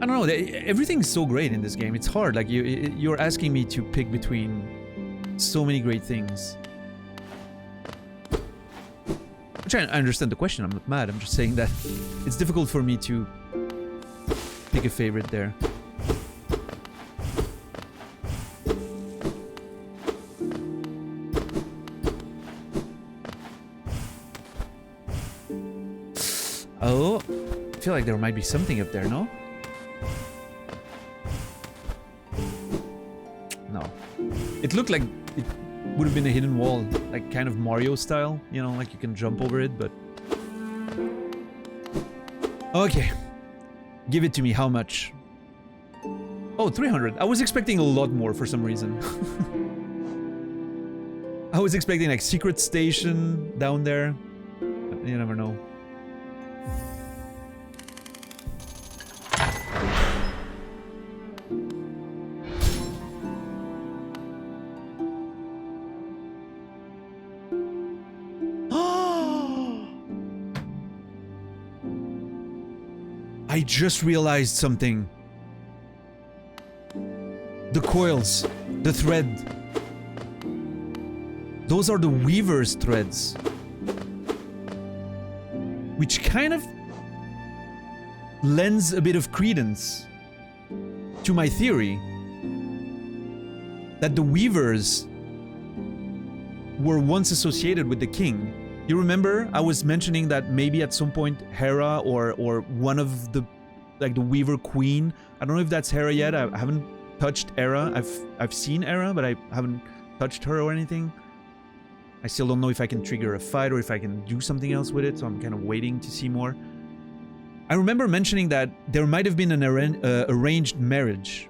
I don't know. Everything's so great in this game. It's hard. Like you're asking me to pick between so many great things. I understand the question. I'm not mad. I'm just saying that it's difficult for me to pick a favorite there. Oh, I feel like there might be something up there, no? No. It looked like it would have been a hidden wall, like kind of Mario style, you know, like you can jump over it, but... Okay. Give it to me, how much? Oh, 300. I was expecting a lot more for some reason. I was expecting like Secret Station down there, but you never know. I just realized something. The coils, the thread. Those are the Weaver's threads. Which kind of lends a bit of credence to my theory that the Weavers were once associated with the king. You remember I was mentioning that maybe at some point Hera or one of the, like the Weaver Queen, I don't know if that's Hera yet. I haven't touched Hera. I've seen Hera, but I haven't touched her or anything. I still don't know if I can trigger a fight or if I can do something else with it, so I'm kind of waiting to see more. I remember mentioning that there might have been an arranged marriage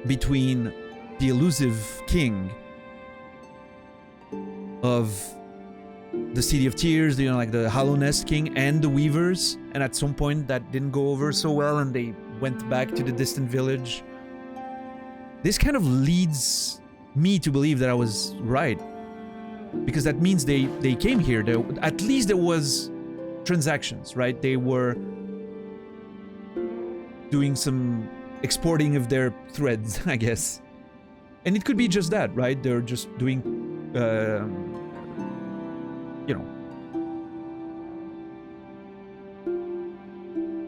between the elusive king of the City of Tears, you know, like the Hallownest King, and the Weavers, and at some point that didn't go over so well and they went back to the distant village. This kind of leads me to believe that I was right, because that means they came here. At least there was transactions, right? They were doing some exporting of their threads, I guess. And it could be just that, right? They're just doing you know,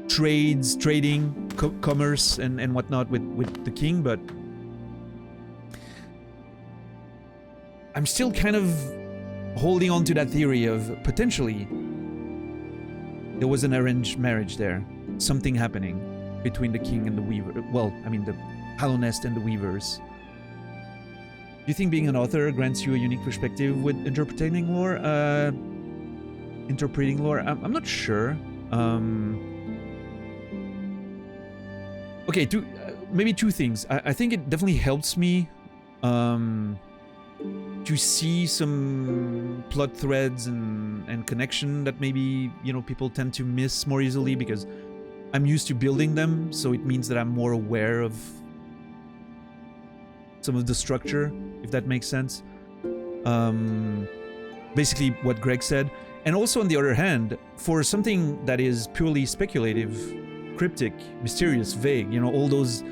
trading, commerce, and whatnot with the king, but I'm still kind of holding on to that theory of potentially there was an arranged marriage there, something happening between the king and the Weaver. Well, I mean the Hallownest and the Weavers. Do you think being an author grants you a unique perspective with interpreting lore? I'm not sure. Okay, maybe two things. I think it definitely helps me to see some plot threads and connection that maybe, you know, people tend to miss more easily because I'm used to building them, so it means that I'm more aware of some of the structure, if that makes sense. Basically what Greg said. And also on the other hand, for something that is purely speculative, cryptic, mysterious, vague, you know, all those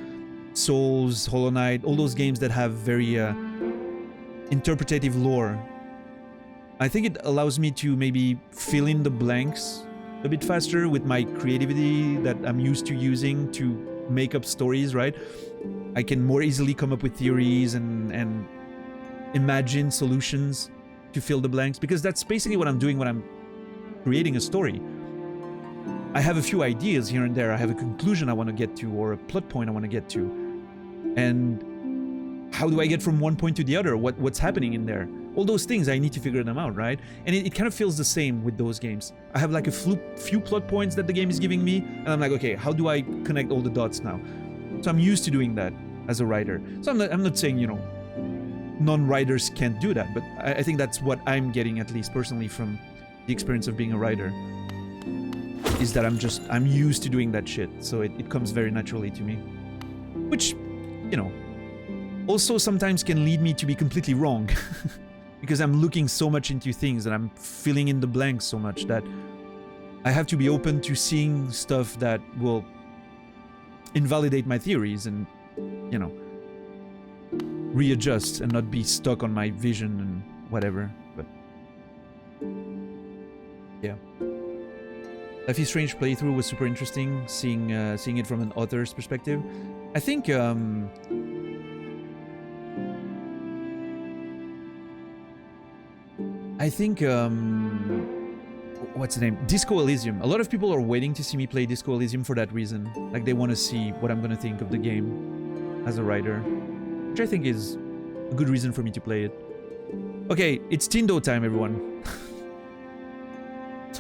Souls, Hollow Knight, all those games that have very interpretative lore, I think it allows me to maybe fill in the blanks a bit faster with my creativity that I'm used to using to make up stories, right? I can more easily come up with theories and imagine solutions to fill the blanks, because that's basically what I'm doing when I'm creating a story. I have a few ideas here and there. I have a conclusion I want to get to, or a plot point I want to get to. And how do I get from one point to the other? What's happening in there? all those things, I need to figure them out, right? And it kind of feels the same with those games. I have like a few plot points that the game is giving me, and I'm like, okay, how do I connect all the dots now? So I'm used to doing that as a writer. So I'm not saying, you know, non-writers can't do that, but I think that's what I'm getting, at least personally, from the experience of being a writer, is that I'm used to doing that shit, so it comes very naturally to me. Which, you know, also sometimes can lead me to be completely wrong. Because I'm looking so much into things and I'm filling in the blanks so much that I have to be open to seeing stuff that will invalidate my theories and, you know, readjust and not be stuck on my vision and whatever. But yeah, Life is Strange playthrough was super interesting, seeing it from an author's perspective. I think what's the name? Disco Elysium. A lot of people are waiting to see me play Disco Elysium for that reason. Like, they want to see what I'm gonna think of the game as a writer, which I think is a good reason for me to play it. Okay, it's Tindo time, everyone.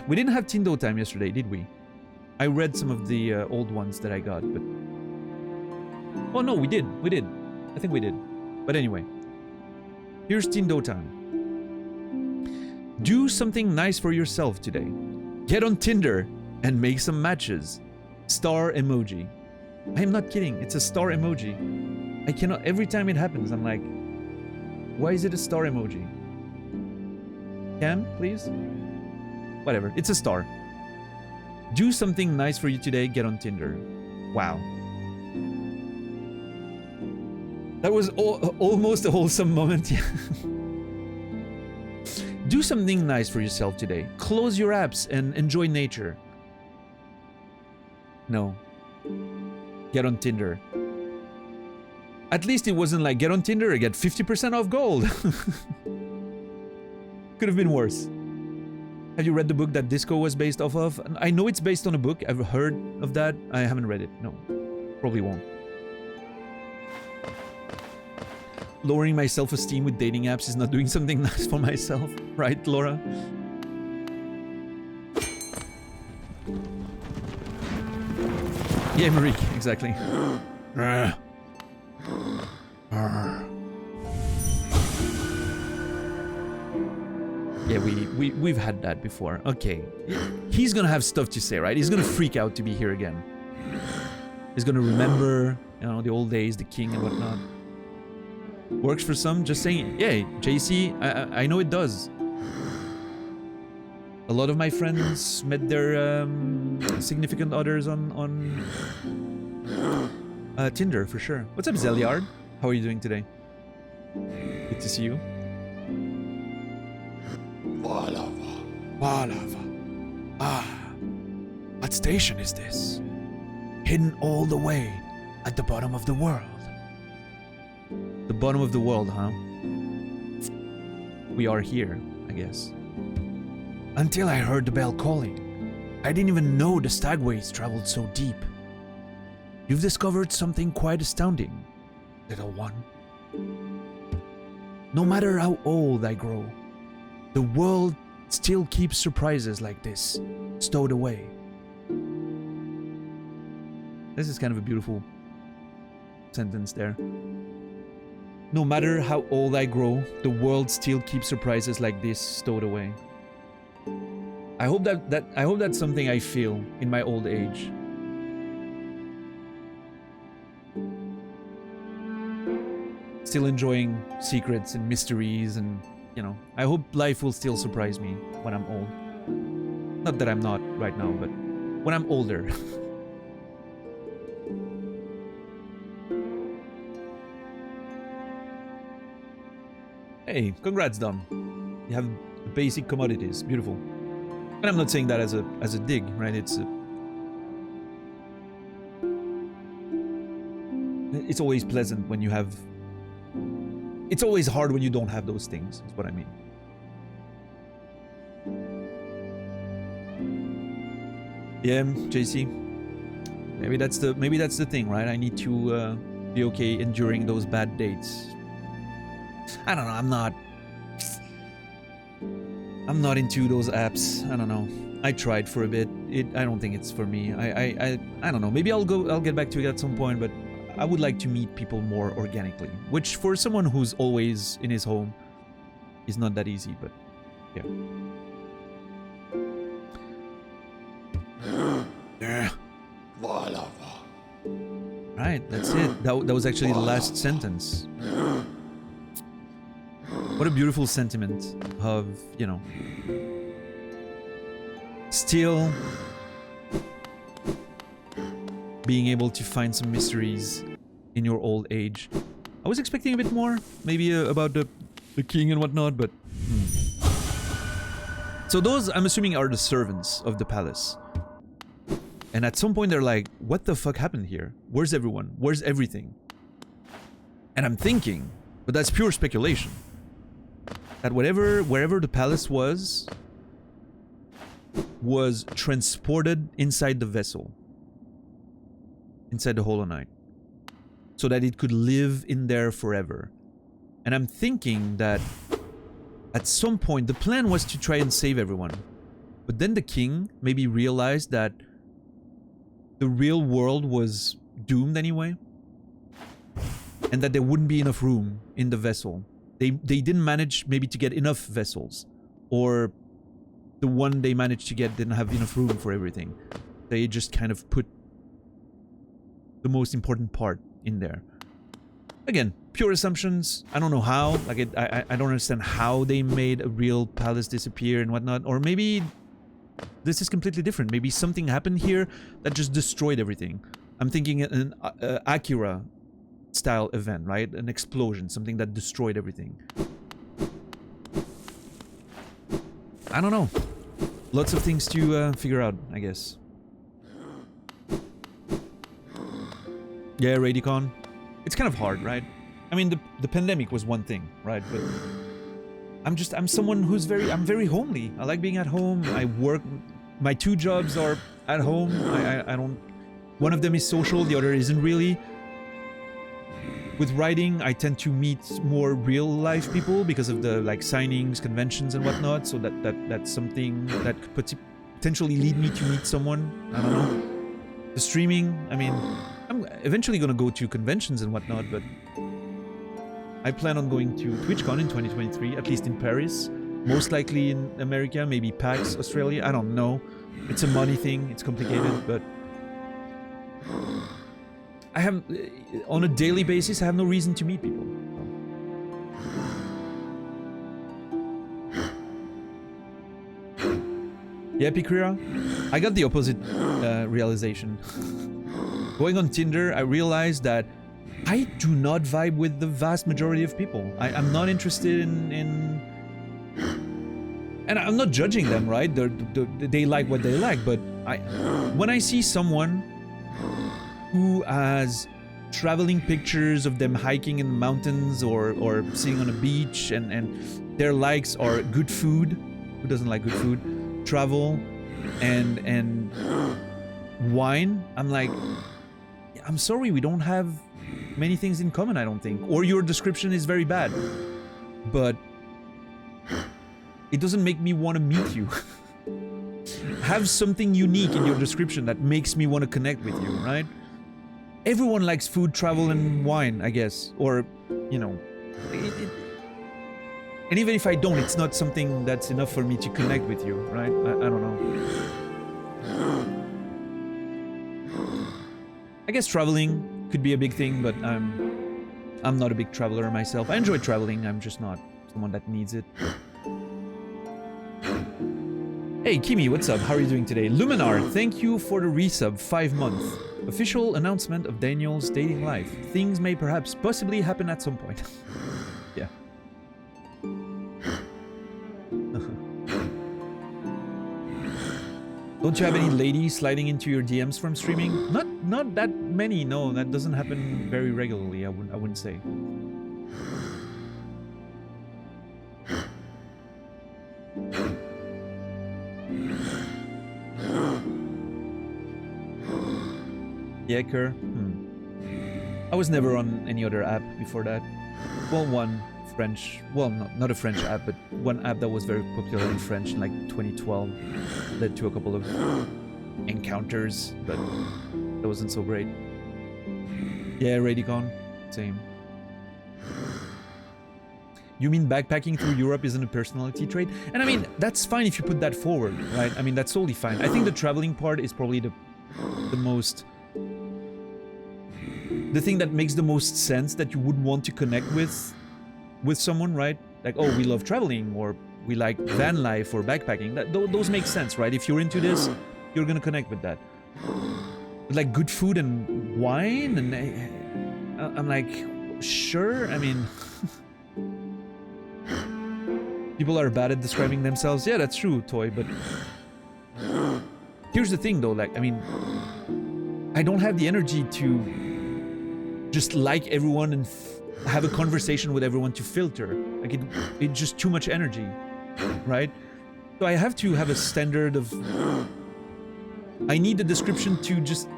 We didn't have Tindo time yesterday, did we? I read some of the old ones that I got, but... Oh no, we did. I think we did. But anyway, here's Tindo time. Do something nice for yourself today. Get on Tinder and make some matches. Star emoji. I am not kidding, it's a star emoji. I cannot, every time it happens, I'm like, why is it a star emoji? Cam, please? Whatever, it's a star. Do something nice for you today, get on Tinder. Wow. That was almost a wholesome moment. Do something nice for yourself today. Close your apps and enjoy nature. No. Get on Tinder. At least it wasn't like, get on Tinder and get 50% off gold. Could have been worse. Have you read the book that Disco was based off of? I know it's based on a book. I've heard of that. I haven't read it. No. Probably won't. Lowering my self-esteem with dating apps is not doing something nice for myself. Right, Laura? Yeah, Marie, exactly. Yeah, we've had that before. Okay. He's gonna have stuff to say, right? He's gonna freak out to be here again. He's gonna remember, you know, the old days, the king and whatnot. Works for some, just saying, yeah, JC, I know it does. A lot of my friends met their significant others on Tinder, for sure. What's up, Zeliard? How are you doing today? Good to see you. Walava. Ah, what station is this? Hidden all the way at the bottom of the world. The bottom of the world, huh? We are here, I guess. Until I heard the bell calling. I didn't even know the stagways traveled so deep. You've discovered something quite astounding, little one. No matter how old I grow, the world still keeps surprises like this stowed away. This is kind of a beautiful sentence there. No matter how old I grow, the world still keeps surprises like this stowed away. I hope that's something I feel in my old age. Still enjoying secrets and mysteries, and, you know, I hope life will still surprise me when I'm old. Not that I'm not right now, but when I'm older. Hey, congrats, Dom. You have basic commodities. Beautiful. And I'm not saying that as a dig, right? It's always pleasant when you have... It's always hard when you don't have those things, is what I mean. Yeah, JC. Maybe that's the thing, right? I need to be okay enduring those bad dates. I don't know, I'm not into those apps. I don't know. I tried for a bit. I don't think it's for me. I don't know. Maybe I'll get back to it at some point, but I would like to meet people more organically, which for someone who's always in his home is not that easy, but yeah. Right, that's it. That was actually the last sentence. What a beautiful sentiment of, you know, still being able to find some mysteries in your old age. I was expecting a bit more, maybe about the king and whatnot, but... So those, I'm assuming, are the servants of the palace. And at some point they're like, what the fuck happened here? Where's everyone? Where's everything? And I'm thinking, but that's pure speculation, that wherever the palace was transported inside the vessel. Inside the Hollow Knight. So that it could live in there forever. And I'm thinking that at some point the plan was to try and save everyone. But then the king maybe realized that the real world was doomed anyway. And that there wouldn't be enough room in the vessel. They didn't manage maybe to get enough vessels. Or the one they managed to get didn't have enough room for everything. They just kind of put the most important part in there. Again, pure assumptions. I don't know how. Like, I don't understand how they made a real palace disappear and whatnot. Or maybe this is completely different. Maybe something happened here that just destroyed everything. I'm thinking an Akira style event, right? An explosion, something that destroyed everything. I don't know. Lots of things to figure out, I guess. Yeah, Radicon. It's kind of hard, right? I mean, the pandemic was one thing, right? But I'm someone who's I'm very homely. I like being at home. I work, my two jobs are at home. I don't, one of them is social, the other isn't really. With writing, I tend to meet more real life people because of the like signings, conventions and whatnot. So that's something that could potentially lead me to meet someone. I don't know. The streaming, I mean, I'm eventually gonna go to conventions and whatnot, but I plan on going to TwitchCon in 2023, at least in Paris. Most likely in America, maybe PAX Australia, I don't know. It's a money thing, it's complicated, but I have, on a daily basis, I have no reason to meet people. Yeah, Pikira, I got the opposite realization. Going on Tinder, I realized that I do not vibe with the vast majority of people. I'm not interested in... And I'm not judging them, right? They like what they like, but when I see someone who has traveling pictures of them hiking in the mountains or sitting on a beach and their likes are good food, who doesn't like good food, travel, and wine, I'm like, I'm sorry, we don't have many things in common, I don't think. Or your description is very bad. But it doesn't make me want to meet you. Have something unique in your description that makes me want to connect with you, right? Everyone likes food, travel, and wine, I guess. Or, you know... and even if I don't, it's not something that's enough for me to connect with you, right? I don't know. I guess traveling could be a big thing, but I'm not a big traveler myself. I enjoy traveling, I'm just not someone that needs it. Hey Kimi, what's up? How are you doing today? Luminar, thank you for the resub, 5 months. Official announcement of Daniel's dating life. Things may perhaps possibly happen at some point. Yeah. Don't you have any ladies sliding into your DMs from streaming? Not that many, no. That doesn't happen very regularly, I wouldn't say. Yeah, Kerr. I was never on any other app before that. Well, one French, well, not a French app, but one app that was very popular in French in like 2012, led to a couple of encounters, but that wasn't so great. Yeah, Radicon, same. You mean backpacking through Europe isn't a personality trait? And I mean, that's fine if you put that forward, right? I mean, that's totally fine. I think the traveling part is probably the most... the thing that makes the most sense, that you would want to connect with someone, right? Like, oh, we love traveling, or we like van life or backpacking. Those make sense, right? If you're into this, you're gonna connect with that. But like good food and wine, and I'm like, sure, I mean... People are bad at describing themselves. Yeah, that's true, Toy, but... Here's the thing, though, like, I mean... I don't have the energy to just like everyone and have a conversation with everyone to filter. Like, it's just too much energy, right? So I have to have a standard of... I need the description to just...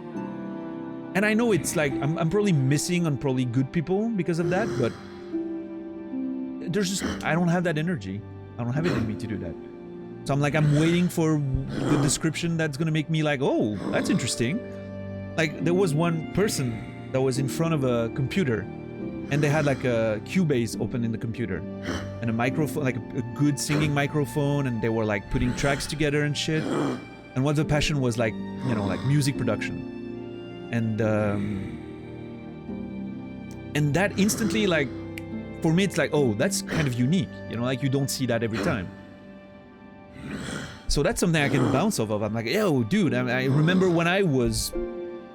And I know it's like, I'm probably missing on probably good people because of that, but... There's just... I don't have that energy. I don't have it in me to do that. So I'm like, I'm waiting for the description that's gonna make me like, oh, that's interesting. Like, there was one person that was in front of a computer, and they had like a Cubase open in the computer, and a microphone, like a good singing microphone, and they were like putting tracks together and shit. And what the passion was, like, you know, like music production. And that instantly, like, for me, it's like, oh, that's kind of unique, you know, like you don't see that every time. So that's something I can bounce off of. I'm like, yo, dude, I remember when I was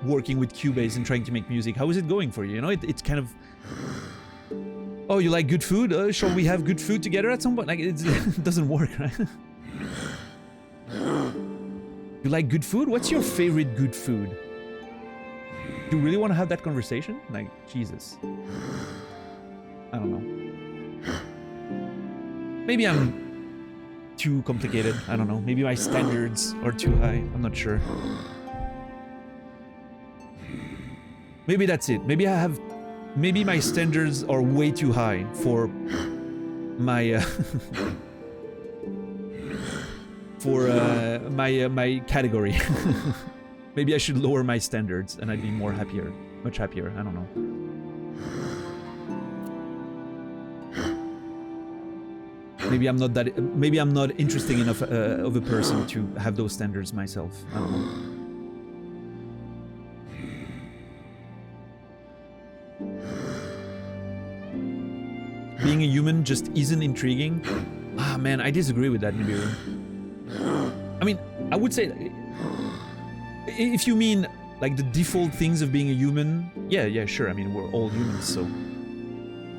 working with Cubase and trying to make music. How is it going for you? You know, it's kind of... Oh, you like good food? Shall we have good food together at some point? Like, it doesn't work, right? You like good food? What's your favorite good food? Do you really want to have that conversation? Like, Jesus. I don't know. Maybe I'm too complicated. I don't know. Maybe my standards are too high. I'm not sure. Maybe that's it. Maybe my standards are way too high for my my category. Maybe I should lower my standards and I'd be more happier, much happier. I don't know. Maybe I'm not that. Maybe I'm not interesting enough of a person to have those standards myself. I don't know. Being a human just isn't intriguing. Ah, man, I disagree with that, Nibiru. I mean, I would say, if you mean like the default things of being a human, yeah, sure. I mean, we're all humans, so.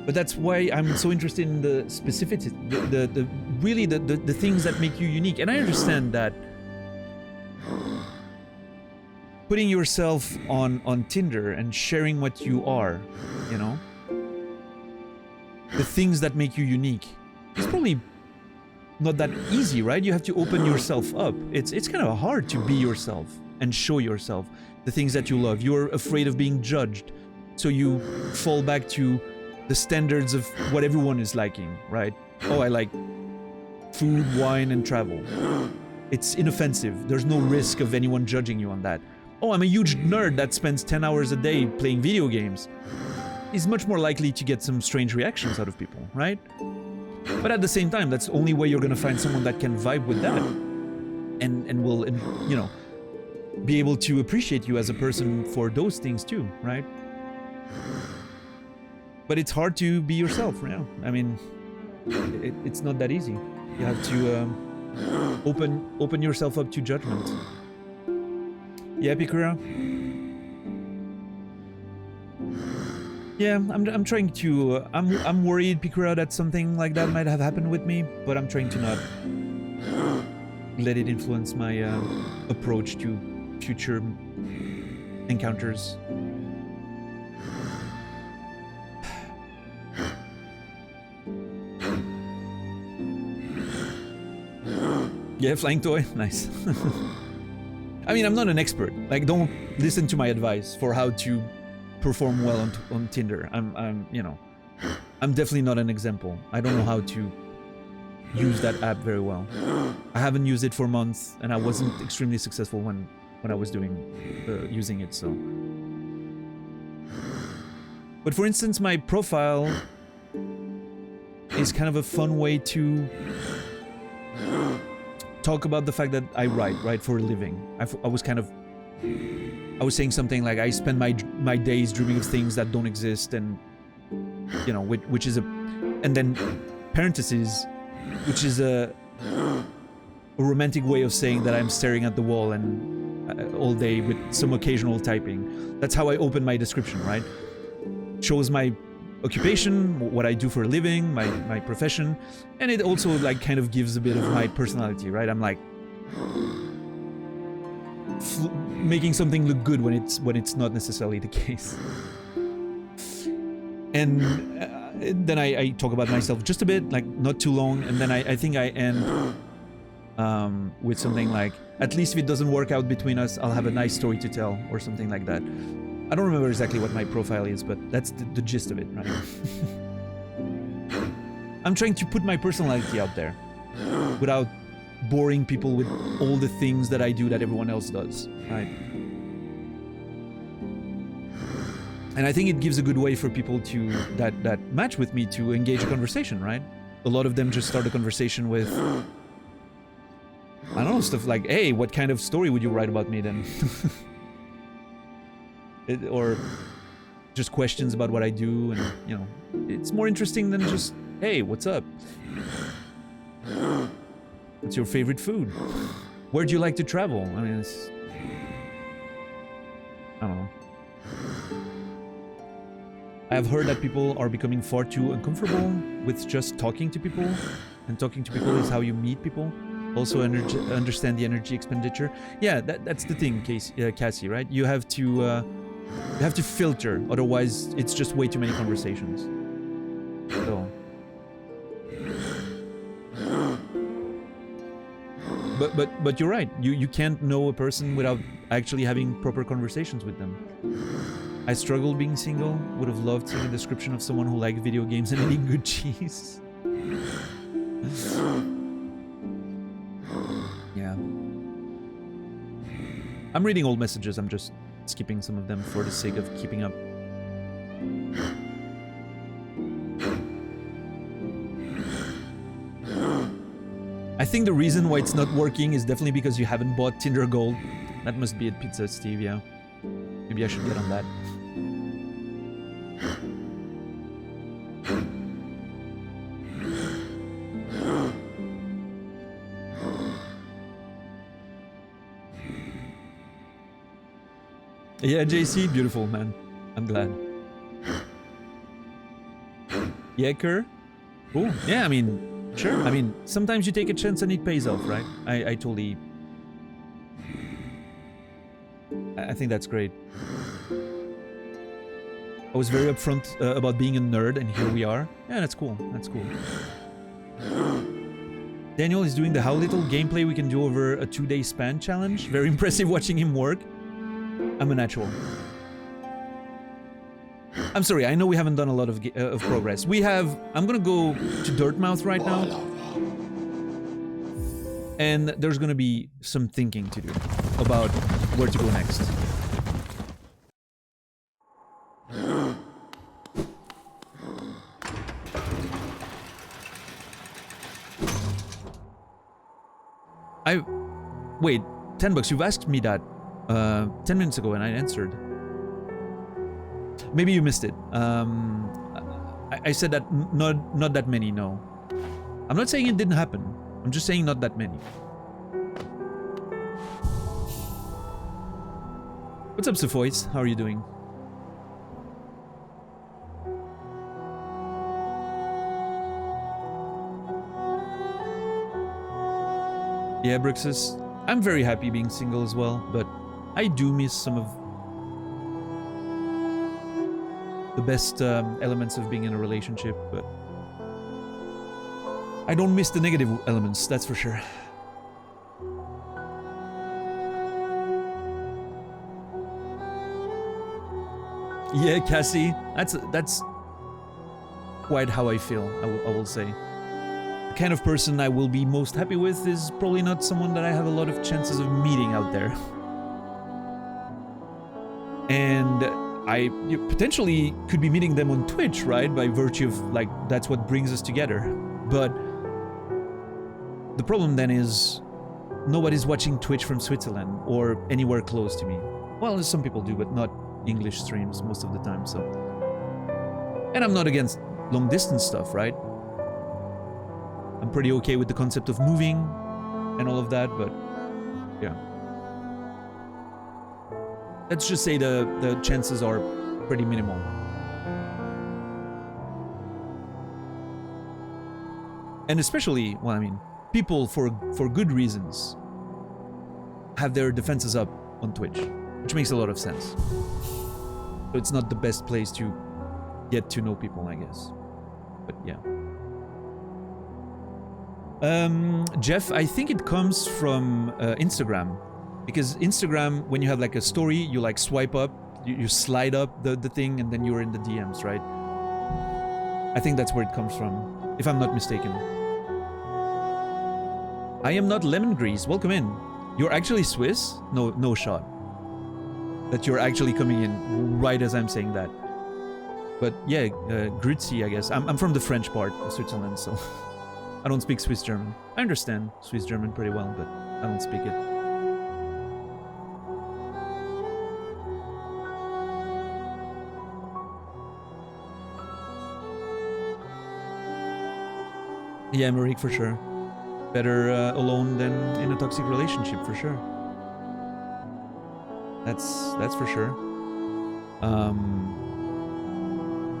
But that's why I'm so interested in the specificity, the things that make you unique. And I understand that putting yourself on Tinder and sharing what you are, you know, the things that make you unique, is probably not that easy, right? You have to open yourself up. It's kind of hard to be yourself and show yourself the things that you love. You're afraid of being judged, so you fall back to the standards of what everyone is liking, right? Oh, I like food, wine, and travel. It's inoffensive. There's no risk of anyone judging you on that. Oh, I'm a huge nerd that spends 10 hours a day playing video games. Is much more likely to get some strange reactions out of people, right? But at the same time, that's the only way you're gonna find someone that can vibe with that and will, you know, be able to appreciate you as a person for those things too, right? But it's hard to be yourself, you know? I mean, it's not that easy. You have to open yourself up to judgment. Yeah, Pikura? Yeah, I'm trying to... I'm worried, Pikura, that something like that might have happened with me, but I'm trying to not let it influence my approach to future encounters. Yeah, flying toy? Nice. I mean, I'm not an expert. Like, don't listen to my advice for how to perform well on Tinder. I'm you know, I'm definitely not an example. I don't know how to use that app very well. I haven't used it for months, and I wasn't extremely successful when I was using it. So, but for instance, my profile is kind of a fun way to talk about the fact that I write for a living. I was saying something like I spend my days dreaming of things that don't exist, and you know, which is and then parentheses, which is a romantic way of saying that I'm staring at the wall and all day with some occasional typing. That's how I open my description, right? Shows my occupation, what I do for a living, my profession, and it also like kind of gives a bit of my personality, right? I'm like making something look good when it's not necessarily the case. And then I talk about myself just a bit, like not too long, and then I think I end with something like, at least if it doesn't work out between us, I'll have a nice story to tell, or something like that. I don't remember exactly what my profile is, but that's the gist of it, right? I'm trying to put my personality out there without boring people with all the things that I do that everyone else does, right? And I think it gives a good way for people to that match with me to engage a conversation, right? A lot of them just start a conversation with, I don't know, stuff like, hey, what kind of story would you write about me then? Or just questions about what I do, and you know, it's more interesting than just, hey, what's up? What's your favorite food? Where do you like to travel? I mean, I don't know. I've heard that people are becoming far too uncomfortable with just talking to people, and talking to people is how you meet people. Also understand the energy expenditure. Yeah, that's the thing, Cassie, right? You have to filter, otherwise it's just way too many conversations. So, but you're right. You can't know a person without actually having proper conversations with them. I struggle being single. Would have loved seeing a description of someone who liked video games and eating good cheese. Yeah. I'm reading old messages. I'm just skipping some of them for the sake of keeping up. I think the reason why it's not working is definitely because you haven't bought Tinder Gold. That must be at Pizza Steve, yeah. Maybe I should get on that. Yeah, JC, beautiful, man. I'm glad. Yeah, Kerr? Cool. Yeah, I mean, sure. I mean, sometimes you take a chance and it pays off, right? I totally... I think that's great. I was very upfront about being a nerd, and here we are. Yeah, that's cool. That's cool. Daniel is doing the how little gameplay we can do over a 2-day span challenge. Very impressive watching him work. I'm a natural. I'm sorry, I know we haven't done a lot of progress. We have... I'm gonna go to Dirtmouth right now. And there's gonna be some thinking to do about where to go next. Wait, $10. You've asked me that 10 minutes ago and I answered. Maybe you missed it. I said that not that many, no. I'm not saying it didn't happen. I'm just saying not that many. What's up, Sephois? How are you doing? Yeah, Brixus. I'm very happy being single as well, but I do miss some of the best elements of being in a relationship, but I don't miss the negative elements, that's for sure. Yeah, Cassie, that's quite how I feel, I will say. The kind of person I will be most happy with is probably not someone that I have a lot of chances of meeting out there. And I potentially could be meeting them on Twitch, right? By virtue of, like, that's what brings us together. But the problem then is nobody's watching Twitch from Switzerland or anywhere close to me. Well, some people do, but not English streams most of the time, so. And I'm not against long distance stuff, right? I'm pretty okay with the concept of moving and all of that, but yeah. Let's just say the chances are pretty minimal. And especially, well, I mean, people for good reasons have their defenses up on Twitch, which makes a lot of sense. So it's not the best place to get to know people, I guess. But yeah. Jeff, I think it comes from Instagram. Because Instagram, when you have like a story, you like swipe up, you slide up the thing, and then you're in the DMs, right? I think that's where it comes from, if I'm not mistaken. I am not lemon grease. Welcome in. You're actually Swiss? No shot. That you're actually coming in right as I'm saying that. But yeah, Grüezi, I guess. I'm from the French part of Switzerland, so I don't speak Swiss German. I understand Swiss German pretty well, but I don't speak it. Yeah, Marik, for sure. Better alone than in a toxic relationship, for sure. That's for sure.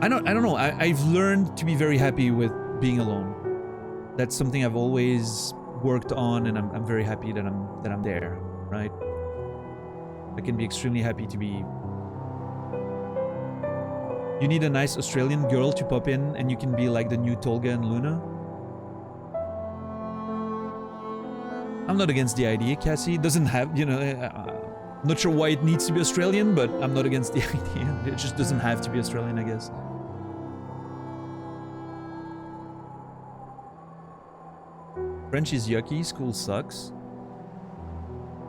I don't know. I've learned to be very happy with being alone. That's something I've always worked on, and I'm very happy that I'm there, right? I can be extremely happy to be. You need a nice Australian girl to pop in, and you can be like the new Tolga and Luna. I'm not against the idea, Cassie. It doesn't have, you know, not sure why it needs to be Australian, but I'm not against the idea. It just doesn't have to be Australian, I guess. French is yucky, school sucks.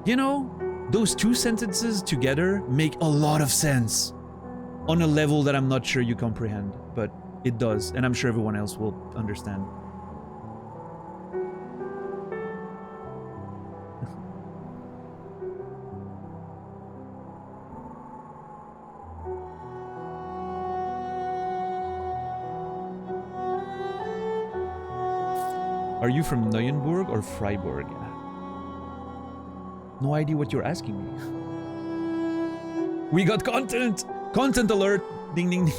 You know, those two sentences together make a lot of sense. On a level that I'm not sure you comprehend, but it does, and I'm sure everyone else will understand. Are you from Neuenburg or Freiburg? No idea what you're asking me. We got content! Content alert! Ding ding ding.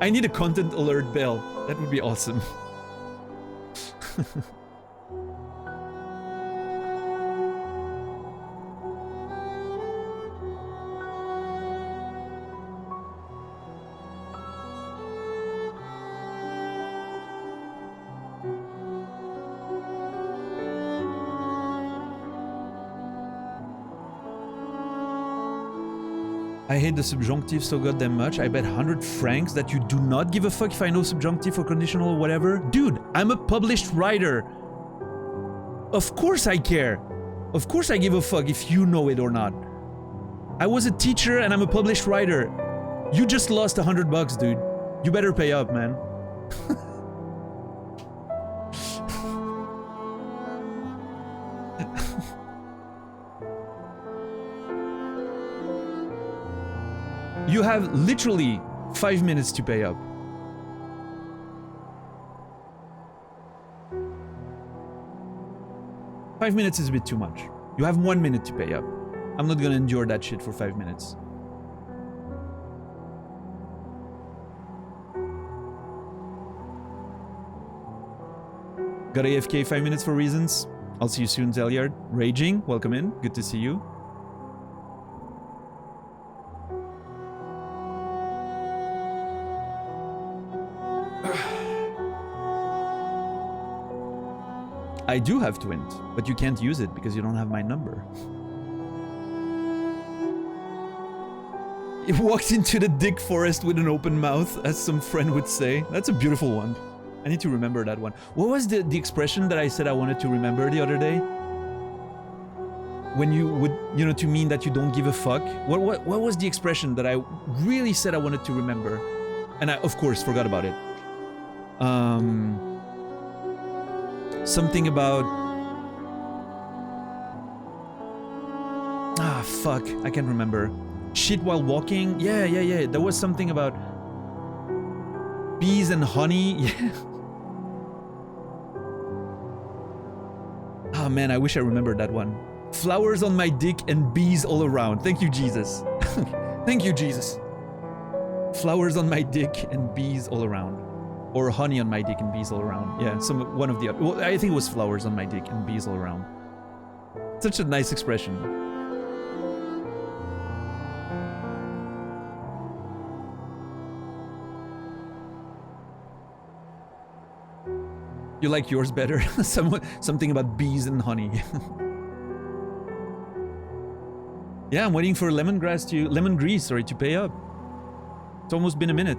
I need a content alert bell. That would be awesome. I hate the subjunctive so goddamn much. I bet 100 francs that you do not give a fuck if I know subjunctive or conditional or whatever. Dude, I'm a published writer. Of course I care. Of course I give a fuck if you know it or not. I was a teacher and I'm a published writer. You just lost $100, dude. You better pay up, man. You have literally 5 minutes to pay up. Five minutes is a bit too much. You have 1 minute to pay up. I'm not gonna endure that shit for 5 minutes. Got AFK 5 minutes for reasons. I'll see you soon, Zelyard. Raging, welcome in. Good to see you. I do have Twint, but you can't use it because you don't have my number. It walks into the dick forest with an open mouth, as some friend would say. That's a beautiful one. I need to remember that one. What was the expression that I said I wanted to remember the other day? When you would, you know, to mean that you don't give a fuck. What was the expression that I really said I wanted to remember? And I, of course, forgot about it. Something about... Ah, fuck. I can't remember. Shit while walking? Yeah. There was something about... bees and honey? Yeah. Ah, man, I wish I remembered that one. Flowers on my dick and bees all around. Thank you, Jesus. Thank you, Jesus. Flowers on my dick and bees all around. Or honey on my dick and bees all around. Yeah, one of the other. Well, I think it was flowers on my dick and bees all around. Such a nice expression. You like yours better? Something about bees and honey. Yeah, I'm waiting for lemon grease to pay up. It's almost been a minute.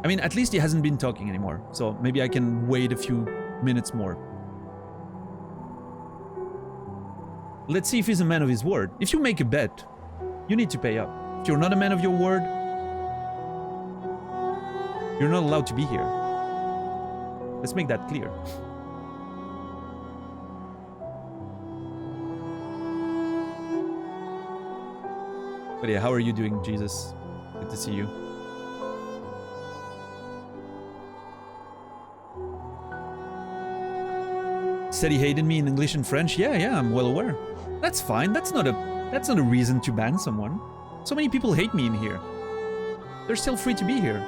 I mean, at least he hasn't been talking anymore, so maybe I can wait a few minutes more. Let's see if he's a man of his word. If you make a bet, you need to pay up. If you're not a man of your word, you're not allowed to be here. Let's make that clear. But yeah, how are you doing, Jesus? Good to see you. Said he hated me in English and French. Yeah, I'm well aware. That's fine. That's not a reason to ban someone. So many people hate me in here. They're still free to be here.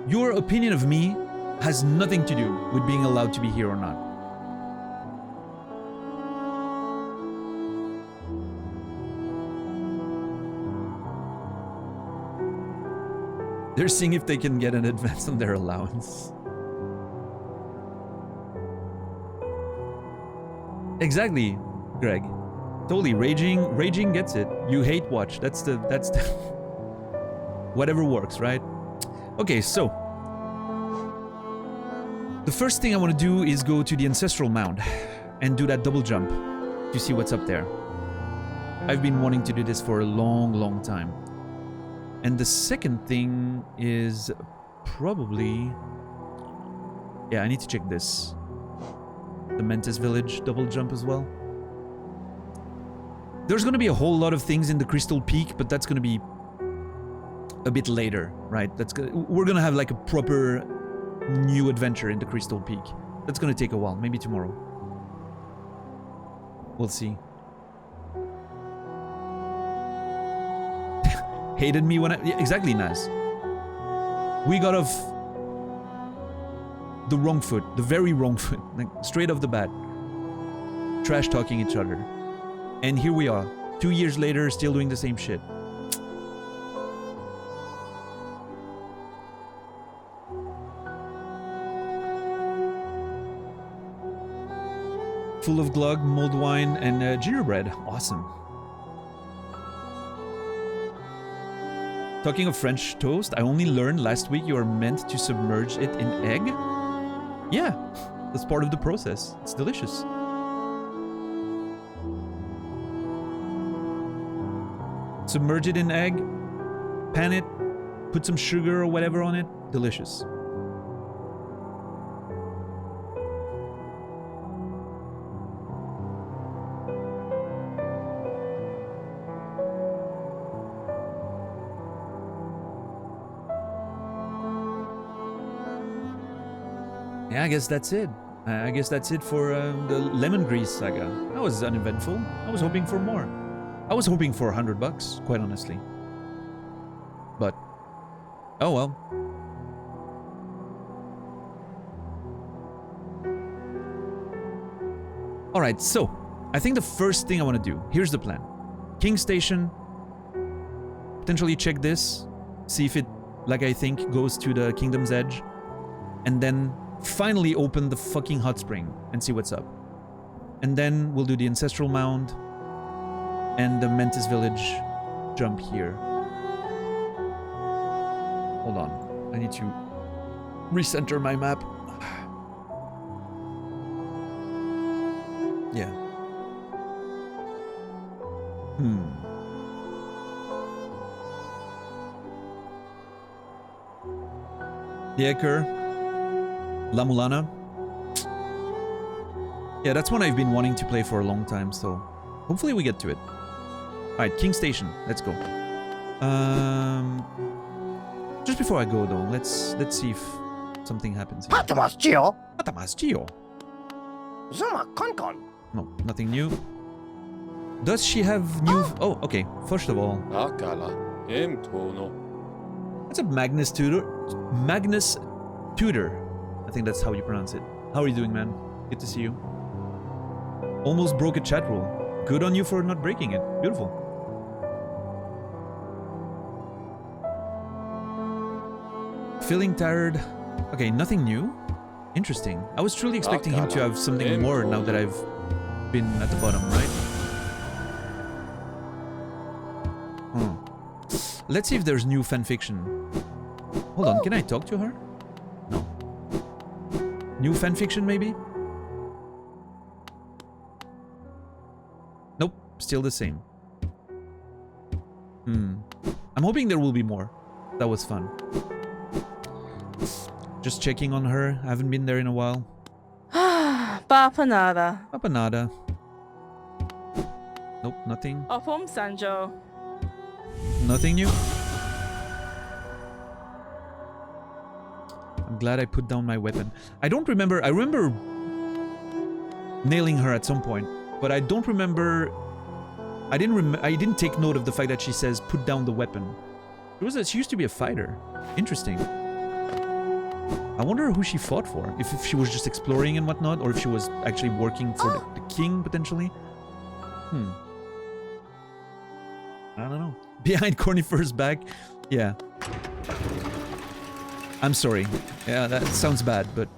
Your opinion of me has nothing to do with being allowed to be here or not. They're seeing if they can get an advance on their allowance. Exactly, Greg. Totally. Raging gets it. You hate watch. That's the whatever works, right? Okay, so the first thing I want to do is go to the ancestral mound and do that double jump to see what's up there. I've been wanting to do this for a long time. And the second thing is probably... Yeah, I need to check this. The Mentis Village double jump as well. There's going to be a whole lot of things in the Crystal Peak, but that's going to be a bit later, right? We're going to have like a proper new adventure in the Crystal Peak. That's going to take a while, maybe tomorrow. We'll see. Hated me when I... Yeah, exactly, Naz. We got off the wrong foot, the very wrong foot, like straight off the bat. Trash talking each other. And here we are, 2 years later, still doing the same shit. Full of glug, mulled wine, and gingerbread. Awesome. Talking of French toast, I only learned last week you are meant to submerge it in egg. Yeah, that's part of the process. It's delicious. Submerge it in egg, pan it, put some sugar or whatever on it. Delicious. Yeah, I guess that's it. I guess that's it for the Lemon Grease saga. That was uneventful. I was hoping for more. I was hoping for $100, quite honestly. But, oh well. Alright, so, I think the first thing I want to do, here's the plan. King Station, potentially check this, see if it, like I think, goes to the Kingdom's Edge, and then finally open the fucking hot spring and see what's up. And then we'll do the Ancestral Mound and the Mentis Village jump here. Hold on. I need to recenter my map. Yeah. The Eker. La Mulana. Yeah, that's one I've been wanting to play for a long time, so hopefully we get to it. Alright, King Station. Let's go. Just before I go though, let's see if something happens here. Patamas Gio. Patamas Gio. Zuma Concon. No, nothing new. Does she have new... Oh, okay. First of all... What's up, Magnus Tudor? Magnus Tudor. I think that's how you pronounce it. How are you doing, man? Good to see you. Almost broke a chat rule. Good on you for not breaking it. Beautiful. Feeling tired. Okay, nothing new. Interesting. I was truly expecting him to have something more now that I've been at the bottom, right? Let's see if there's new fanfiction. Hold on, can I talk to her? No. New fanfiction, maybe? Nope, still the same. I'm hoping there will be more. That was fun. Just checking on her. I haven't been there in a while. Bapanada. Bapanada. Nope, nothing. Opum Sanjo. Nothing new. I'm glad I put down my weapon. I don't remember. I remember nailing her at some point, but I don't remember. I didn't take note of the fact that she says put down the weapon. She used to be a fighter. Interesting. I wonder who she fought for. If she was just exploring and whatnot, or if she was actually working for the king potentially. I don't know. Behind Cornifer's back? Yeah. I'm sorry. Yeah, that sounds bad, but...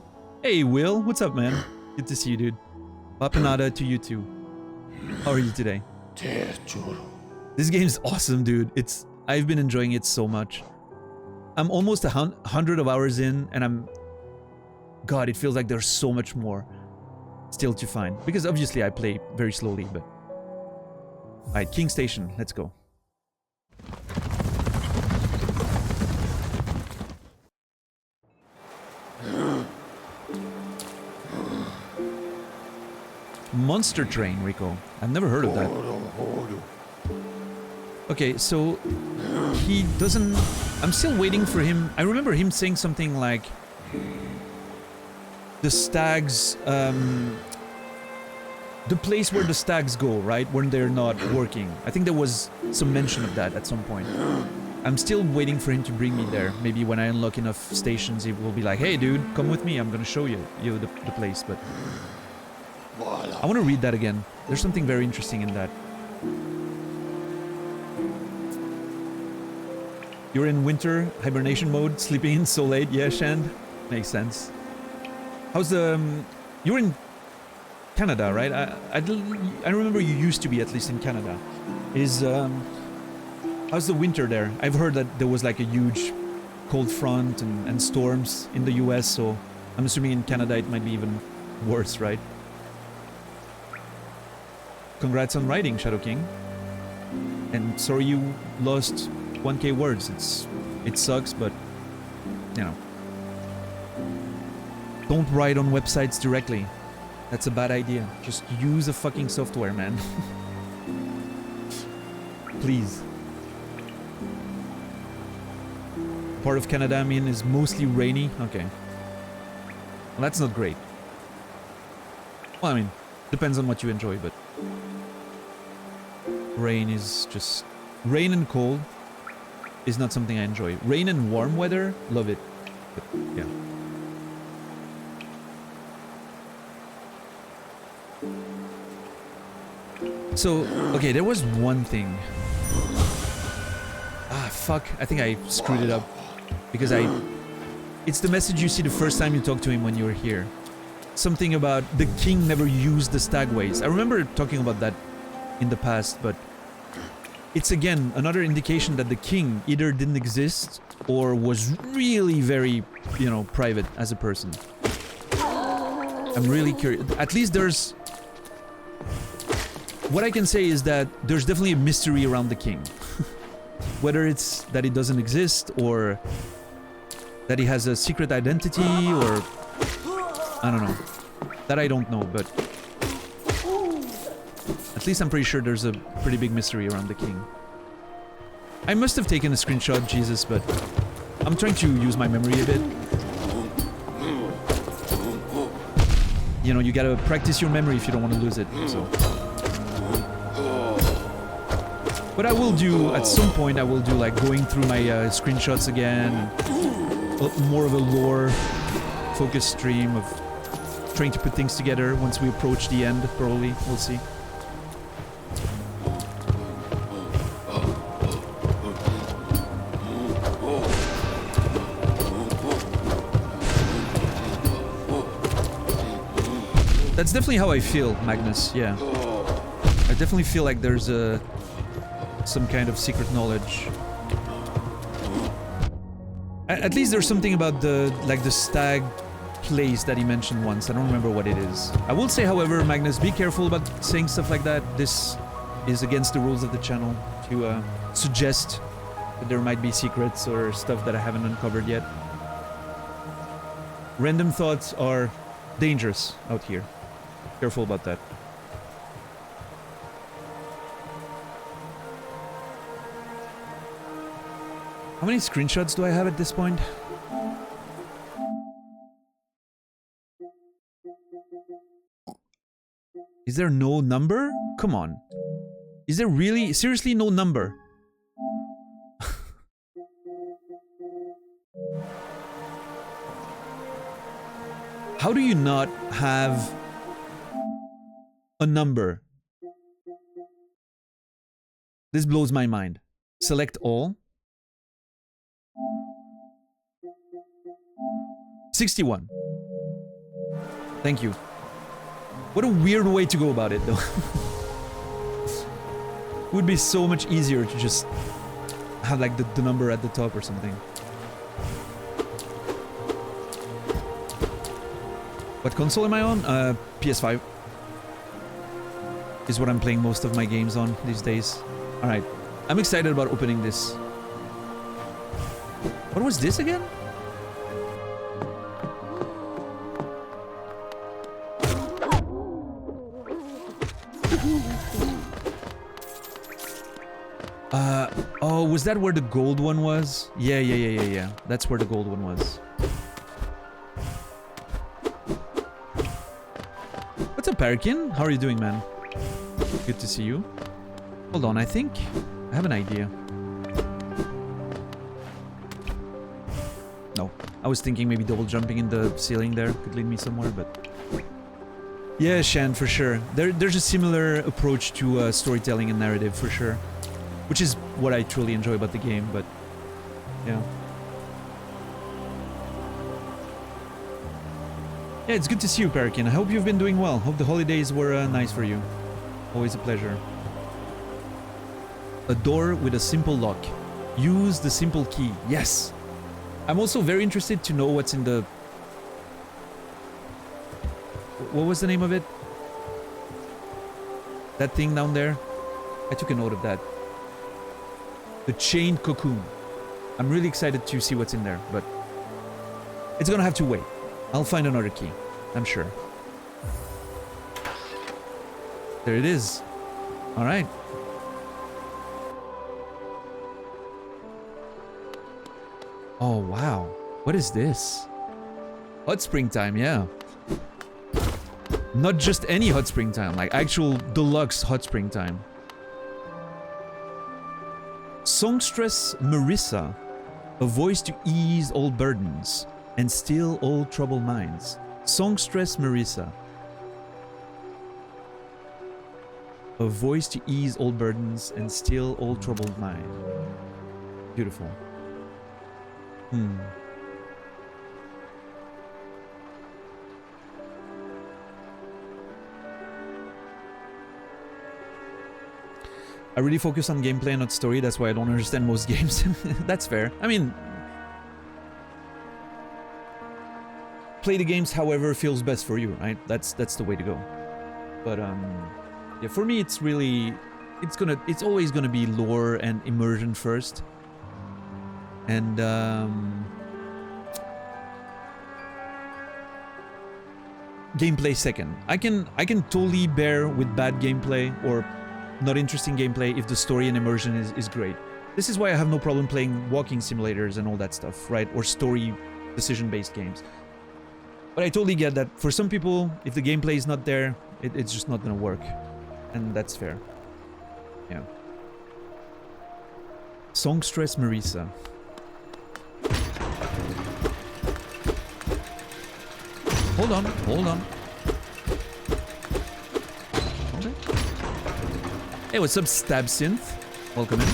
Hey, Will. What's up, man? Good to see you, dude. Bapanada to you, too. How are you today? This game's awesome, dude. I've been enjoying it so much. I'm almost 100 of hours in, and God, it feels like there's so much more still to find. Because obviously I play very slowly, but... Alright, King Station. Let's go. Monster Train, Rico. I've never heard of that. Okay, so he doesn't... I'm still waiting for him. I remember him saying something like... The stags... the place where the stags go, right? When they're not working. I think there was some mention of that at some point. I'm still waiting for him to bring me there. Maybe when I unlock enough stations, he will be like, hey dude, come with me, I'm gonna show you the place, but... I want to read that again. There's something very interesting in that. You're in winter hibernation mode, sleeping in so late. Yeah, Shand. Makes sense. How's the... you're in Canada, right? I remember you used to be, at least in Canada. How's the winter there? I've heard that there was like a huge cold front and storms in the US, so I'm assuming in Canada it might be even worse, right? Congrats on writing, Shadow King. And sorry you lost 1k words. It sucks, but you know. Don't write on websites directly. That's a bad idea. Just use a fucking software, man. Please. Part of Canada, I mean, is mostly rainy. Okay. Well, that's not great. Well, I mean, depends on what you enjoy, but... Rain is just... Rain and cold is not something I enjoy. Rain and warm weather, love it. But, yeah. So, okay, there was one thing. Ah, fuck. I think I screwed it up. Because it's the message you see the first time you talk to him when you're here. Something about the king never used the stagways. I remember talking about that in the past, but it's again another indication that the king either didn't exist or was really very, you know, private as a person. I'm really curious. At least there's... What I can say is that there's definitely a mystery around the king. Whether it's that he doesn't exist or that he has a secret identity or... I don't know. That I don't know, but... At least I'm pretty sure there's a pretty big mystery around the king. I must have taken a screenshot, Jesus, but... I'm trying to use my memory a bit. You know, you gotta practice your memory if you don't want to lose it, so... But I will do, at some point, I will do like going through my screenshots again. More of a lore focused stream of trying to put things together once we approach the end, probably. We'll see. That's definitely how I feel, Magnus, yeah. I definitely feel like there's some kind of secret knowledge. At least there's something about the stag place that he mentioned once. I don't remember what it is. I will say, however, Magnus, be careful about saying stuff like that. This is against the rules of the channel to suggest that there might be secrets or stuff that I haven't uncovered yet. Random thoughts are dangerous out here. Careful about that. How many screenshots do I have at this point? Is there no number? Come on. Is there really, seriously no number? How do you not have a number? This blows my mind. Select all. 61. Thank you. What a weird way to go about it, though. It would be so much easier to just have like the number at the top or something. What console am I on? PS5. Is what I'm playing most of my games on these days. Alright. I'm excited about opening this. What was this again? Oh, was that where the gold one was? Yeah. That's where the gold one was. What's up, Parakin? How are you doing, man? Good to see you. Hold on, I think I have an idea. No, I was thinking maybe double jumping in the ceiling there could lead me somewhere, but... Yeah, Shan, for sure. There's a similar approach to storytelling and narrative, for sure. Which is what I truly enjoy about the game, but... Yeah. Yeah, it's good to see you, Parakin. I hope you've been doing well. Hope the holidays were nice for you. Always a pleasure. A door with a simple lock. Use the simple key. Yes! I'm also very interested to know what's in the... What was the name of it? That thing down there? I took a note of that. The chained cocoon. I'm really excited to see what's in there, but... It's gonna have to wait. I'll find another key. I'm sure. There it is. Alright. Oh, wow. What is this? Hot springtime, yeah. Not just any hot springtime, like actual deluxe hot springtime. Songstress Marissa. A voice to ease all burdens and still all troubled minds. Songstress Marissa. A voice to ease all burdens and still all troubled mind. Beautiful. I really focus on gameplay, not story. That's why I don't understand most games. That's fair. I mean, play the games however feels best for you, right? That's the way to go. But yeah, for me, it's really, it's always gonna be lore and immersion first, and gameplay second. I can totally bear with bad gameplay or not interesting gameplay if the story and immersion is great. This is why I have no problem playing walking simulators and all that stuff, right? Or story decision-based games. But I totally get that for some people, if the gameplay is not there, it's just not gonna work. And that's fair. Yeah. Songstress Marisa. Hold on, hold on. Okay. Hey, what's up, Stabsynth? Welcome in.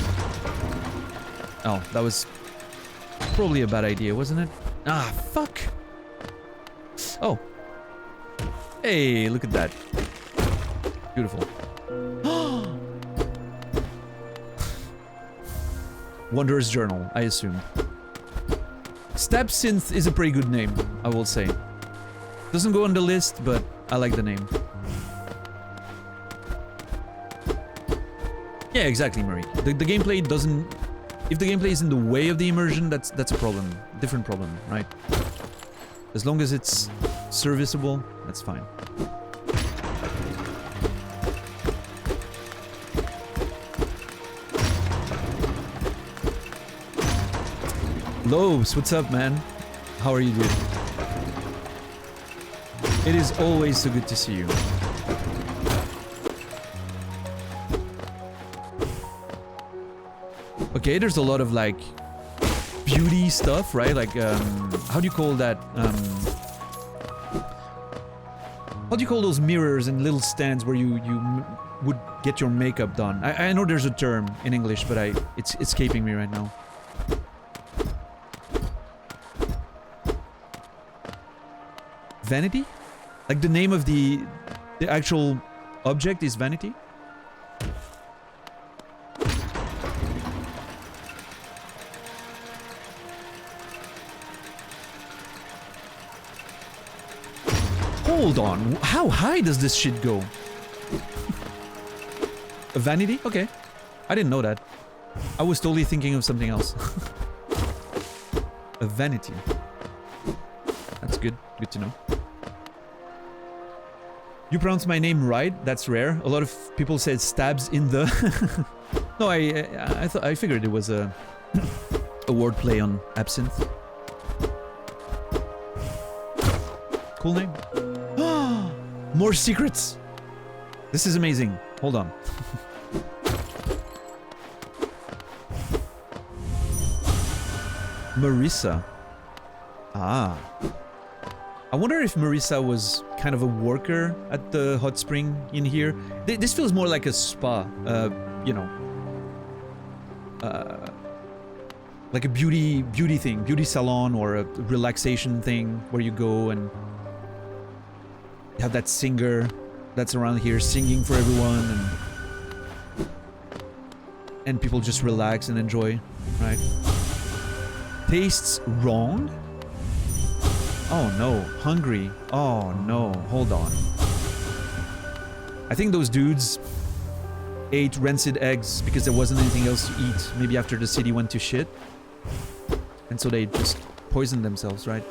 Oh, that was probably a bad idea, wasn't it? Ah, fuck. Oh. Hey, look at that. Beautiful. Wanderer's Journal, I assume. Stabsynth is a pretty good name, I will say. Doesn't go on the list, but I like the name. Yeah, exactly, Marie. The gameplay doesn't... If the gameplay is in the way of the immersion, that's a problem. Different problem, right? As long as it's serviceable, that's fine. Lobes, what's up, man? How are you doing? It is always so good to see you. Okay, there's a lot of like beauty stuff, right? Like, how do you call that? How do you call those mirrors and little stands where you would get your makeup done? I know there's a term in English, but it's escaping me right now. Vanity? Like the name of the actual object is vanity? Hold on, how high does this shit go? A vanity? Okay. I didn't know that. I was totally thinking of something else. A vanity. That's good. Good to know. You pronounce my name right? That's rare. A lot of people said stabs in the... No, I figured it was a wordplay on absinthe. Cool name. More secrets! This is amazing. Hold on. Marisa. Ah. I wonder if Marisa was kind of a worker at the hot spring in here. This feels more like a spa, you know. Like a beauty thing, beauty salon or a relaxation thing where you go and you have that singer that's around here singing for everyone and people just relax and enjoy, right? Tastes wrong? Oh no, hungry. Oh no, hold on. I think those dudes ate rancid eggs because there wasn't anything else to eat. Maybe after the city went to shit. And so they just poisoned themselves, right?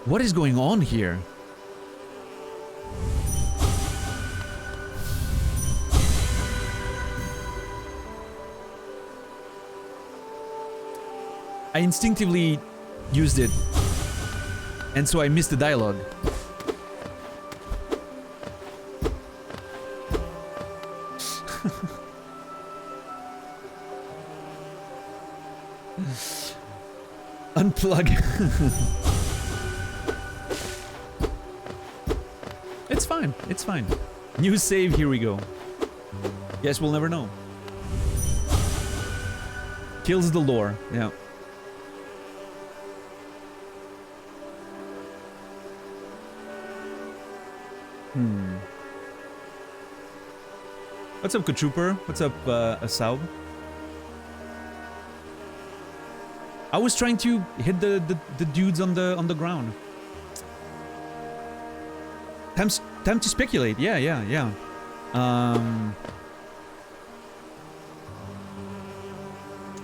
What is going on here? I instinctively used it, and so I missed the dialogue. Unplug. It's fine, it's fine. New save, here we go. Guess we'll never know. Kills the lore, yeah. What's up, Katrooper? What's up, Asaub? I was trying to hit the dudes on the ground. Time to speculate. Yeah.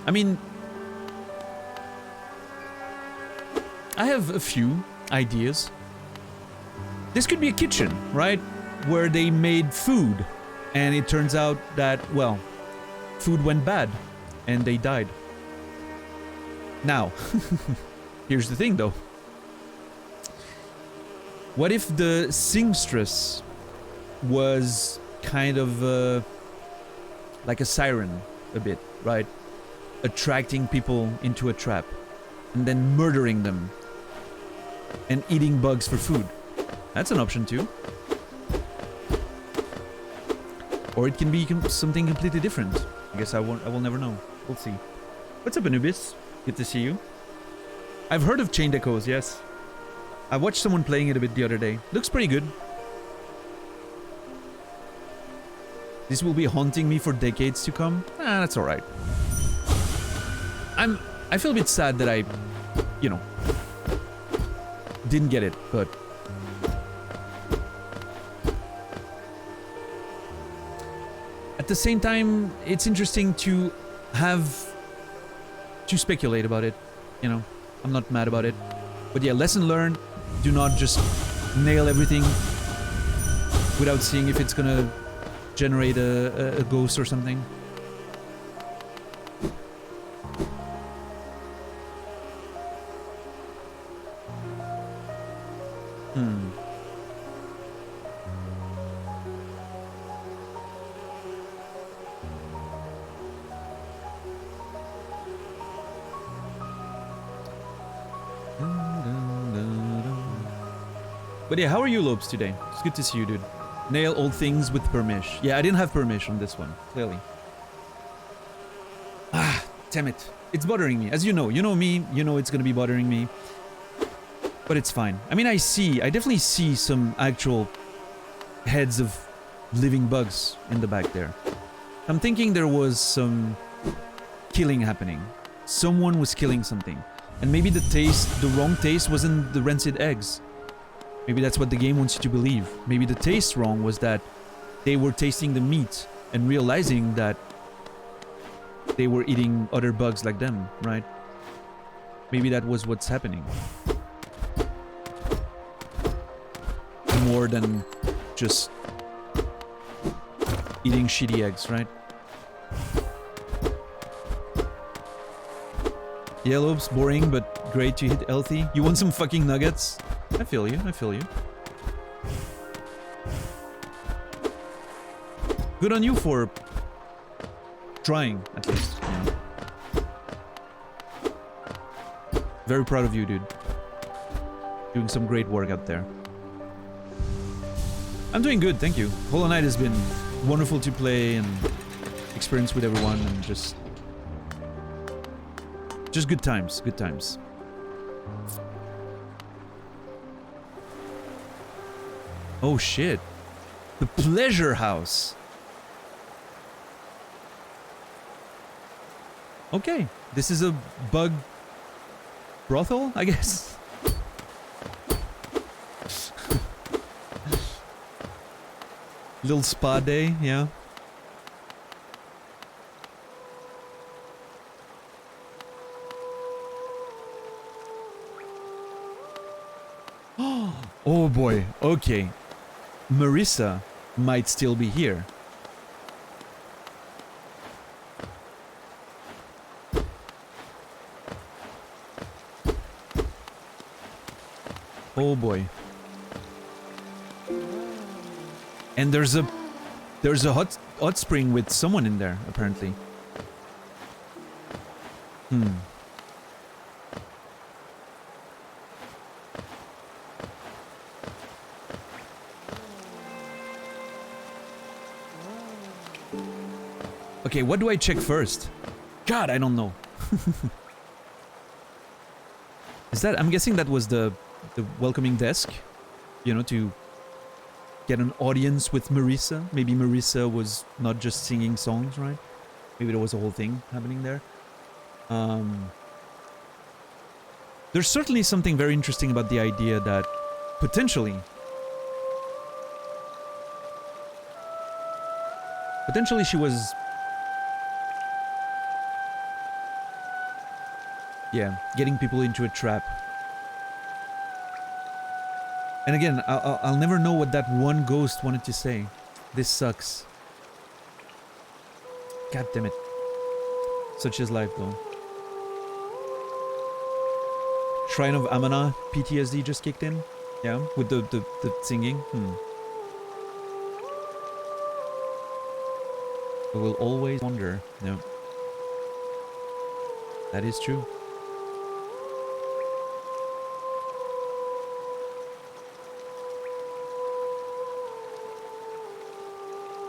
I mean, I have a few ideas. This could be a kitchen, right? Where they made food, and it turns out that, well, food went bad, and they died. Now, here's the thing, though. What if the seamstress was kind of like a siren, a bit, right? Attracting people into a trap, and then murdering them, and eating bugs for food. That's an option too. Or it can be something completely different. I guess I will never know. We'll see. What's up, Anubis? Good to see you. I've heard of Chained Echoes, yes. I watched someone playing it a bit the other day. Looks pretty good. This will be haunting me for decades to come. That's alright. I feel a bit sad that I, you know, didn't get it, but at the same time, it's interesting to speculate about it, you know. I'm not mad about it. But yeah, lesson learned. Do not just nail everything without seeing if it's gonna generate a ghost or something. But yeah, how are you, Lopes, today? It's good to see you, dude. Nail old things with permish. Yeah, I didn't have permish on this one, clearly. Ah, damn it. It's bothering me. As you know me, you know it's gonna be bothering me. But it's fine. I mean, I definitely see some actual heads of living bugs in the back there. I'm thinking there was some killing happening. Someone was killing something. And maybe the wrong taste was in the rancid eggs. Maybe that's what the game wants you to believe. Maybe the taste wrong was that they were tasting the meat and realizing that they were eating other bugs like them, right? Maybe that was what's happening. More than just eating shitty eggs, right? Yellow's boring, but great to hit healthy. You want some fucking nuggets? I feel you, I feel you. Good on you for trying, at least, you know. Very proud of you, dude. Doing some great work out there. I'm doing good, thank you. Hollow Knight has been wonderful to play and experience with everyone, and just good times, good times. Oh shit. The Pleasure House. Okay, this is a bug brothel, I guess. Little spa day, yeah. Oh boy, okay. Marissa might still be here. Oh boy. And there's a hot spring with someone in there, apparently. Okay, what do I check first? God, I don't know. Is that? I'm guessing that was the welcoming desk, you know, to get an audience with Marissa. Maybe Marissa was not just singing songs, right? Maybe there was a whole thing happening there. There's certainly something very interesting about the idea that potentially she was, yeah, getting people into a trap. And again, I'll never know what that one ghost wanted to say. This sucks. God damn it. Such is life, though. Shrine of Amana PTSD just kicked in. Yeah, with the singing. I will always wonder. No. That is true.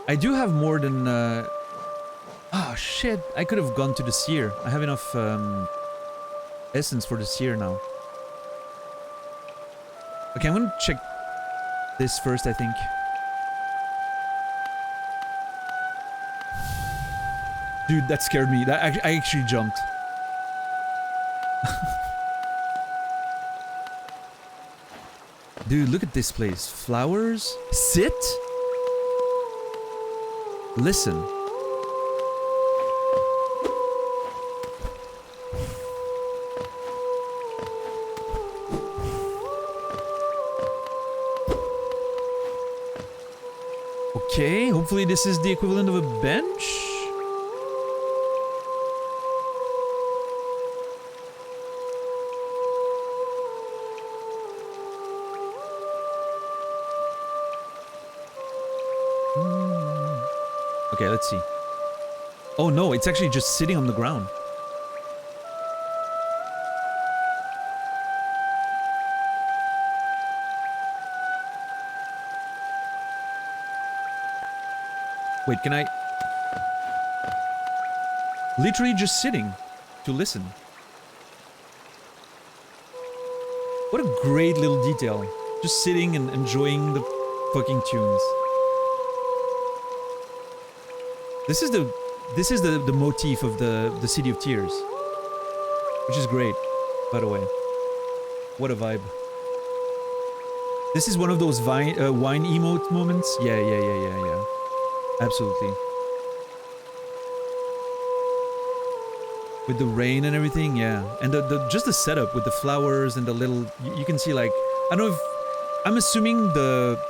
I do have more than... Oh, shit. I could have gone to the seer. I have enough essence for the seer now. Okay, I'm gonna check this first, I think. Dude, that scared me. I actually jumped. Dude, look at this place. Flowers? Sit? Listen. Okay, hopefully this is the equivalent of a bench. Okay, let's see. Oh no, it's actually just sitting on the ground. Wait, can I... Literally just sitting to listen. What a great little detail. Just sitting and enjoying the fucking tunes. This is the motif of the City of Tears. Which is great, by the way. What a vibe. This is one of those wine emote moments. Yeah. Absolutely. With the rain and everything, yeah. And just the setup with the flowers and the little... You can see, like... I don't know if... I'm assuming the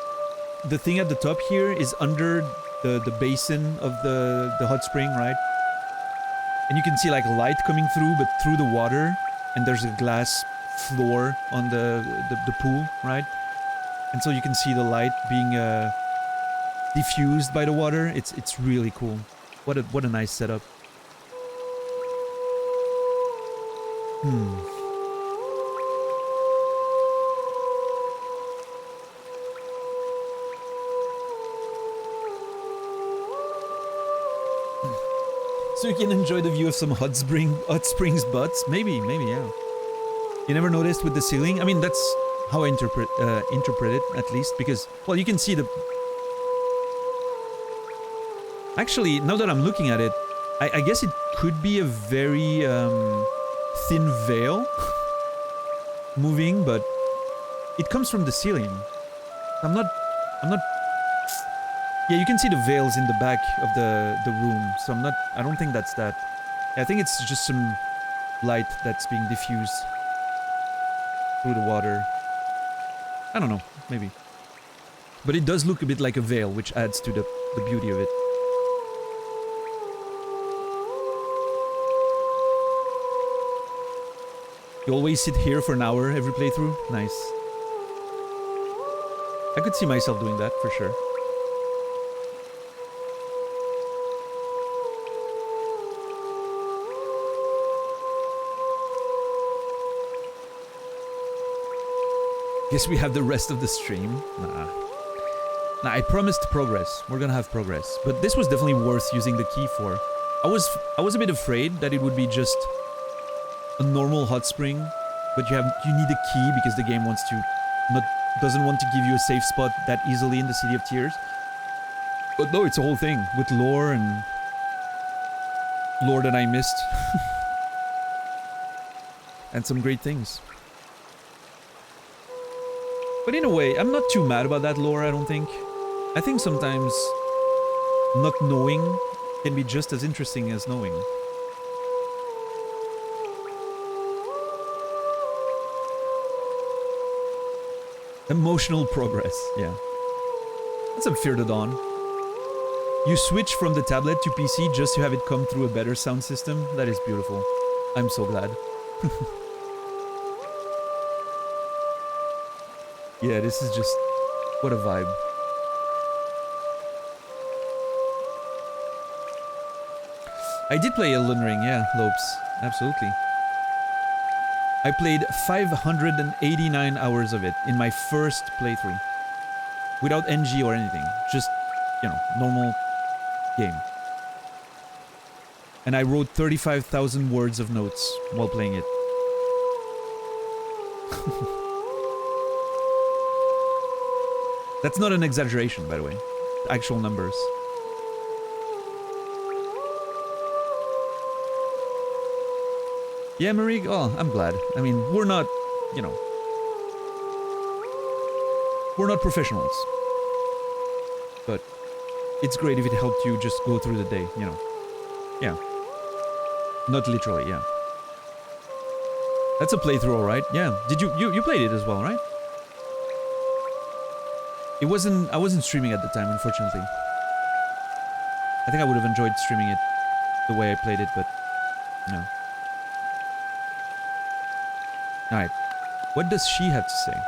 thing at the top here is under the basin of the hot spring, right? And you can see, like, light coming through, but through the water. And there's a glass floor on the pool, right? And so you can see the light being... diffused by the water. It's really cool. What a nice setup. So you can enjoy the view of some hot springs butts. Maybe, yeah. You never noticed with the ceiling? I mean, that's how I interpret it, at least, because, well, you can see the... Actually, now that I'm looking at it, I guess it could be a very thin veil moving, but it comes from the ceiling. I'm not... Yeah, you can see the veils in the back of the room, so I don't think that's that. I think it's just some light that's being diffused through the water. I don't know, maybe. But it does look a bit like a veil, which adds to the beauty of it. You always sit here for an hour every playthrough? Nice. I could see myself doing that, for sure. Guess we have the rest of the stream. Nah, I promised progress. We're gonna have progress. But this was definitely worth using the key for. I was a bit afraid that it would be just a normal hot spring, but you need a key because the game doesn't want to give you a safe spot that easily in the City of Tears. But no, it's a whole thing with lore and lore that I missed. And some great things. But in a way, I'm not too mad about that lore, I don't think. I think sometimes not knowing can be just as interesting as knowing. Emotional progress, yeah. That's some Fear the Dawn. You switch from the tablet to PC just to have it come through a better sound system. That is beautiful. I'm so glad. Yeah, this is just... what a vibe. I did play Elden Ring, yeah, Lopes. Absolutely. I played 589 hours of it in my first playthrough. Without NG or anything. Just, you know, normal game. And I wrote 35,000 words of notes while playing it. That's not an exaggeration, by the way. Actual numbers. Yeah, Marie, oh, I'm glad. I mean, we're not, you know... we're not professionals. But it's great if it helped you just go through the day, you know. Yeah. Not literally, yeah. That's a playthrough, alright? Yeah. Did you played it as well, right? I wasn't streaming at the time, unfortunately. I think I would have enjoyed streaming it the way I played it, but no. Alright. What does she have to say?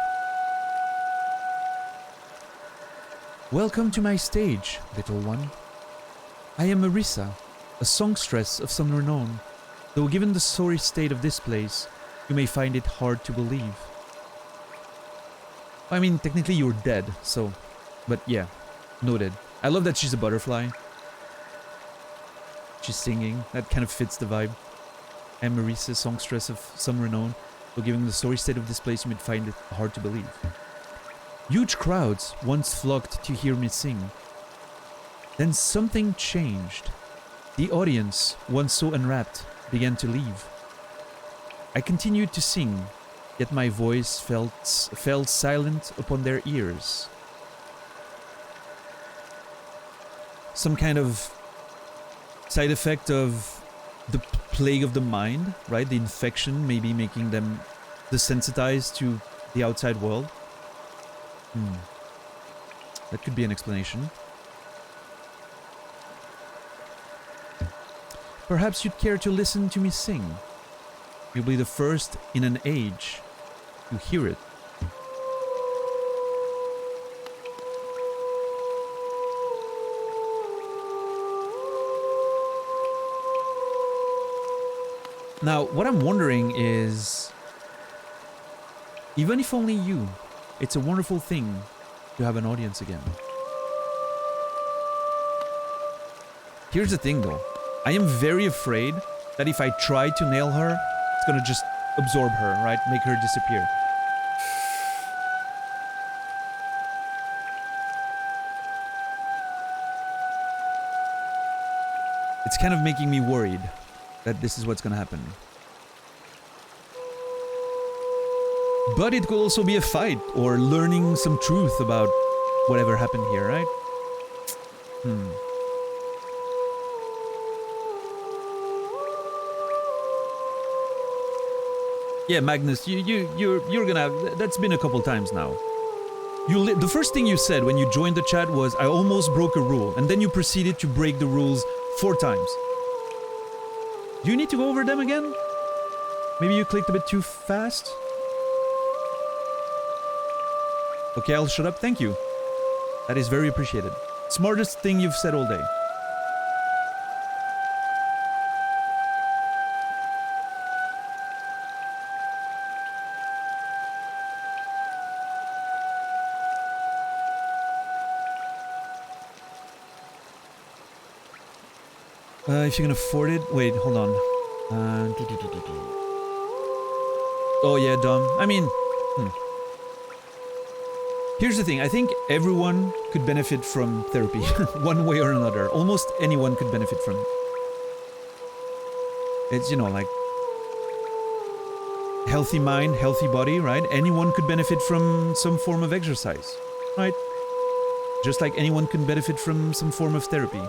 Welcome to my stage, little one. I am Marisa, a songstress of some renown. Though given the sorry state of this place, you may find it hard to believe. I mean, technically you're dead, so... but yeah, noted. I love that she's a butterfly. She's singing. That kind of fits the vibe. I am Marisa, songstress of some renown. Though given the sorry state of this place, you may find it hard to believe. Huge crowds once flocked to hear me sing. Then something changed. The audience, once so enwrapped, began to leave. I continued to sing, yet my voice fell silent upon their ears. Some kind of side effect of the plague of the mind, right? The infection maybe making them desensitized to the outside world. That could be an explanation. Perhaps you'd care to listen to me sing. You'll be the first in an age to hear it. Now, what I'm wondering is, even if only you, it's a wonderful thing to have an audience again. Here's the thing though, I am very afraid that if I try to nail her, it's gonna just absorb her, right? Make her disappear. It's kind of making me worried that this is what's gonna happen. But it could also be a fight, or learning some truth about whatever happened here, right? Yeah, Magnus, you're gonna... that's been a couple times now. The first thing you said when you joined the chat was, I almost broke a rule, and then you proceeded to break the rules 4 times. Do you need to go over them again? Maybe you clicked a bit too fast? Okay, I'll shut up. Thank you. That is very appreciated. Smartest thing you've said all day. If you can afford it... wait, hold on. Oh yeah, Dom. I mean, here's the thing. I think everyone could benefit from therapy, one way or another. Almost anyone could benefit from it. It's, you know, like healthy mind, healthy body, right? Anyone could benefit from some form of exercise, right? Just like anyone can benefit from some form of therapy.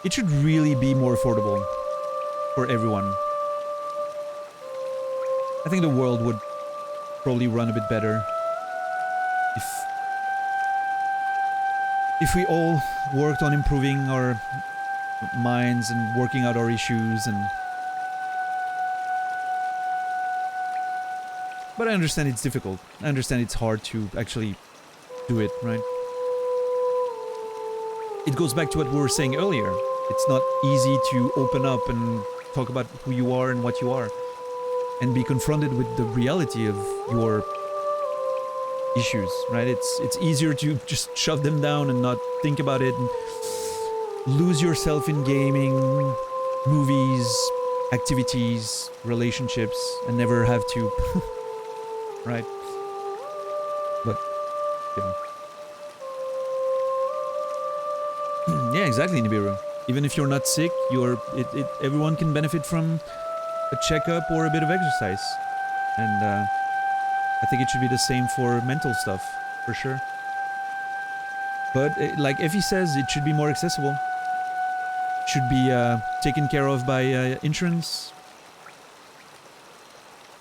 It should really be more affordable for everyone. I think the world would probably run a bit better if we all worked on improving our minds and working out our issues. But I understand it's difficult. I understand it's hard to actually do it, right? It goes back to what we were saying earlier. It's not easy to open up and talk about who you are and what you are, and be confronted with the reality of your issues, right? It's easier to just shove them down and not think about it and lose yourself in gaming, movies, activities, relationships, and never have to, right? But, you know. Yeah, exactly, Nibiru. Even if you're not sick, everyone can benefit from a checkup or a bit of exercise. And I think it should be the same for mental stuff, for sure. But like Effie says, it should be more accessible. Should be taken care of by insurance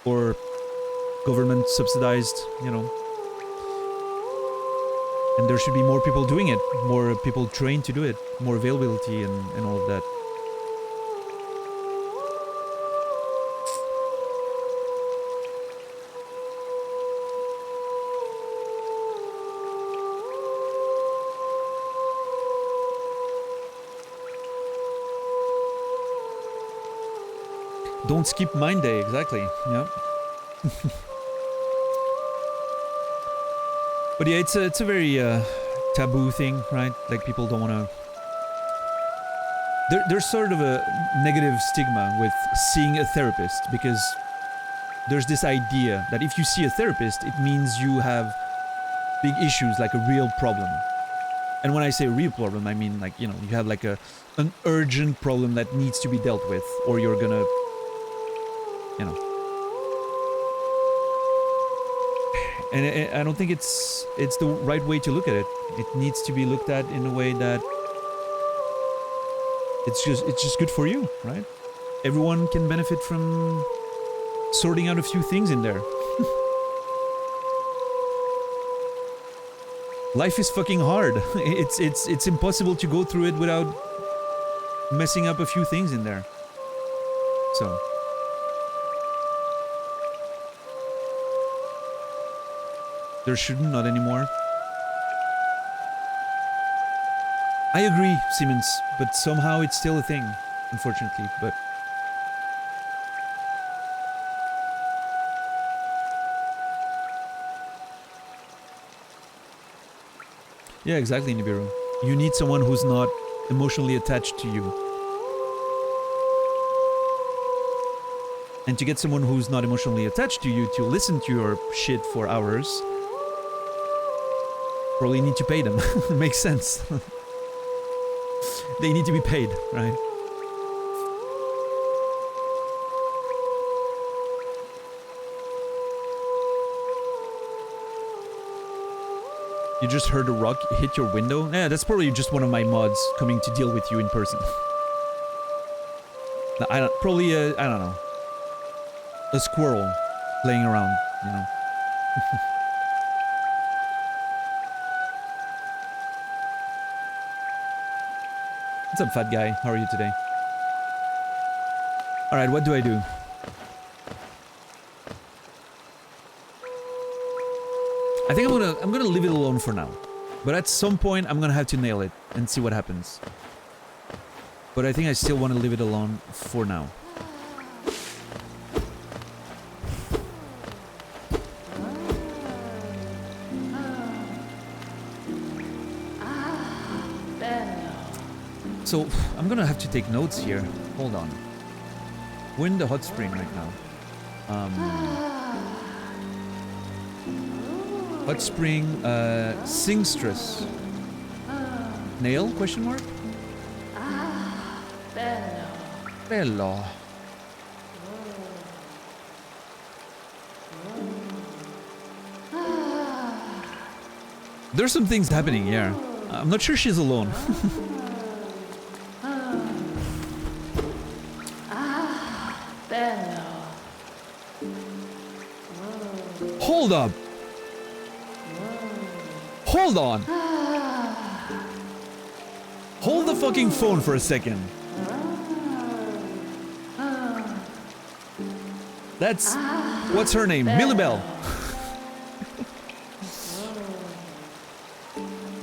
or government subsidized, you know. And there should be more people doing it, more people trained to do it, more availability and all of that. Don't skip Mind Day, exactly, yeah. But yeah, it's a very taboo thing, right? Like people don't want to... There's sort of a negative stigma with seeing a therapist, because there's this idea that if you see a therapist, it means you have big issues, like a real problem. And when I say real problem, I mean like, you know, you have like an urgent problem that needs to be dealt with, or you're gonna, you know. And I don't think it's the right way to look at it. It needs to be looked at in a way that it's just good for you, right? Everyone can benefit from sorting out a few things in there. Life is fucking hard. It's impossible to go through it without messing up a few things in there. So there shouldn't, not anymore. I agree, Siemens, but somehow it's still a thing, unfortunately, but... Yeah, exactly, Nibiru. You need someone who's not emotionally attached to you. And to get someone who's not emotionally attached to you to listen to your shit for hours, probably need to pay them. Makes sense. They need to be paid, right? You just heard a rock hit your window? Yeah, that's probably just one of my mods coming to deal with you in person. I don't know. A squirrel playing around, you know. What's up, fat guy? How are you today? Alright, what do I do? I think I'm gonna leave it alone for now. But at some point I'm gonna have to nail it and see what happens. But I think I still want to leave it alone for now. So, I'm gonna have to take notes here. Hold on. We're in the hot spring right now. Hot Spring, Singstress. Nail? Question mark? Bello. There's some things happening, yeah. I'm not sure she's alone. Hold up. Hold on. Hold the fucking phone for a second. That's... What's her name? Millibel.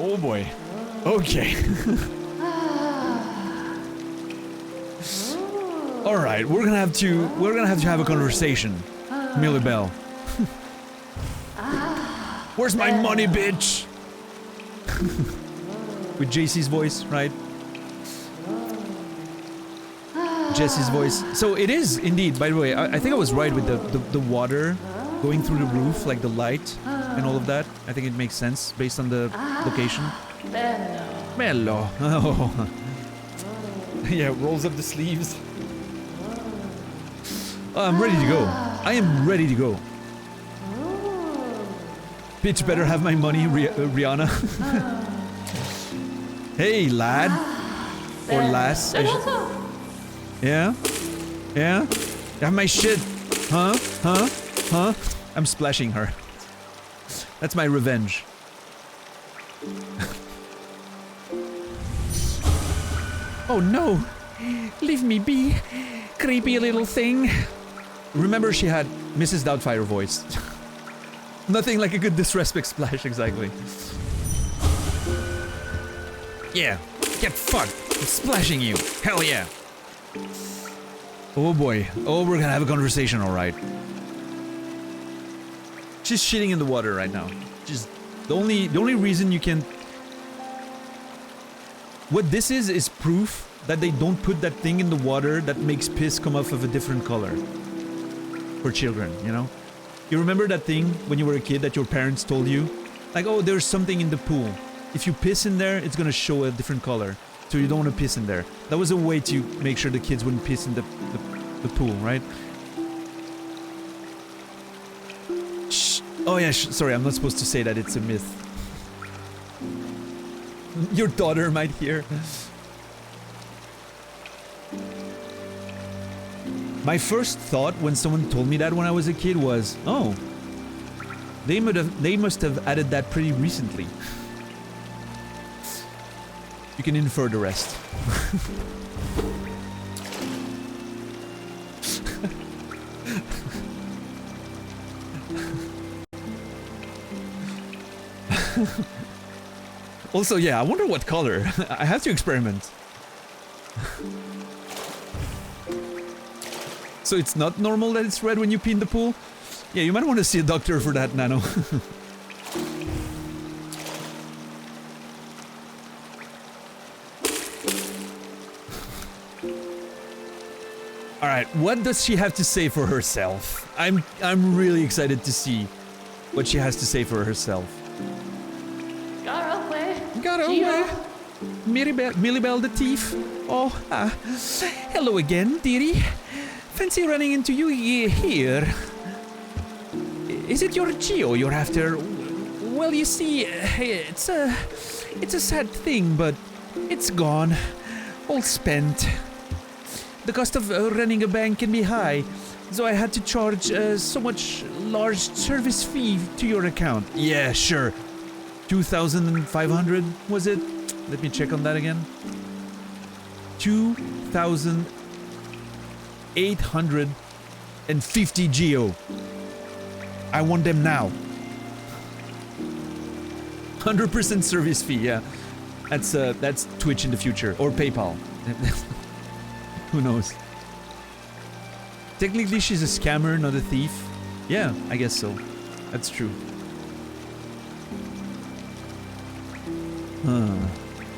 Oh boy. Okay. All right, we're gonna have to have a conversation, Millibel. Where's my money, bitch? With JC's voice, right? Jesse's voice. So it is indeed. By the way, I think I was right with the water going through the roof, like the light and all of that. I think it makes sense based on the location. Mello. Oh. Yeah, rolls up the sleeves. I'm ready to go. I am ready to go. Bitch better have my money, Rihanna. Hey, lad. Or lass. Yeah? Yeah? You have my shit. Huh? Huh? Huh? I'm splashing her. That's my revenge. Oh no! Leave me be, creepy little thing. Remember, she had Mrs. Doubtfire voice. Nothing like a good disrespect splash, exactly. Yeah, get fucked. I'm splashing you. Hell yeah. Oh boy. Oh, we're gonna have a conversation, alright. She's shitting in the water right now. Just the only reason you can... What this is proof that they don't put that thing in the water that makes piss come off of a different color. For children, you know? You remember that thing when you were a kid that your parents told you? Like, oh, there's something in the pool. If you piss in there, it's gonna show a different color. So you don't want to piss in there. That was a way to make sure the kids wouldn't piss in the pool, right? Shh. Oh yeah, sorry, I'm not supposed to say that, it's a myth. Your daughter might hear. My first thought when someone told me that when I was a kid was, oh, they must have added that pretty recently. You can infer the rest. Also, yeah, I wonder what color. I have to experiment. So it's not normal that it's red when you pee in the pool? Yeah, you might want to see a doctor for that, Nano. Alright, what does she have to say for herself? I'm really excited to see what she has to say for herself. Got away. Got away. Millibel the thief. Oh, hello again, dearie. Fancy running into you here. Is it your Geo you're after? Well, you see, it's a sad thing, but it's gone. All spent. The cost of running a bank can be high, so I had to charge so much large service fee to your account. Yeah, sure. 2,500 was it? Let me check on that again. 2,850 Geo. I want them now. 100% service fee, yeah. That's Twitch in the future, or PayPal. Who knows? Technically, she's a scammer, not a thief. Yeah, I guess so. That's true.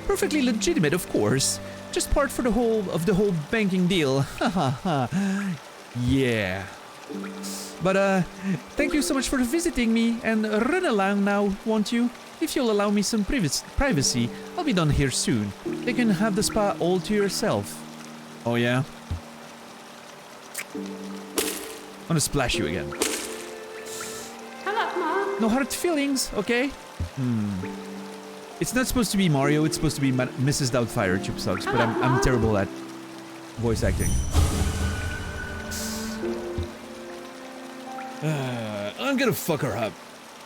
Perfectly legitimate, of course. Just part for the whole banking deal. Ha ha ha. Yeah. But thank you so much for visiting me, and run along now, won't you? If you'll allow me some privacy, I'll be done here soon. You can have the spa all to yourself. Oh yeah? I'm gonna splash you again. Come up, Mom. No hard feelings, okay? It's not supposed to be Mario, it's supposed to be Mrs. Doubtfire, Chup Sucks, but I'm terrible at voice acting. I'm gonna fuck her up,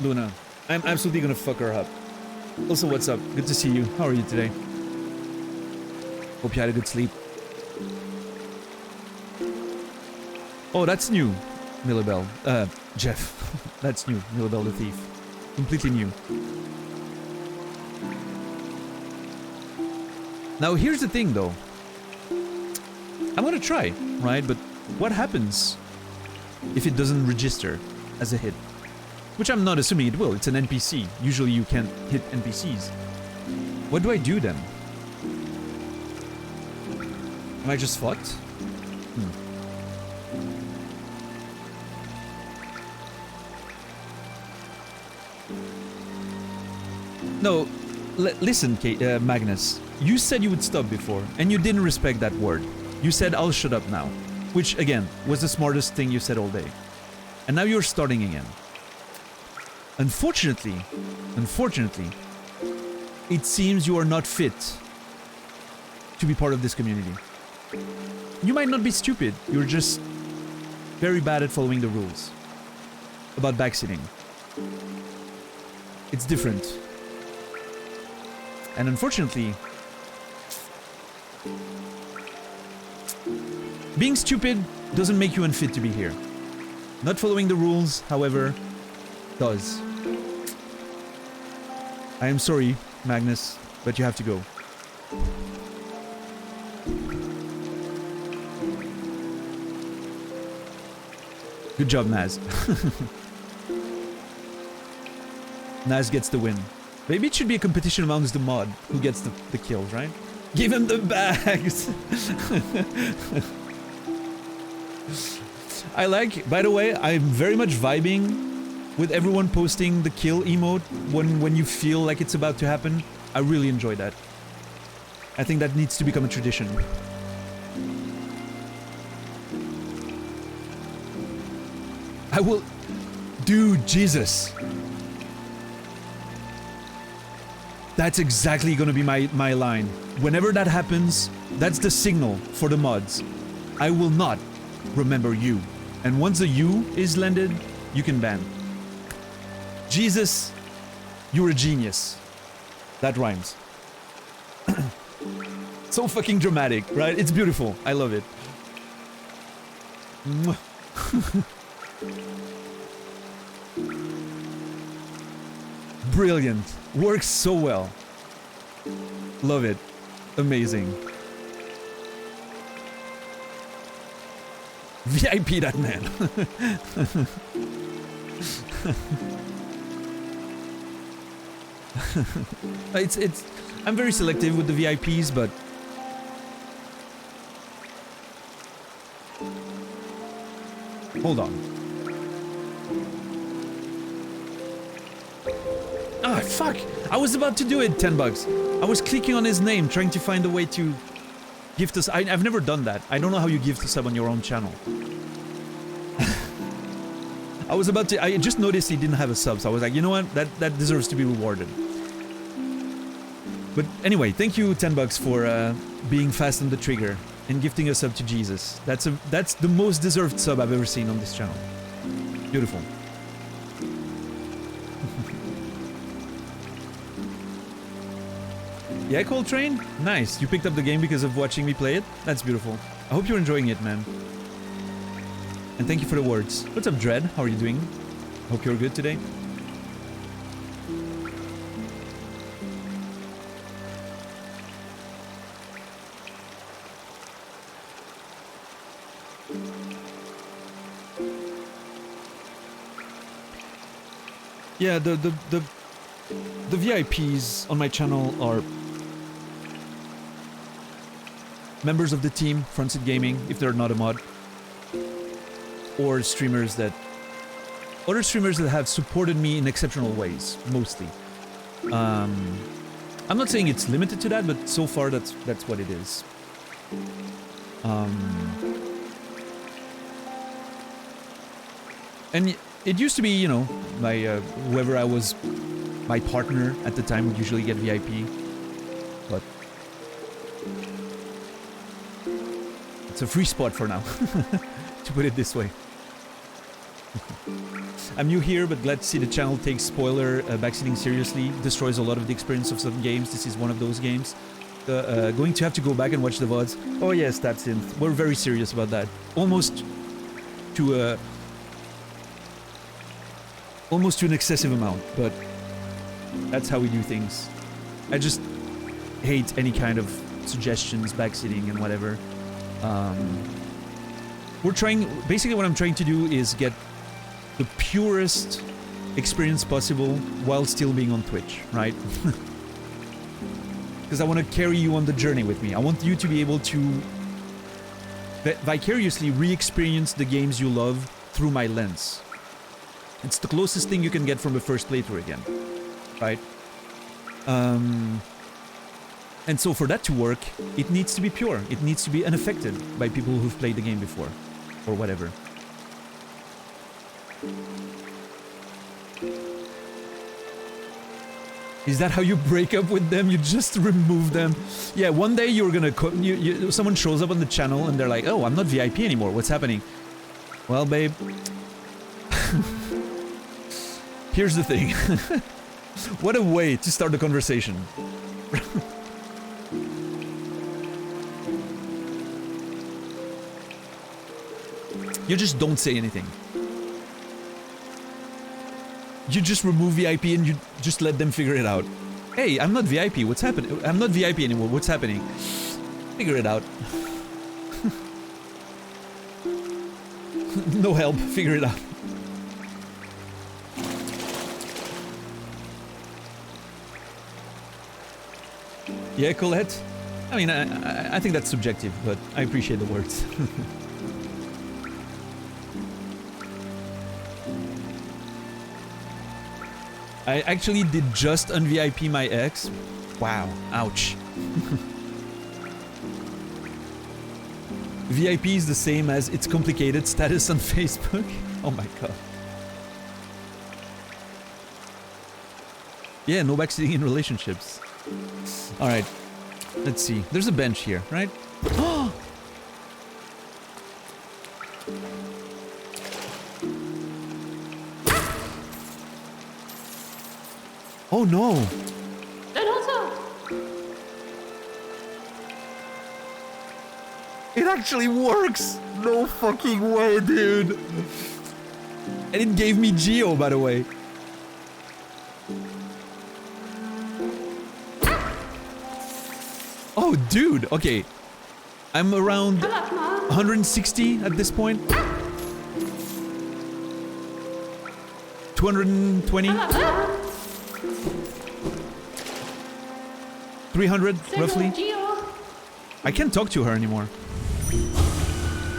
Luna. I'm absolutely gonna fuck her up. Also, what's up? Good to see you. How are you today? Hope you had a good sleep. Oh, that's new, Millibel. Jeff. That's new, Millibel the Thief. Completely new. Now, here's the thing, though. I'm gonna try, right? But what happens if it doesn't register as a hit? Which I'm not assuming it will. It's an NPC. Usually you can't hit NPCs. What do I do then? Am I just fucked? No, listen, Magnus. You said you would stop before, and you didn't respect that word. You said, I'll shut up now. Which, again, was the smartest thing you said all day. And now you're starting again. Unfortunately, it seems you are not fit to be part of this community. You might not be stupid, you're just very bad at following the rules. About backseating. It's different. And unfortunately, being stupid doesn't make you unfit to be here. Not following the rules, however, does. I am sorry, Magnus, but you have to go. Good job, Naz. Naz gets the win. Maybe it should be a competition amongst the mod who gets the kills, right? Give him the bags! I like, by the way, I'm very much vibing with everyone posting the kill emote when you feel like it's about to happen. I really enjoy that. I think that needs to become a tradition. I will... Dude, Jesus. That's exactly gonna be my line. Whenever that happens, that's the signal for the mods. I will not remember you. And once the U is landed, you can ban. Jesus, you're a genius. That rhymes. So fucking dramatic, right? It's beautiful. I love it. Brilliant. Works so well. Love it. Amazing. VIP that man. it's I'm very selective with the VIPs, but hold on. Ah, fuck! I was about to do it, 10 bucks. I was clicking on his name, trying to find a way to gift us. I've never done that. I don't know how you gift a sub on your own channel. I was about to. I just noticed he didn't have a sub, so I was like, you know what? That deserves to be rewarded. But anyway, thank you, 10 bucks, for being fast on the trigger and gifting a sub to Jesus. That's the most deserved sub I've ever seen on this channel. Beautiful. Yeah, Coltrane? Nice. You picked up the game because of watching me play it? That's beautiful. I hope you're enjoying it, man. And thank you for the words. What's up, Dread? How are you doing? Hope you're good today. Yeah, the VIPs on my channel are members of the team, Frontseat Gaming, if they're not a mod. or streamers that... Other streamers that have supported me in exceptional ways, mostly. I'm not saying it's limited to that, but so far that's what it is. And it used to be, you know, my whoever I was, my partner at the time would usually get VIP, but it's a free spot for now, to put it this way. I'm new here, but glad to see the channel take spoiler backseating seriously. Destroys a lot of the experience of some games. This is one of those games. Going to have to go back and watch the VODs. Oh yes, that's it. We're very serious about that. Almost to an excessive amount, but that's how we do things. I just hate any kind of suggestions, backseating, and whatever. Basically what I'm trying to do is get the purest experience possible while still being on Twitch, right? Because I want to carry you on the journey with me. I want you to be able to vicariously re-experience the games you love through my lens. It's the closest thing you can get from the first playthrough again, right? And so for that to work, it needs to be pure. It needs to be unaffected by people who've played the game before, or whatever. Is that how you break up with them? You just remove them? Yeah, one day you're gonna... someone shows up on the channel and they're like, oh, I'm not VIP anymore. What's happening? Well, babe... Here's the thing. What a way to start the conversation. You just don't say anything. You just remove VIP and you just let them figure it out. Hey, I'm not VIP. What's happening? I'm not VIP anymore. What's happening? Figure it out. No help. Figure it out. Yeah, Colette? I mean, I think that's subjective, but I appreciate the words. I actually did just un-VIP my ex. Wow. Ouch. VIP is the same as it's complicated status on Facebook. Oh my god. Yeah, no backseating in relationships. Alright. Let's see. There's a bench here, right? Oh no! And also, It actually works! No fucking way, dude! And it gave me Geo, by the way. Oh, dude! Okay. I'm around 160 at this point. 220? 300, roughly. I can't talk to her anymore.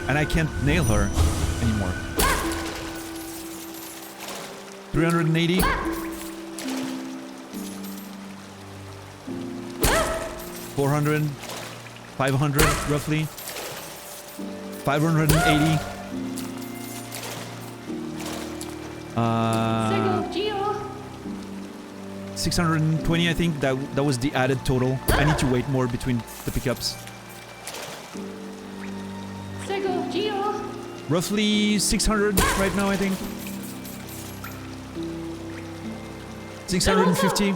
And I can't nail her anymore. 380. 400. 500, roughly. 580. 620, I think. That was the added total. I need to wait more between the pickups. Roughly 600 right now, I think. 650.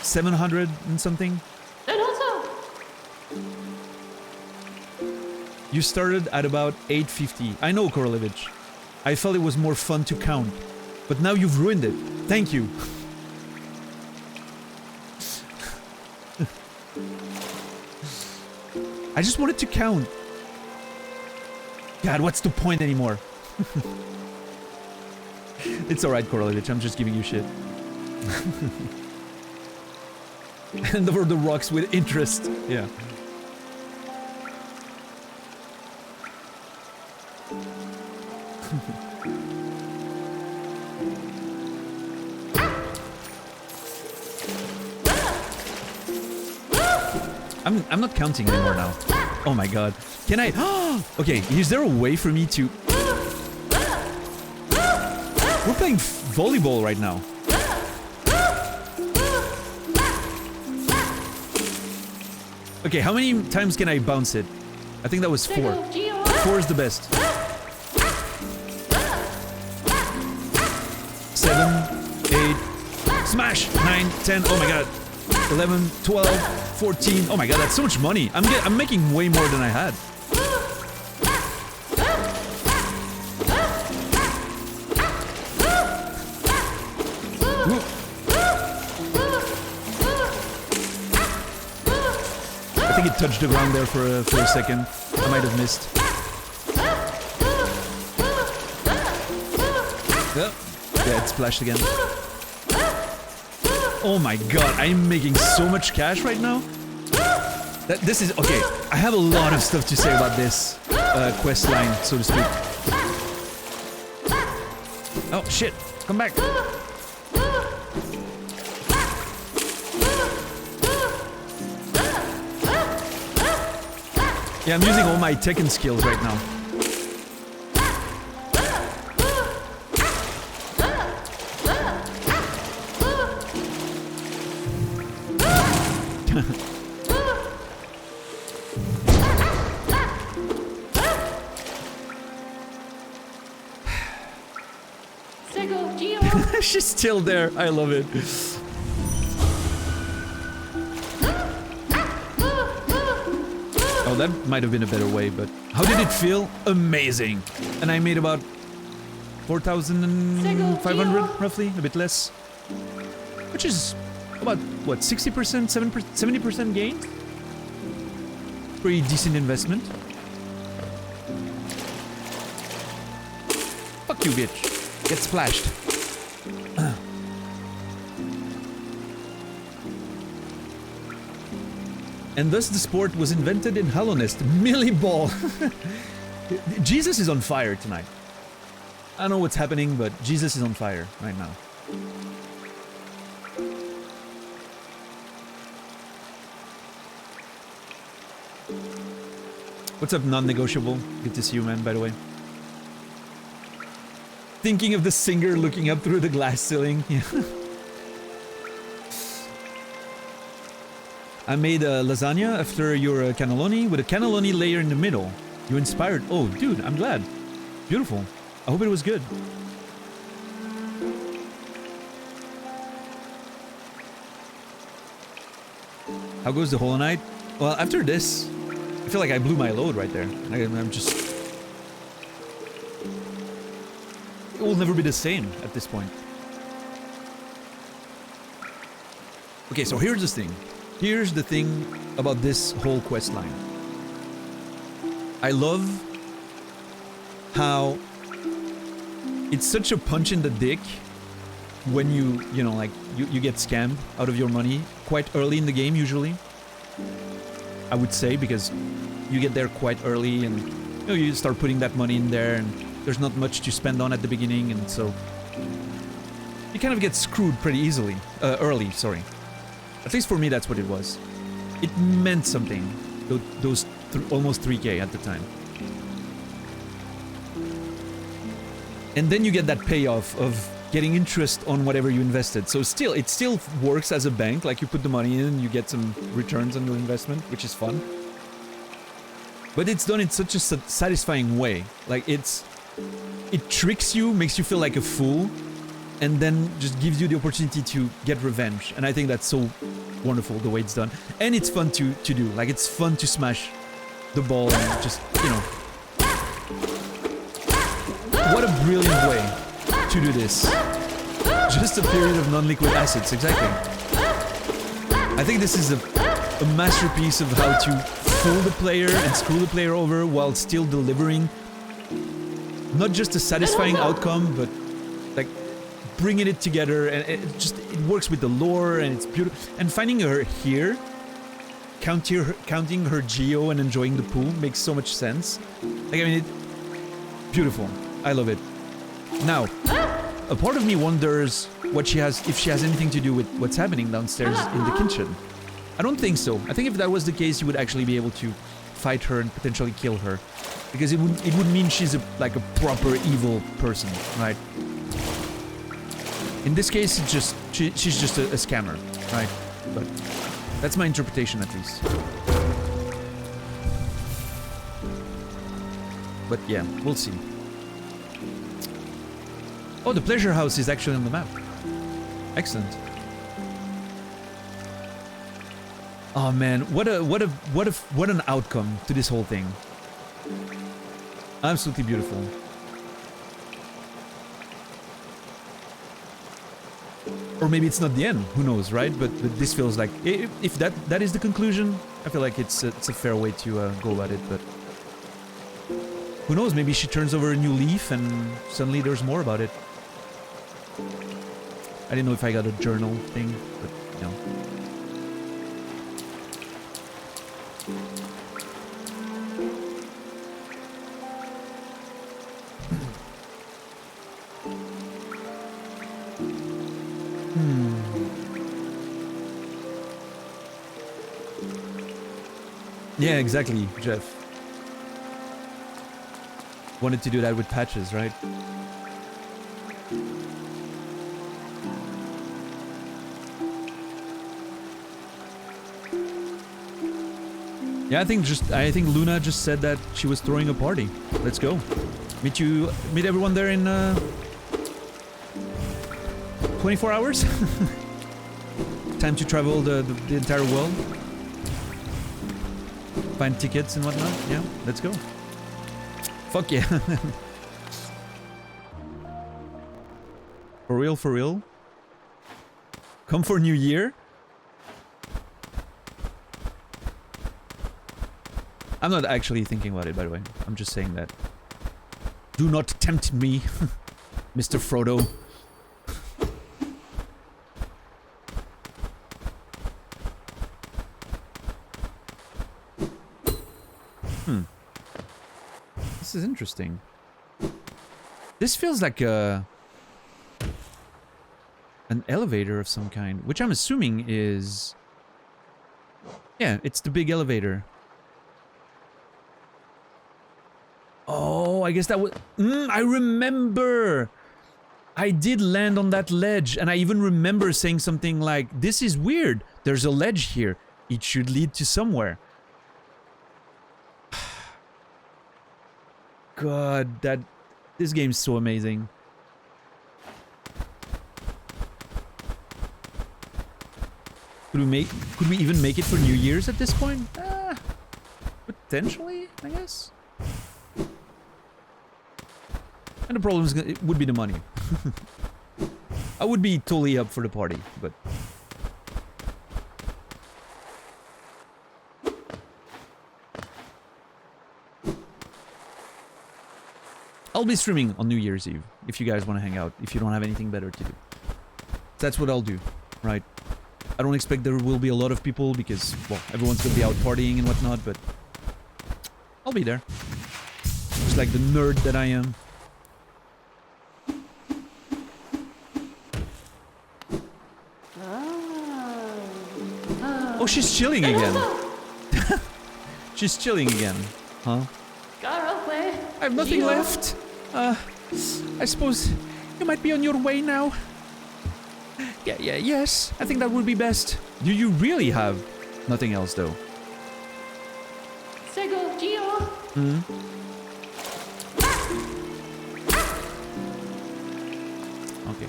700 and something. You started at about 850. I know, Korolevich. I felt it was more fun to count. But now you've ruined it. Thank you. I just wanted to count. God, what's the point anymore? It's alright, Korolevich. I'm just giving you shit. And over the rocks with interest. Yeah. I'm not counting anymore now. Oh my god. Can I? Okay, is there a way for me to... We're playing volleyball right now. Okay, how many times can I bounce it? I think that was 4. 4 is the best. 7, 8, smash! 9, 10, oh my god. 11, 12, 14. Oh my god, that's so much money. I'm making way more than I had. Ooh. I think it touched the ground there for a second. I might have missed. Yeah, it splashed again. Oh my god, I'm making so much cash right now. This is... Okay, I have a lot of stuff to say about this quest line, so to speak. Oh, shit. Come back. Yeah, I'm using all my Tekken skills right now. She's still there. I love it. Oh, that might have been a better way, but how did it feel? Amazing. And I made about 4,500 roughly, a bit less. Which is about, what, 60%, 70% gain? Pretty decent investment. Fuck you, bitch. Get splashed. And thus the sport was invented in Hallownest. Millie Ball. Jesus is on fire tonight. I don't know what's happening, but Jesus is on fire right now. What's up, non-negotiable? Good to see you, man, by the way. Thinking of the singer looking up through the glass ceiling. Yeah. I made a lasagna after your cannelloni with a cannelloni layer in the middle. You inspired. Oh, dude, I'm glad. Beautiful. I hope it was good. How goes the Hollow Knight? Well, after this, I feel like I blew my load right there. I'm just... It will never be the same at this point. Okay, so here's the thing. Here's the thing about this whole quest line. I love how it's such a punch in the dick when you know, like, you get scammed out of your money quite early in the game, usually. I would say, because you get there quite early and, you know, you start putting that money in there and there's not much to spend on at the beginning, and so you kind of get screwed pretty easily. Early, sorry. At least for me, that's what it was. It meant something, those almost 3K at the time. And then you get that payoff of getting interest on whatever you invested. So it still works as a bank, like you put the money in, you get some returns on your investment, which is fun. But it's done in such a satisfying way. Like, it tricks you, makes you feel like a fool, and then just gives you the opportunity to get revenge. And I think that's so wonderful, the way it's done. And it's fun to do. Like, it's fun to smash the ball and just, you know. What a brilliant way to do this. Just a period of non-liquid assets, exactly. I think this is a masterpiece of how to fool the player and screw the player over while still delivering not just a satisfying outcome, but like bringing it together, and it works with the lore, and it's beautiful. And finding her here, counting her geo and enjoying the pool makes so much sense. Like, I mean, Beautiful. I love it. Now, a part of me wonders what she has, if she has anything to do with what's happening downstairs in the kitchen. I don't think so. I think if that was the case, you would actually be able to fight her and potentially kill her, because it would mean she's like a proper evil person, right? In this case, it's just she's just a scammer, right? But that's my interpretation, at least. But yeah, we'll see. Oh, the pleasure house is actually on the map. Excellent. Oh man, what an outcome to this whole thing. Absolutely beautiful. Or maybe it's not the end, who knows, right? But this feels like, if that is the conclusion, I feel like it's a fair way to go about it, but who knows, maybe she turns over a new leaf and suddenly there's more about it. I didn't know if I got a journal thing, but no. Yeah, exactly, Jeff. Wanted to do that with patches, right? Yeah, I think Luna just said that she was throwing a party. Let's go. Meet everyone there in 24 hours? Time to travel the entire world. Find tickets and whatnot. Yeah, let's go. Fuck yeah. For real, for real? Come for New Year? I'm not actually thinking about it, by the way. I'm just saying that. Do not tempt me, Mr. Frodo. This is interesting. This feels like an elevator of some kind, which I'm assuming is... Yeah, it's the big elevator. Oh, I guess that was... I remember! I did land on that ledge, and I even remember saying something like, this is weird. There's a ledge here. It should lead to somewhere. God, this game's so amazing. Could we even make it for New Year's at this point? Potentially, I guess. And the problem it would be the money. I would be totally up for the party, but... I'll be streaming on New Year's Eve, if you guys want to hang out, if you don't have anything better to do. That's what I'll do, right? I don't expect there will be a lot of people because, well, everyone's gonna be out partying and whatnot, but... I'll be there. Just like the nerd that I am. Oh, she's chilling again. She's chilling again, huh? I have nothing left. I suppose you might be on your way now. Yes. I think that would be best. Do you really have nothing else, though? Sego, Gio. Okay.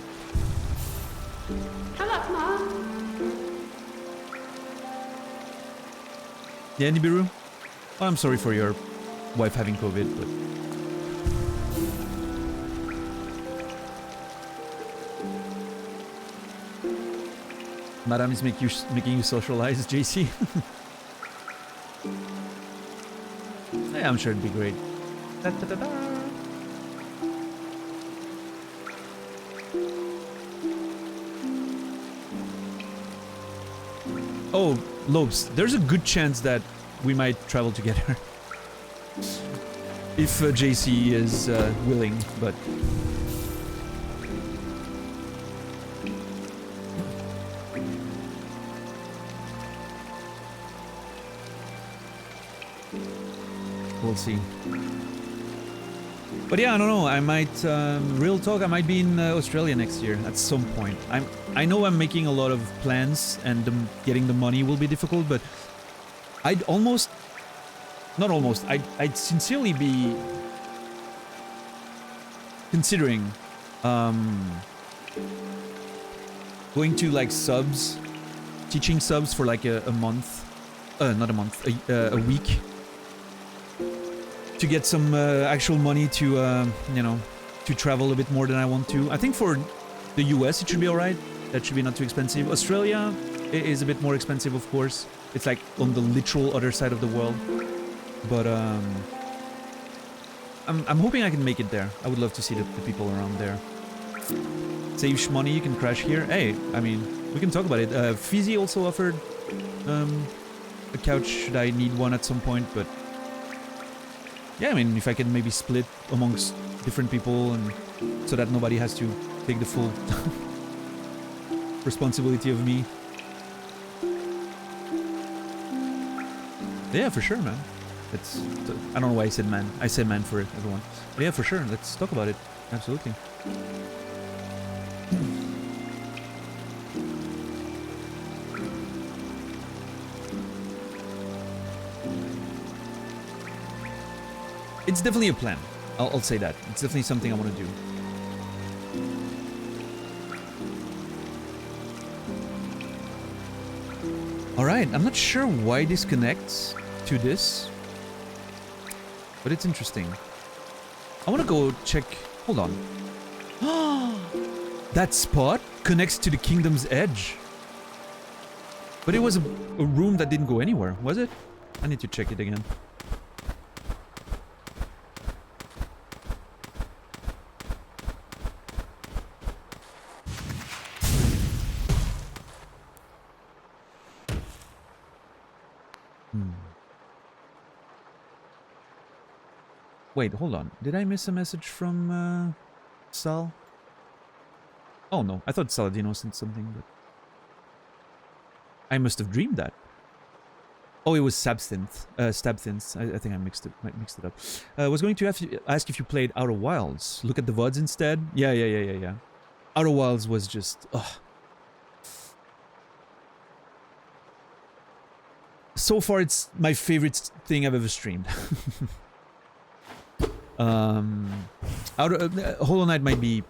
Hello, Mom. Yeah, Nibiru? Oh, I'm sorry for your wife having COVID, but... Madame is making you socialize, JC. Yeah, I'm sure it'd be great. Da, da, da, da. Oh, Lobes, there's a good chance that we might travel together. If JC is willing, but... We'll see. But yeah, I don't know. I might, real talk, I might be in Australia next year at some point. I know I'm making a lot of plans, and getting the money will be difficult, but I'd almost, not almost, I'd sincerely be considering going to like subs, teaching subs for like a month, not a month, a week. To get some actual money to, you know, to travel a bit more than I want to. I think for the US it should be alright. That should be not too expensive. Australia is a bit more expensive, of course. It's like on the literal other side of the world. But I'm hoping I can make it there. I would love to see the people around there. Save money, you can crash here. Hey, I mean, we can talk about it. Fizzy also offered a couch should I need one at some point, but yeah, I mean, if I can maybe split amongst different people and so that nobody has to take the full responsibility of me. Yeah, for sure, man. It's, I don't know why I said man. I said man for everyone. But yeah, for sure. Let's talk about it. Absolutely. It's definitely a plan. I'll say that. It's definitely something I want to do. Alright, I'm not sure why this connects to this, but it's interesting. I want to go check... Hold on. That spot connects to the Kingdom's Edge. But it was a room that didn't go anywhere, was it? I need to check it again. Wait, hold on. Did I miss a message from Sal? Oh no, I thought Saladino sent something, but I must have dreamed that. Oh, it was Stabthinth. I think I mixed it up. I was going to ask if you played Outer Wilds. Look at the VODs instead. Yeah. Outer Wilds was just... Ugh. So far, it's my favorite thing I've ever streamed. Hollow Knight might be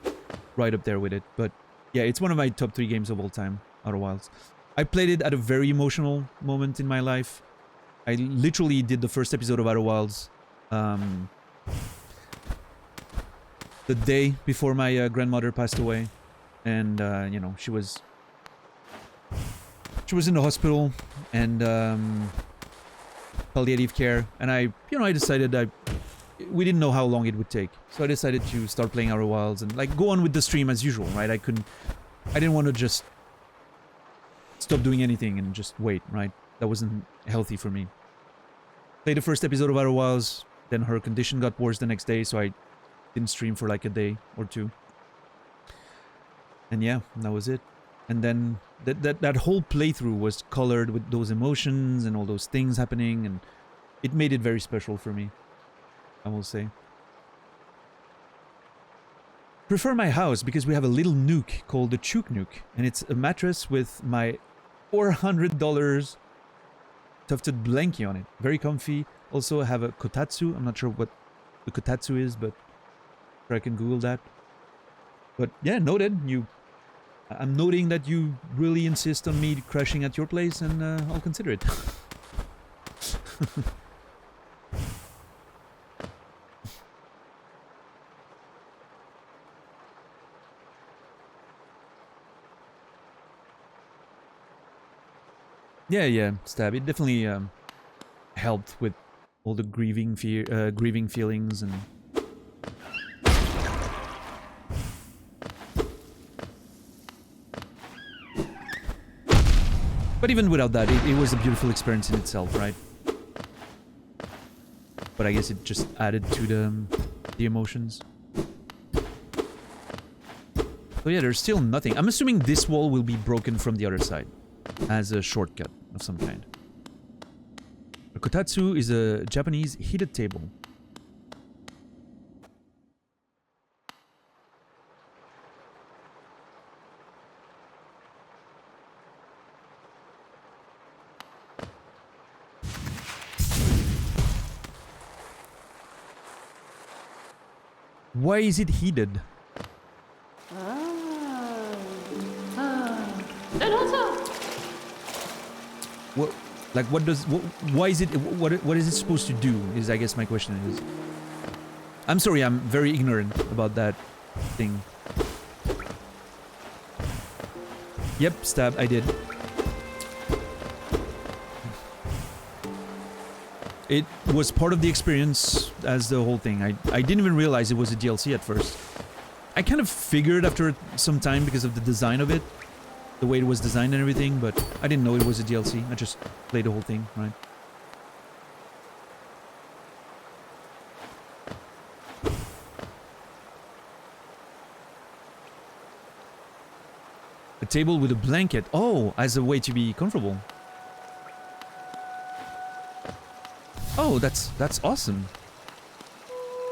right up there with it, but yeah, it's one of my top 3 games of all time, Outer Wilds. I played it at a very emotional moment in my life. I literally did the first episode of Outer Wilds the day before my grandmother passed away, and you know, she was in the hospital and palliative care, and I decided we didn't know how long it would take, so I decided to start playing Outer Wilds and like go on with the stream as usual, right? I didn't want to just stop doing anything and just wait, right? That wasn't healthy for me. Played the first episode of Outer Wilds, then her condition got worse the next day, so I didn't stream for like a day or two. And yeah, that was it. And then that whole playthrough was colored with those emotions and all those things happening, and it made it very special for me, I will say. Prefer my house because we have a little nook called the Chook Nook, and it's a mattress with my $400 tufted blankie on it. Very comfy. Also I have a kotatsu. I'm not sure what the kotatsu is, but I can Google that. But yeah, noted. I'm noting that you really insist on me crashing at your place, and I'll consider it. Yeah, Stab. It definitely helped with all the grieving feelings and... But even without that, it was a beautiful experience in itself, right? but I guess it just added to the emotions. So yeah, there's still nothing. I'm assuming this wall will be broken from the other side as a shortcut of some kind. A kotatsu is a Japanese heated table. Why is it heated? And also, What, like, what does, why is it, what is it supposed to do, is I guess my question is. I'm sorry, I'm very ignorant about that thing. Yep, stab, I did. It was part of the experience as the whole thing. I didn't even realize it was a DLC at first. I kind of figured after some time because of the design of it, the way it was designed and everything, but I didn't know it was a DLC. I just played the whole thing, right? A table with a blanket. Oh, as a way to be comfortable. Oh, that's awesome.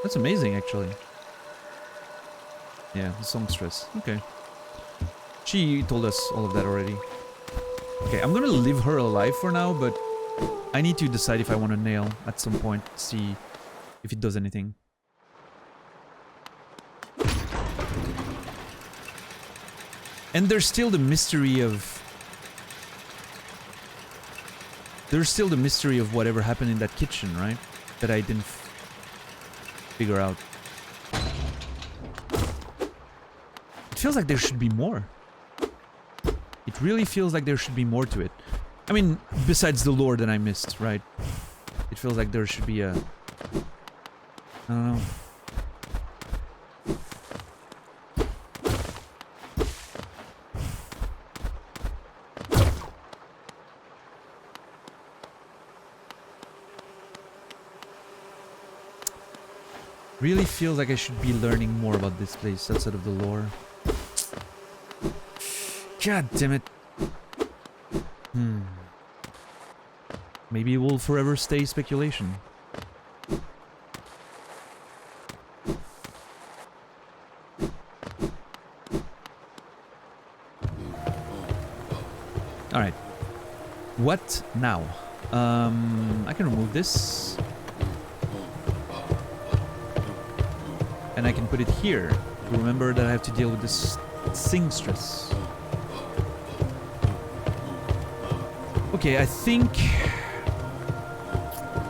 That's amazing, actually. Yeah, the songstress. Okay. She told us all of that already. Okay, I'm gonna leave her alive for now, but I need to decide if I want to nail at some point, see if it does anything. And there's still the mystery of... There's still the mystery of whatever happened in that kitchen, right? That I didn't figure out. It feels like there should be more. It really feels like there should be more to it. I mean, besides the lore that I missed, right? It feels like there should be a... I don't know. Really feels like I should be learning more about this place outside of the lore. God damn it. Maybe it will forever stay speculation. Alright. What now? I can remove this. And I can put it here to remember that I have to deal with this singstress. Okay, I think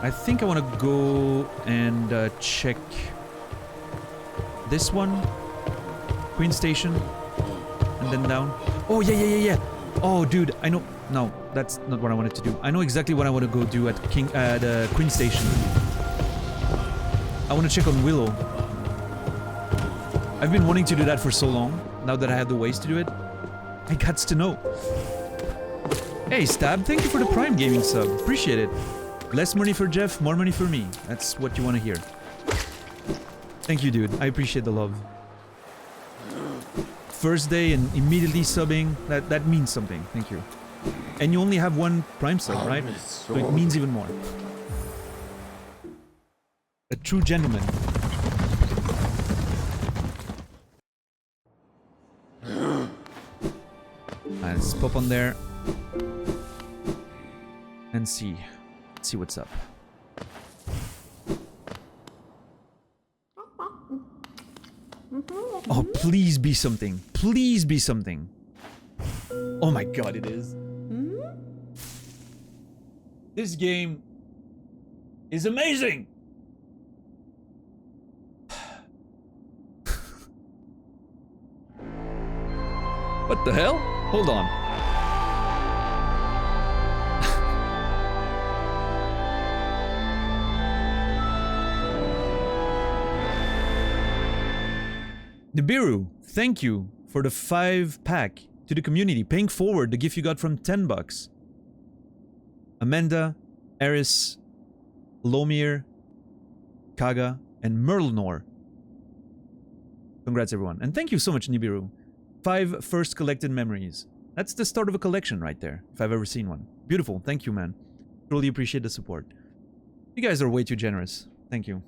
I want to go and check this one, Queen Station, and then down. Oh yeah. Oh, dude, I know. No, that's not what I wanted to do. I know exactly what I want to go do at Queen Station. I want to check on Willow. I've been wanting to do that for so long. Now that I have the ways to do it, I got to know. Hey, Stab, thank you for the Prime Gaming sub. Appreciate it. Less money for Jeff, more money for me. That's what you want to hear. Thank you, dude. I appreciate the love. First day and immediately subbing, that means something. Thank you. And you only have one Prime sub, right? So it means even more. A true gentleman. Let's pop on there and see what's up. Oh, please be something. Please be something. Oh my god, it is. This game is amazing. What the hell? Hold on. Nibiru, thank you for the 5-pack to the community, paying forward the gift you got from $10. Amanda, Eris, Lomir, Kaga, and Merlinor. Congrats, everyone. And thank you so much, Nibiru. 5 first collected memories. That's the start of a collection right there, if I've ever seen one. Beautiful. Thank you, man. Truly appreciate the support. You guys are way too generous. Thank you.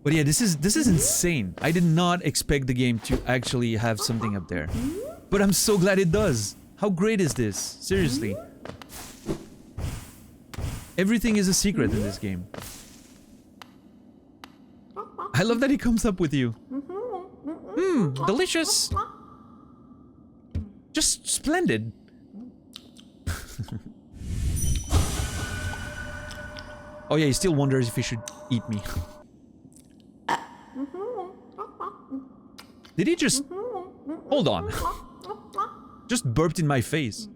But yeah, this is insane. I did not expect the game to actually have something up there. But I'm so glad it does. How great is this? Seriously. Everything is a secret in this game. I love that he comes up with you. Delicious. Just splendid. Oh yeah, he still wonders if he should eat me. Did he just... Hold on. Just burped in my face.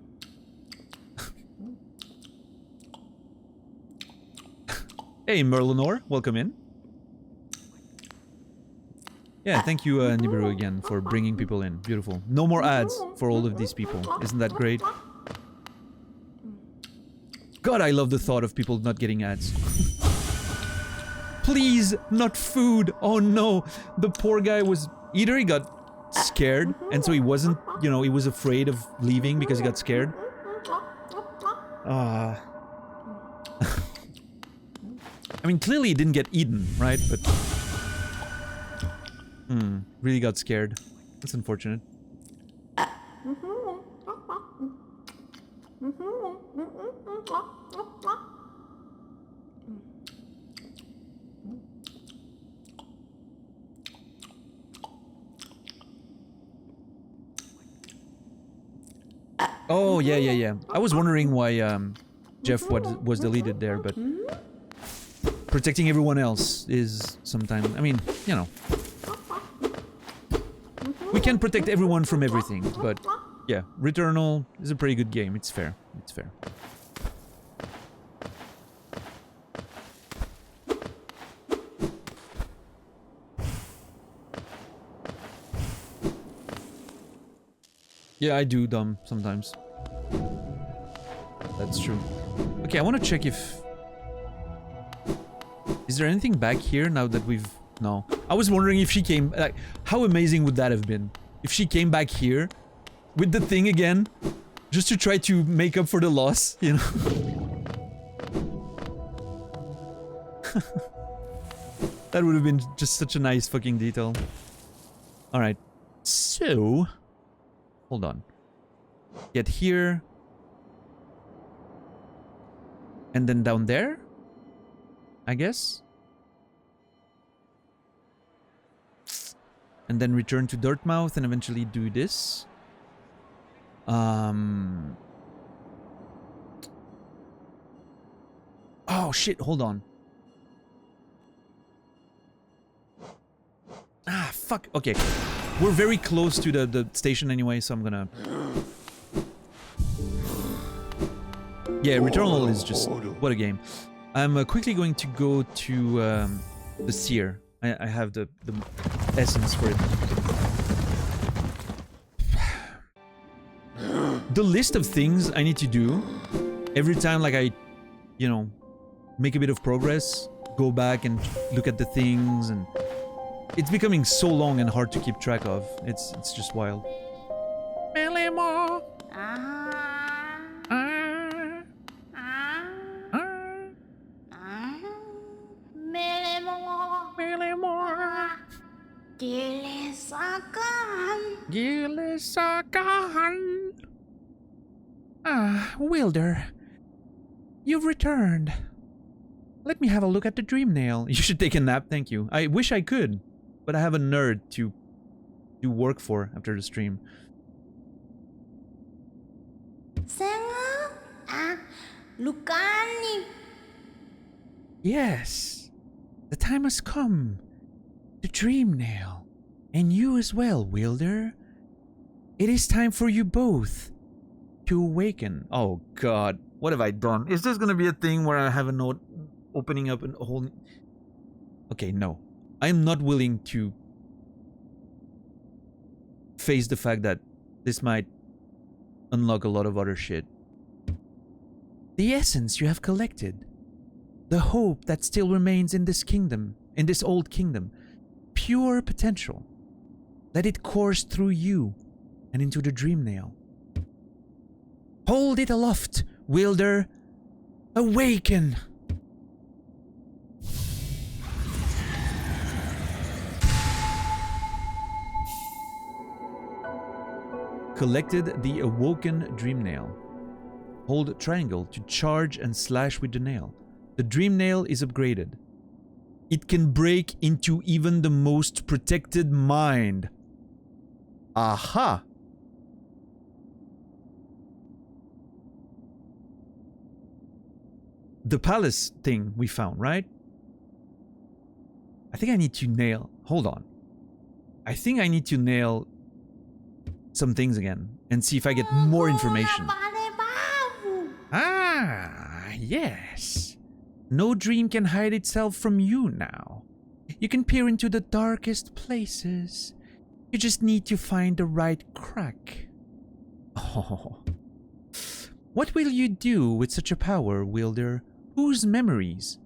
Hey, Merlinor. Welcome in. Yeah, thank you, Nibiru, again, for bringing people in. Beautiful. No more ads for all of these people. Isn't that great? God, I love the thought of people not getting ads. Please, not food. Oh no. The poor guy was... Either he got scared, and so he wasn't, you know, he was afraid of leaving because he got scared. I mean, clearly he didn't get eaten, right? But... really got scared. That's unfortunate. Oh, yeah. I was wondering why Jeff was deleted there, but protecting everyone else is sometimes... I mean, you know. We can't protect everyone from everything, but yeah, Returnal is a pretty good game. It's fair. It's fair. Yeah, I do dumb sometimes. That's true. Okay, I want to check if... Is there anything back here now that we've... No. I was wondering if she came... Like, how amazing would that have been? If she came back here with the thing again, just to try to make up for the loss, you know? That would have been just such a nice fucking detail. Alright. So... Hold on. Get here. And then down there? I guess? And then return to Dirtmouth and eventually do this. Oh shit, hold on. Ah, fuck. Okay. We're very close to the station anyway, so I'm gonna... Yeah, Returnal is just... What a game. I'm quickly going to go to the Seer. I have the essence for it. The list of things I need to do every time, like, I, you know, make a bit of progress, go back and look at the things, and it's becoming so long and hard to keep track of. It's just wild. Gilisakan. Ah, Wilder. You've returned. Let me have a look at the dream nail. You should take a nap, thank you. I wish I could, but I have a nerd to do work for after the stream. Yes, the time has come. The dream nail. And you as well, Wilder. It is time for you both to awaken. Oh god, what have I done? Is this gonna be a thing where I have a note opening up a whole... Okay, no. I'm not willing to face the fact that this might unlock a lot of other shit. The essence you have collected. The hope that still remains in this kingdom, in this old kingdom. Pure potential. Let it course through you and into the dream nail. Hold it aloft, wielder. Awaken! Collected the awoken dream nail. Hold triangle to charge and slash with the nail. The dream nail is upgraded. It can break into even the most protected mind. Aha! The palace thing we found, right? I think I need to nail... Hold on. I think I need to nail some things again and see if I get more information. Ah, yes. No dream can hide itself from you now. You can peer into the darkest places. You just need to find the right crack. Oh. What will you do with such a power, wielder? Whose memories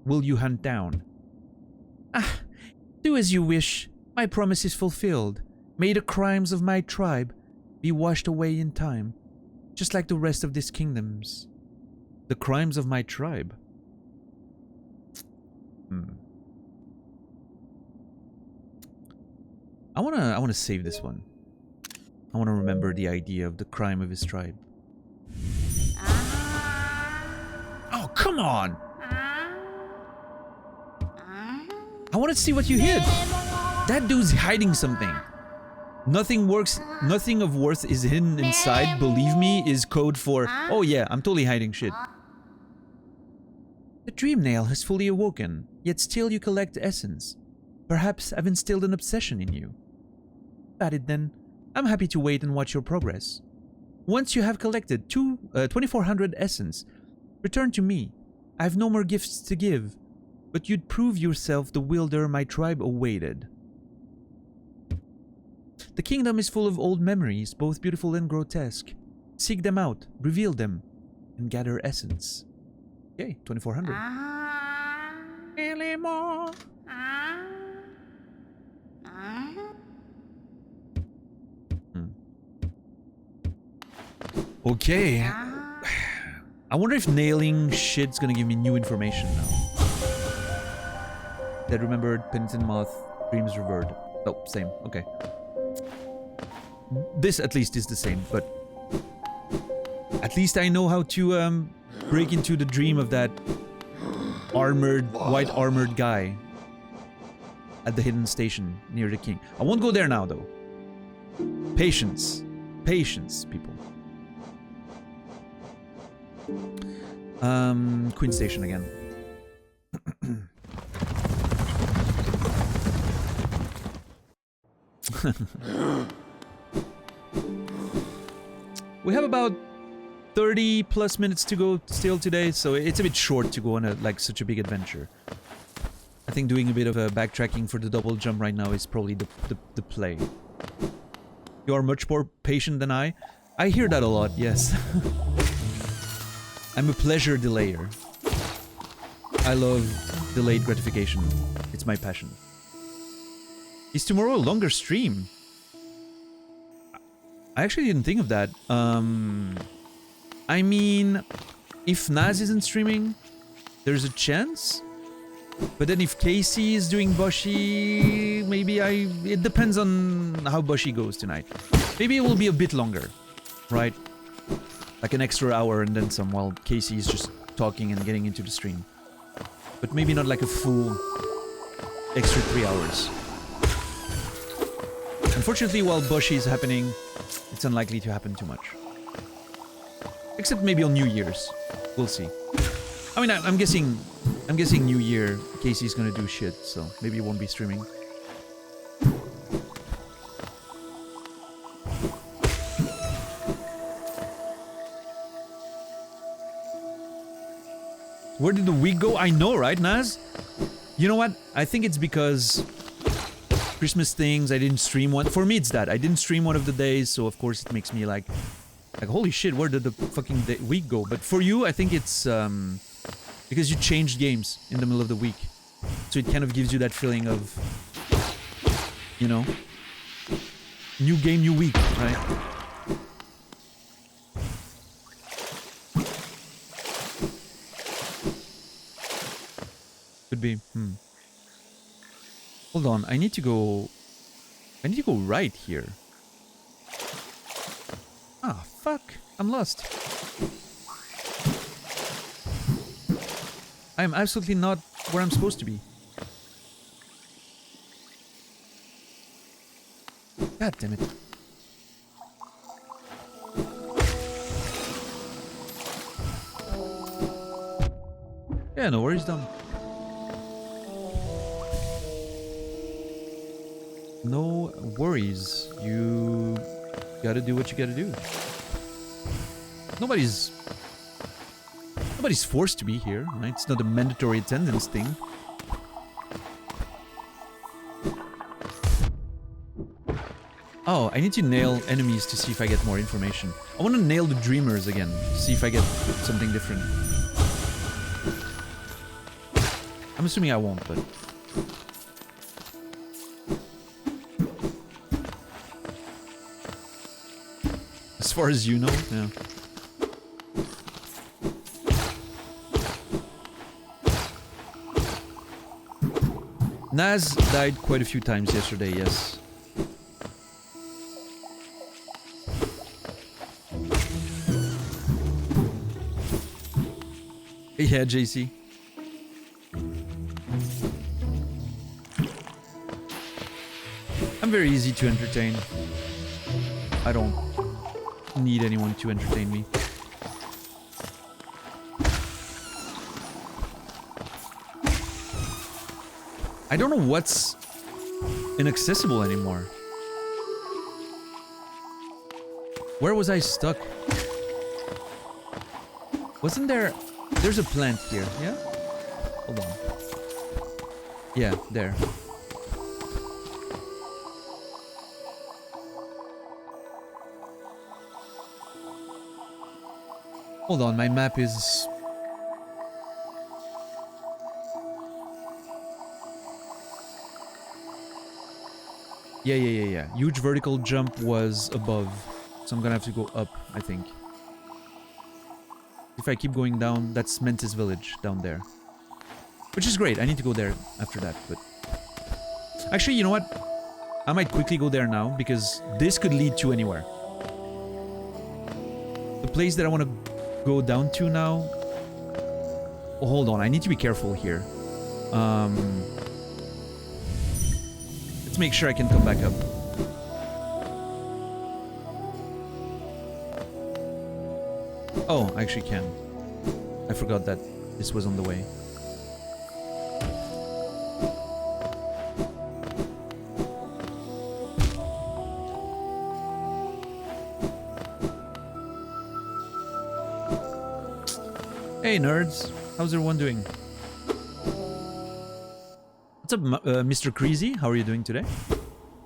will you hunt down? Ah, do as you wish. My promise is fulfilled. May the crimes of my tribe be washed away in time, just like the rest of this kingdom's. The crimes of my tribe? I wanna save this one. I wanna remember the idea of the crime of his tribe. Oh, come on! I wanna see what you hid. That dude's hiding something. Nothing works, nothing of worth is hidden inside, believe me, is code for, oh yeah, I'm totally hiding shit. The dream nail has fully awoken, yet still you collect essence. Perhaps I've instilled an obsession in you. Got it then. I'm happy to wait and watch your progress. Once you have collected 2400 essence, return to me. I have no more gifts to give, but you'd prove yourself the wielder my tribe awaited. The kingdom is full of old memories, both beautiful and grotesque. Seek them out, reveal them, and gather essence. Okay, 2400. Anymore. Okay. I wonder if nailing shit's gonna give me new information now. Dead remembered, penitent moth, dreams revered. Oh, same. Okay. This at least is the same, but at least I know how to break into the dream of that armored, white armored guy at the hidden station near the king. I won't go there now though. Patience. Patience, people. Queen Station again. We have about 30 plus minutes to go still today, so it's a bit short to go on a such a big adventure. I think doing a bit of a backtracking for the double jump right now is probably the play. You are much more patient than I. I hear that a lot, yes. I'm a pleasure delayer. I love delayed gratification. It's my passion. Is tomorrow a longer stream? I actually didn't think of that. I mean, if Naz isn't streaming, there's a chance. But then if Casey is doing Boshi, maybe it depends on how Boshi goes tonight. Maybe it will be a bit longer, right? Like an extra hour and then some while Casey is just talking and getting into the stream. But maybe not like a full extra 3 hours. Unfortunately, while Boshi is happening, it's unlikely to happen too much. Except maybe on New Year's. We'll see. I mean, I'm guessing New Year, Casey's gonna do shit, so maybe he won't be streaming. Where did the week go? I know, right, Naz? You know what? I think it's because Christmas things, I didn't stream one. For me, it's that. I didn't stream one of the days, so of course it makes me like holy shit, where did the fucking week go? But for you, I think it's Because you changed games in the middle of the week. So it kind of gives you that feeling of, you know, new game, new week, right? Could be. Hold on, I need to go right here. Ah, fuck. I'm lost. I'm absolutely not where I'm supposed to be. God damn it. Yeah, no worries, Dom. No worries. You gotta do what you gotta do. Nobody's forced to be here, right? It's not a mandatory attendance thing. Oh, I need to nail enemies to see if I get more information. I want to nail the dreamers again, see if I get something different. I'm assuming I won't, but... As far as you know, yeah. Naz died quite a few times yesterday, yes. Yeah, JC. I'm very easy to entertain. I don't need anyone to entertain me. I don't know what's inaccessible anymore. Where was I stuck? Wasn't there... There's a plant here, yeah? Hold on. Yeah, there. Hold on, my map is... Yeah. Huge vertical jump was above. So I'm gonna have to go up, I think. If I keep going down, that's Mentis Village down there. Which is great, I need to go there after that, but... Actually, you know what? I might quickly go there now, because this could lead to anywhere. The place that I want to go down to now... Oh, hold on, I need to be careful here. Let's make sure I can come back up. Oh, I actually can. I forgot that this was on the way. Hey nerds, how's everyone doing? What's up, Mr. Creasy? How are you doing today?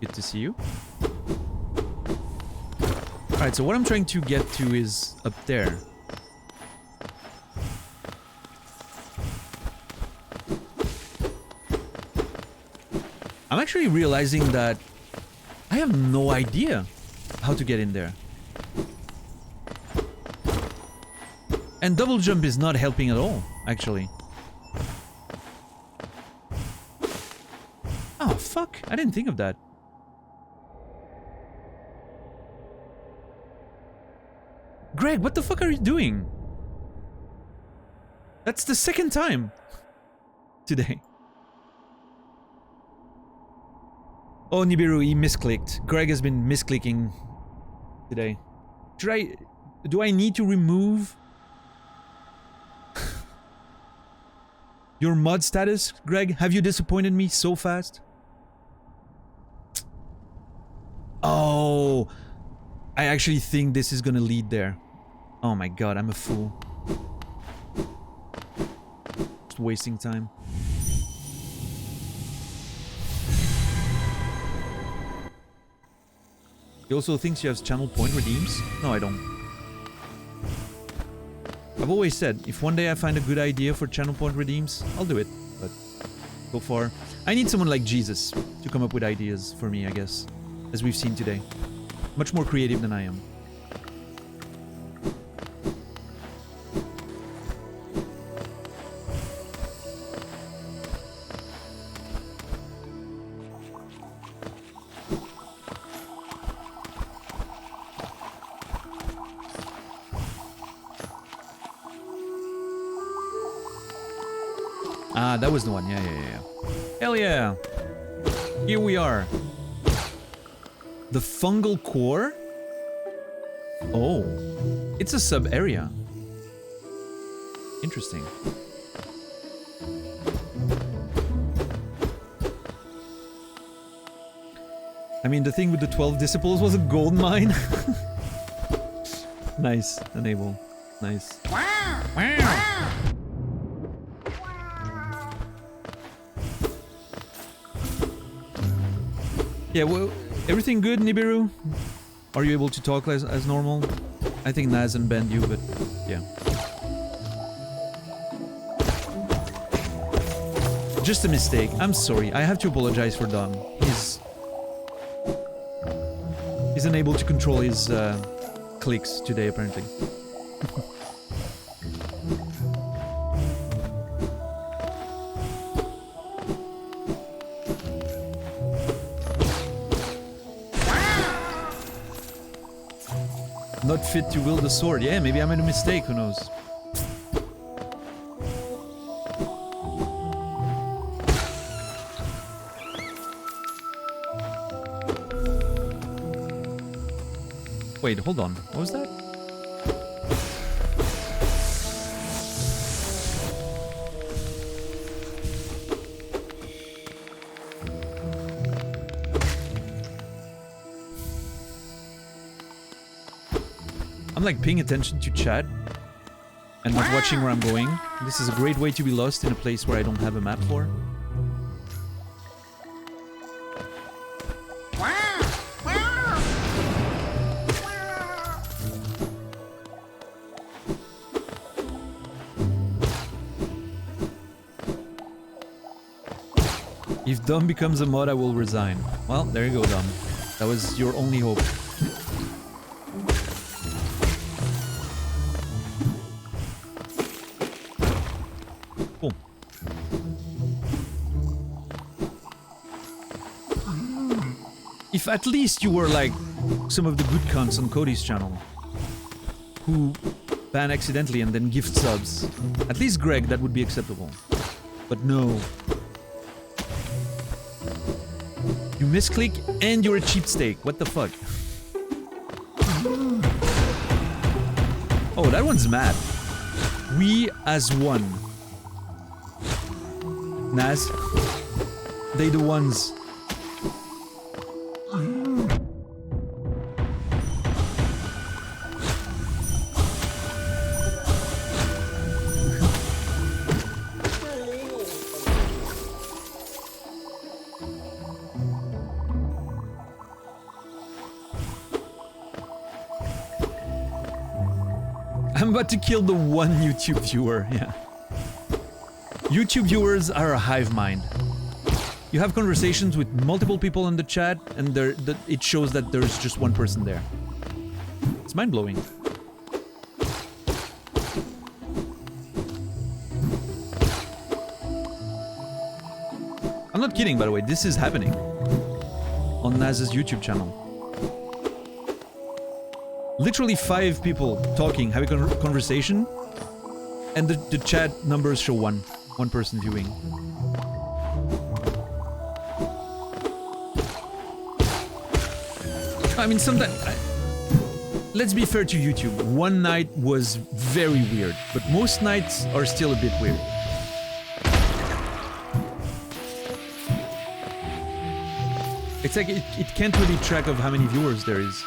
Good to see you. Alright, so what I'm trying to get to is up there. I'm actually realizing that I have no idea how to get in there. And double jump is not helping at all, actually. Oh, fuck. I didn't think of that. Greg, what the fuck are you doing? That's the second time today. Oh, Nibiru, he misclicked. Greg has been misclicking today. Do I need to remove your mod status, Greg? Have you disappointed me so fast? Oh, I actually think this is gonna lead there. Oh my god, I'm a fool. Just wasting time. He also thinks you have channel point redeems? No, I don't. I've always said, if one day I find a good idea for channel point redeems, I'll do it. But so far, I need someone like Jesus to come up with ideas for me, I guess. As we've seen today. Much more creative than I am. Ah, that was the one. Yeah. Hell yeah. Here we are. The fungal core? Oh. It's a sub-area. Interesting. I mean, the thing with the 12 disciples was a gold mine. Nice. Enable. Nice. Wow. Yeah, well, everything good, Nibiru? Are you able to talk as normal? I think Naz and banned you, but yeah. Just a mistake. I'm sorry. I have to apologize for Dom. He's unable to control his clicks today, apparently. Not fit to wield the sword. Yeah, maybe I made a mistake, who knows. Wait, hold on. What was that? I'm like paying attention to chat and not watching where I'm going. This is a great way to be lost in a place where I don't have a map for. If Dom becomes a mod, I will resign. Well, there you go, Dom. That was your only hope. Cool. If at least you were like some of the good cunts on Cody's channel who ban accidentally and then gift subs. At least Greg, that would be acceptable. But no. You misclick and you're a cheapsteak. What the fuck? Oh, that one's mad. We as one. Naz. They the ones. I'm about to kill the one YouTube viewer, yeah. YouTube viewers are a hive mind. You have conversations with multiple people in the chat, and it shows that there's just one person there. It's mind-blowing. I'm not kidding, by the way. This is happening on Naz's YouTube channel. Literally 5 people talking, having a conversation, and the chat numbers show one person viewing. I mean, sometimes... let's be fair to YouTube. One night was very weird, but most nights are still a bit weird. It's like it can't really track of how many viewers there is.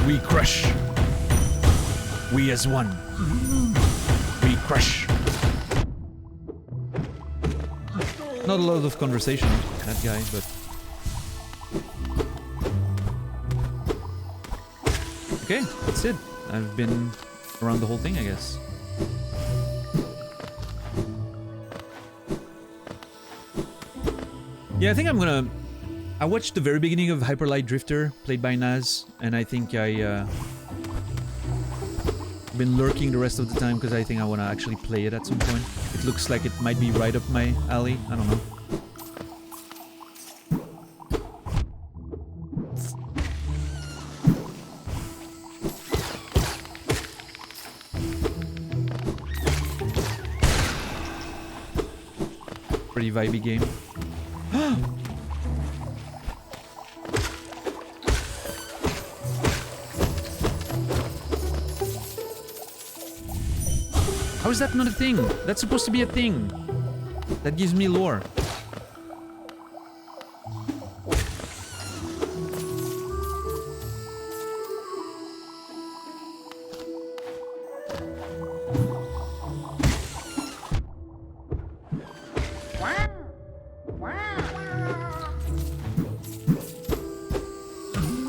We crush. We as one. We crush. Not a lot of conversation, that guy, but... Okay, that's it. I've been around the whole thing, I guess. Yeah, I think I'm gonna... I watched the very beginning of Hyper Light Drifter, played by Naz, and I think been lurking the rest of the time because I think I want to actually play it at some point. It looks like it might be right up my alley. I don't know. Pretty vibey game. How is that not a thing? That's supposed to be a thing. That gives me lore.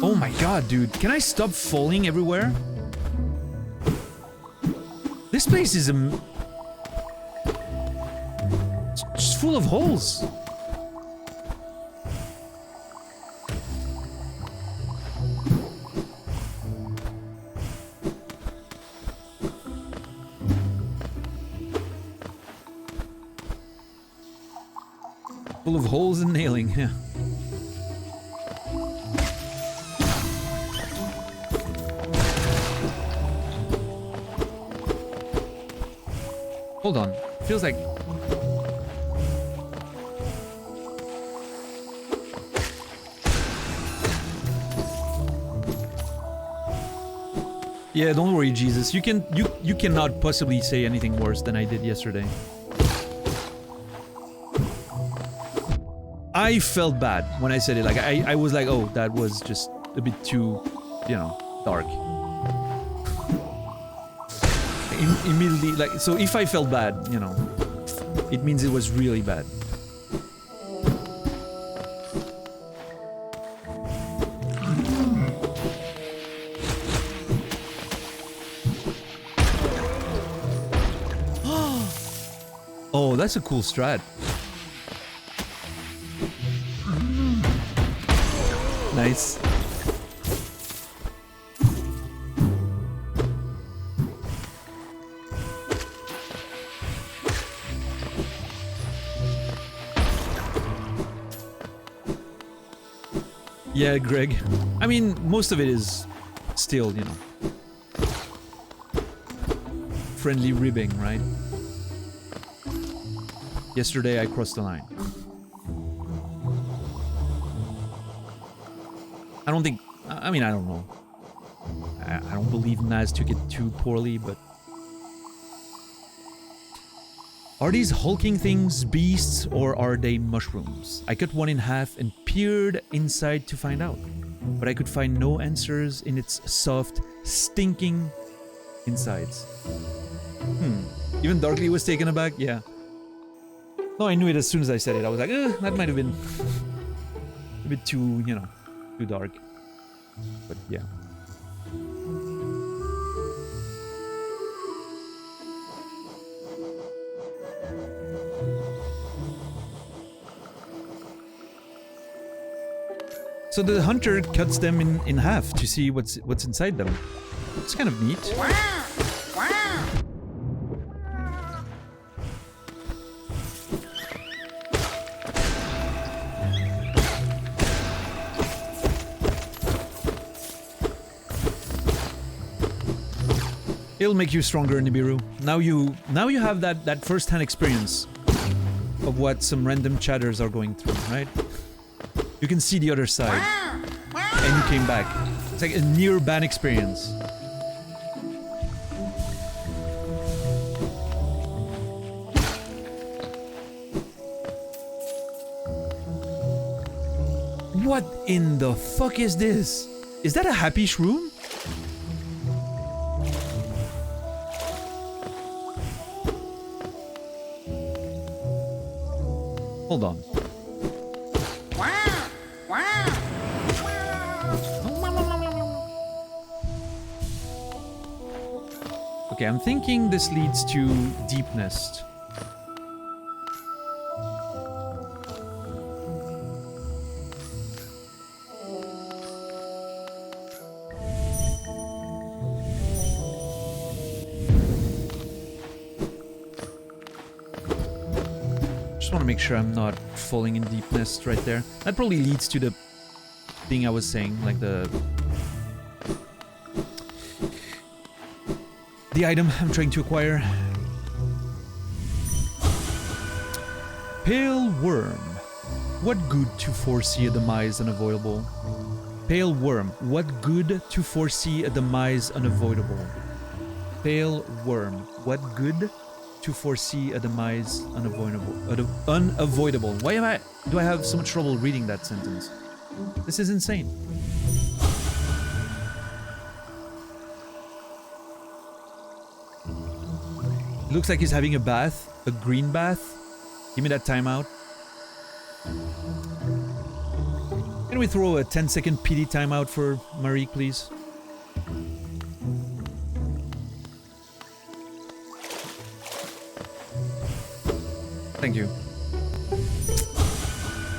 Oh my god, dude. Can I stop falling everywhere? This place is just full of holes. Full of holes and nailing, yeah. Hold on. Feels like... Yeah, don't worry, Jesus. You cannot possibly say anything worse than I did yesterday. I felt bad when I said it. Like I was like, oh, that was just a bit too, you know, dark. Immediately, like, so if I felt bad, you know, it means it was really bad. Oh, that's a cool strat. Nice. Yeah, Greg. I mean, most of it is still, you know, friendly ribbing, right? Yesterday I crossed the line. I don't think... I mean, I don't know. I don't believe Naz took it too poorly, but... Are these hulking things beasts or are they mushrooms? I cut one in half and peered inside to find out. But I could find no answers in its soft, stinking insides. Even Darkly was taken aback? Yeah. No, I knew it as soon as I said it. I was like, that might have been a bit too, you know, too dark. But yeah. So the hunter cuts them in half to see what's inside them. It's kind of neat. It'll make you stronger, Nibiru. Now you have that first-hand experience of what some random chatters are going through, right? You can see the other side. And you came back. It's like a near-ban experience. What in the fuck is this? Is that a happy shroom? Hold on. Okay, I'm thinking this leads to Deep Nest. Just want to make sure I'm not falling in Deep Nest right there. That probably leads to the thing I was saying, like the item I'm trying to acquire. Pale Worm. What good to foresee a demise unavoidable? Pale Worm. What good to foresee a demise unavoidable? Pale Worm. What good to foresee a demise unavoidable? Unavoidable. Why do I have so much trouble reading that sentence? This is insane. Looks like he's having a bath, a green bath. Give me that timeout. Can we throw a 10-second PD timeout for Marie, please? Thank you.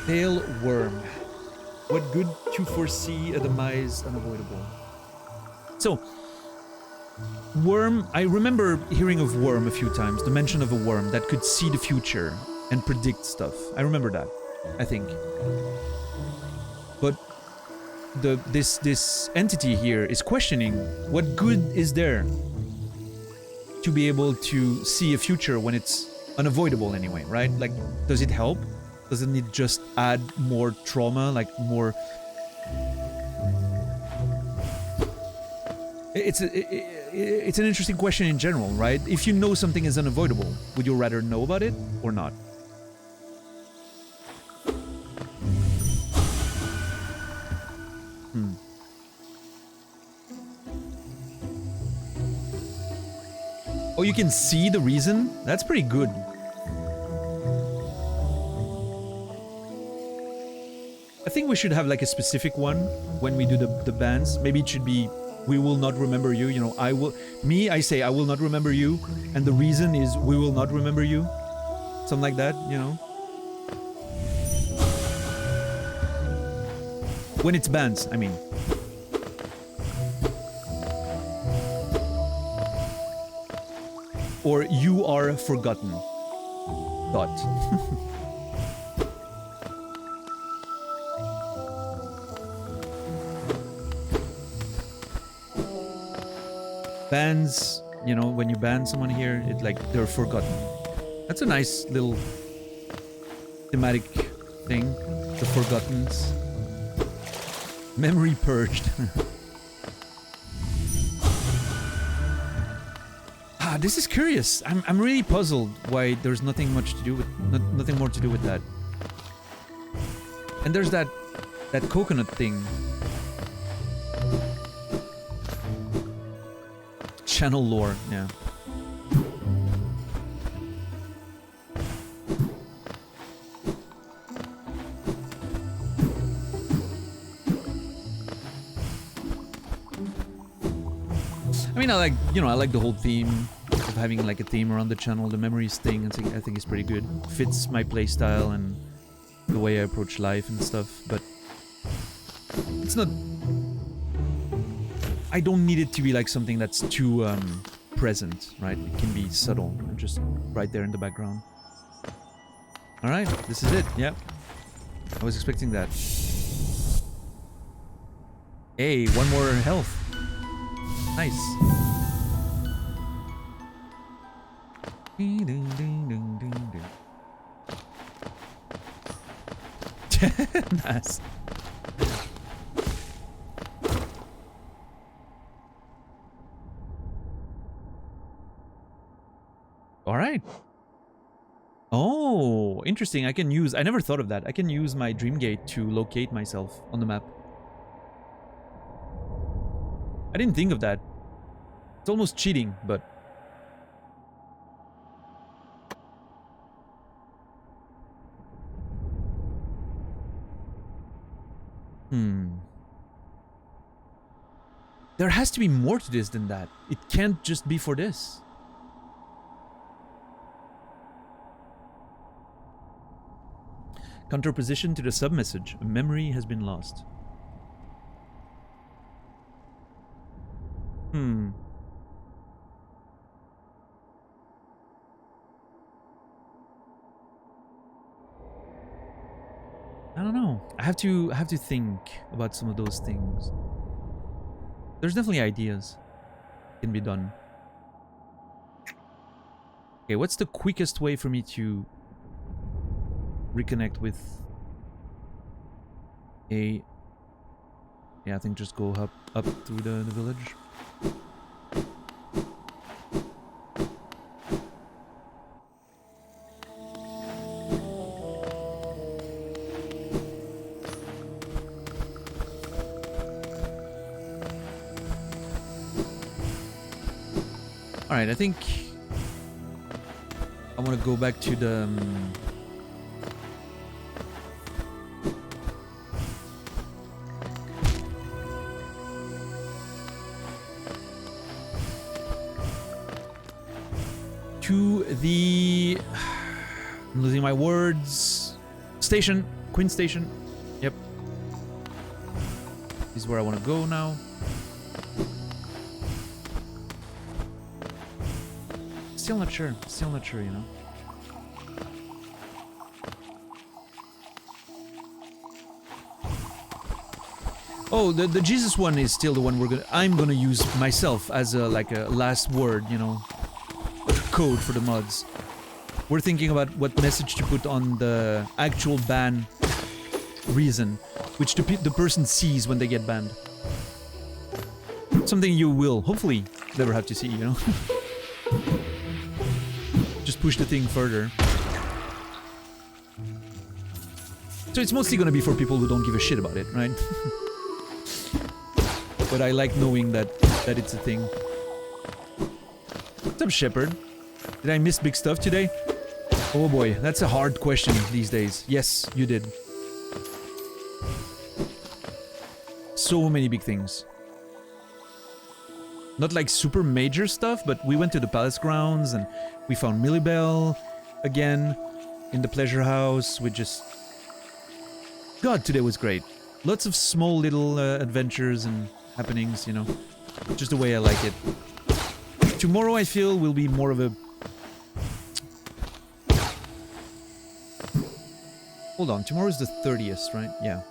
Pale Worm. What good to foresee a demise unavoidable? So, Worm, I remember hearing of Worm a few times, the mention of a worm that could see the future and predict stuff. I remember that, I think. But this entity here is questioning what good is there to be able to see a future when it's unavoidable anyway, right? Like, does it help? Doesn't it just add more trauma, like more... It's an interesting question in general, right? If you know something is unavoidable, would you rather know about it or not? Oh, you can see the reason? That's pretty good. I think we should have like a specific one when we do the bands. Maybe it should be, we will not remember you, you know, I say I will not remember you, and the reason is we will not remember you. Something like that, you know. When it's bands, I mean. Or you are forgotten. Dot. Bans, you know, when you ban someone here, it like they're forgotten. That's a nice little thematic thing. The Forgottens. Memory purged. This is curious. I'm really puzzled why there's nothing much to do with nothing more to do with that. And there's that coconut thing. Channel lore, yeah. I mean, I like the whole theme of having like a theme around the channel. The memories thing, I think is pretty good. Fits my playstyle and the way I approach life and stuff, but it's not... I don't need it to be like something that's too present, right? It can be subtle and just right there in the background. Alright, this is it, yep. I was expecting that. Hey, one more health. Nice. Nice. All right. Oh, interesting. I never thought of that. I can use my Dreamgate to locate myself on the map. I didn't think of that. It's almost cheating, but... Hmm. There has to be more to this than that. It can't just be for this. Counterposition to the sub-message. A memory has been lost. Hmm. I don't know. I have to think about some of those things. There's definitely ideas can be done. Okay, what's the quickest way for me to reconnect with a... Yeah, I think just go up through the village. Alright, I think I want to go back to the... to the... I'm losing my words. Station. Queen Station. Yep. This is where I want to go now. Still not sure, you know. Oh, the Jesus one is still the one I'm gonna use myself as a like a last word, you know, code for the mods. We're thinking about what message to put on the actual ban reason, which the person sees when they get banned. Something you will hopefully never have to see, you know. Just push the thing further. So it's mostly gonna be for people who don't give a shit about it, right? But I like knowing that it's a thing. What's up, Shepard? Did I miss big stuff today? Oh boy, that's a hard question these days. Yes, you did. So many big things. Not like super major stuff, but we went to the palace grounds and we found Millibel again in the pleasure house. We just... God, today was great. Lots of small little adventures and happenings, you know. Just the way I like it. Tomorrow, I feel, will be more of a... Hold on, tomorrow's the 30th, right? Yeah.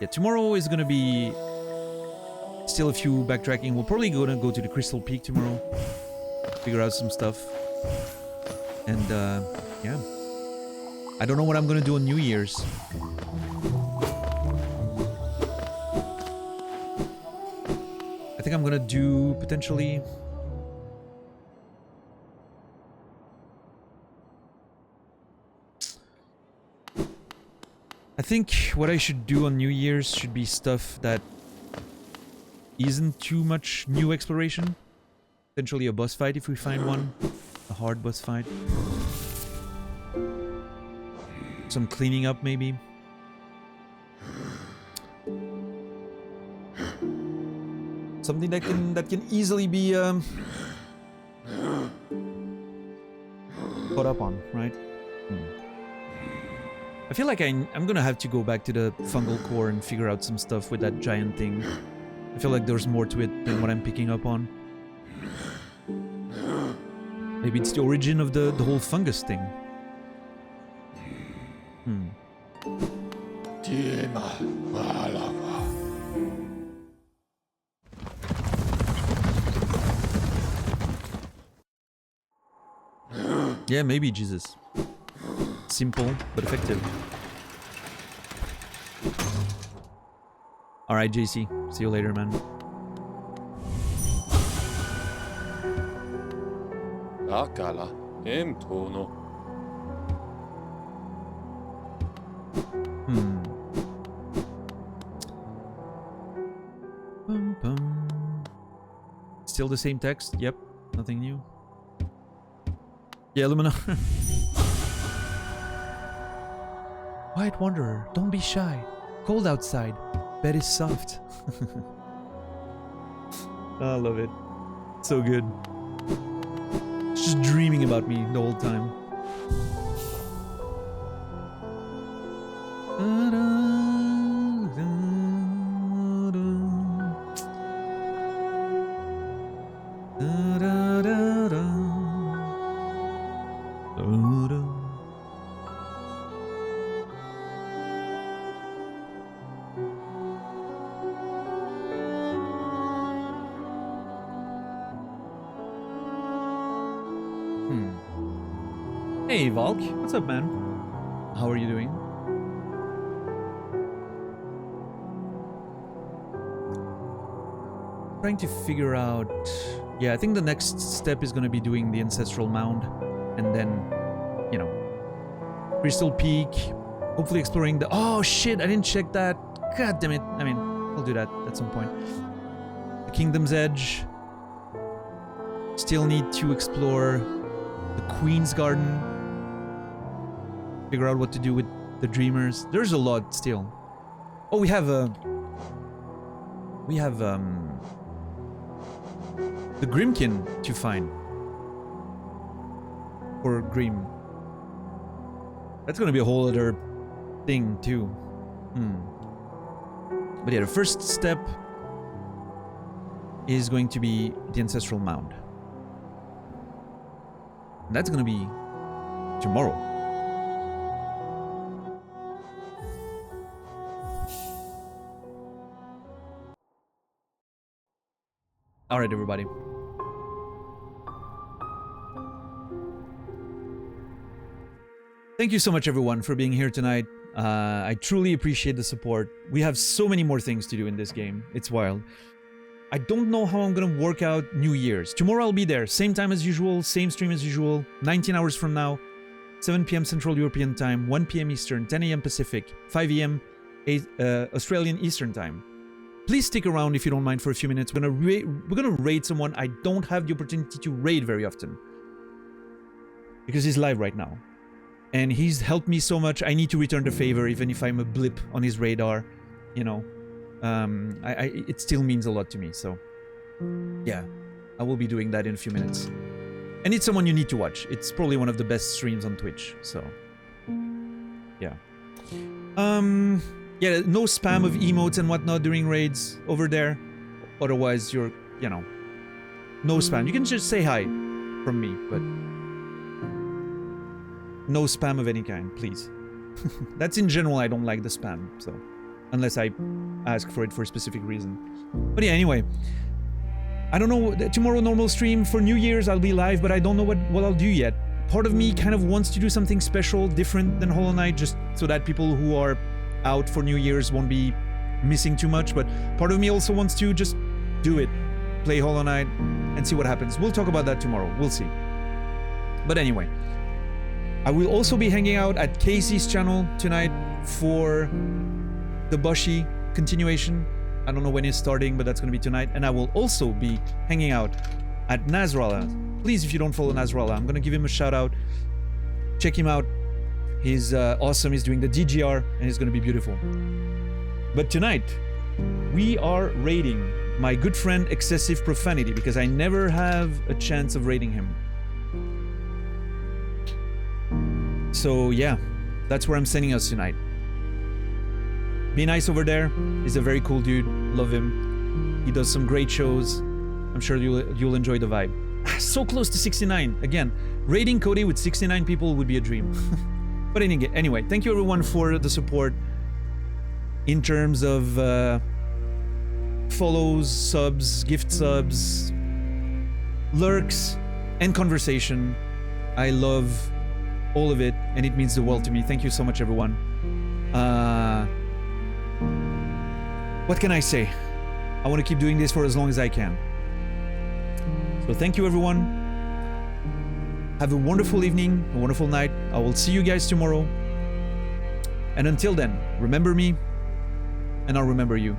Yeah, tomorrow is gonna be... Still a few backtracking. We're probably gonna go to the Crystal Peak tomorrow. Figure out some stuff. And, yeah. I don't know what I'm gonna do on New Year's. I think I'm gonna do, potentially... I think what I should do on New Year's should be stuff that isn't too much new exploration. Potentially a boss fight if we find one. A hard boss fight. Some cleaning up maybe. Something that can easily be caught up on, right? I feel like I'm gonna have to go back to the fungal core and figure out some stuff with that giant thing. I feel like there's more to it than what I'm picking up on. Maybe it's the origin of the whole fungus thing. Yeah, maybe, Jesus. Simple, but effective. Alright, JC. See you later, man. Akala, Tono. Bum, bum. Still the same text? Yep. Nothing new. Yeah, Lumina. White Wanderer, don't be shy. Cold outside. Bed is soft. I love it. So good. Just dreaming about me the whole time. Hey Valk, what's up, man? How are you doing? Trying to figure out... Yeah, I think the next step is gonna be doing the Ancestral Mound. And then, you know, Crystal Peak. Hopefully exploring the... Oh shit, I didn't check that. God damn it. I mean, I'll do that at some point. The Kingdom's Edge. Still need to explore the Queen's Garden. Figure out what to do with the Dreamers. There's a lot still. Oh, we have the Grimkin to find. Or Grim. That's gonna be a whole other thing too. But yeah, the first step is going to be the Ancestral Mound. And that's gonna be tomorrow. All right, everybody. Thank you so much, everyone, for being here tonight. I truly appreciate the support. We have so many more things to do in this game. It's wild. I don't know how I'm gonna work out New Year's. Tomorrow I'll be there. Same time as usual, same stream as usual. 19 hours from now. 7 p.m. Central European Time, 1 p.m. Eastern, 10 a.m. Pacific, 5 a.m. Australian Eastern Time. Please stick around if you don't mind for a few minutes. We're gonna raid someone I don't have the opportunity to raid very often. Because he's live right now. And he's helped me so much, I need to return the favor even if I'm a blip on his radar. You know. It still means a lot to me, so... Yeah. I will be doing that in a few minutes. And it's someone you need to watch. It's probably one of the best streams on Twitch, so... Yeah. Yeah, no spam of emotes and whatnot during raids over there. Otherwise, you're, you know... No spam. You can just say hi from me, but... No spam of any kind, please. That's in general, I don't like the spam, so... Unless I ask for it for a specific reason. But yeah, anyway. I don't know, tomorrow normal stream for New Year's I'll be live, but I don't know what I'll do yet. Part of me kind of wants to do something special, different than Hollow Knight, just so that people who are out for New Year's won't be missing too much, but part of me also wants to just do it. Play Hollow Knight and see what happens. We'll talk about that tomorrow, we'll see. But anyway. I will also be hanging out at Casey's channel tonight for the Bushi continuation. I don't know when it's starting, but that's going to be tonight. And I will also be hanging out at Nasrallah. Please, if you don't follow Nasrallah, I'm going to give him a shout out. Check him out. He's awesome. He's doing the DGR and he's going to be beautiful. But tonight, we are raiding my good friend Excessive Profanity because I never have a chance of raiding him. So yeah, that's where I'm sending us tonight. Be nice over there. He's a very cool dude. Love him. He does some great shows. I'm sure you'll enjoy the vibe. So close to 69. Again, raiding Cody with 69 people would be a dream. But anyway, thank you everyone for the support. In terms of follows, subs, gift subs, lurks, and conversation. I love all of it, and it means the world to me. Thank you so much, everyone. What can I say? I want to keep doing this for as long as I can. So thank you, everyone. Have a wonderful evening, a wonderful night. I will see you guys tomorrow. And until then, remember me, and I'll remember you.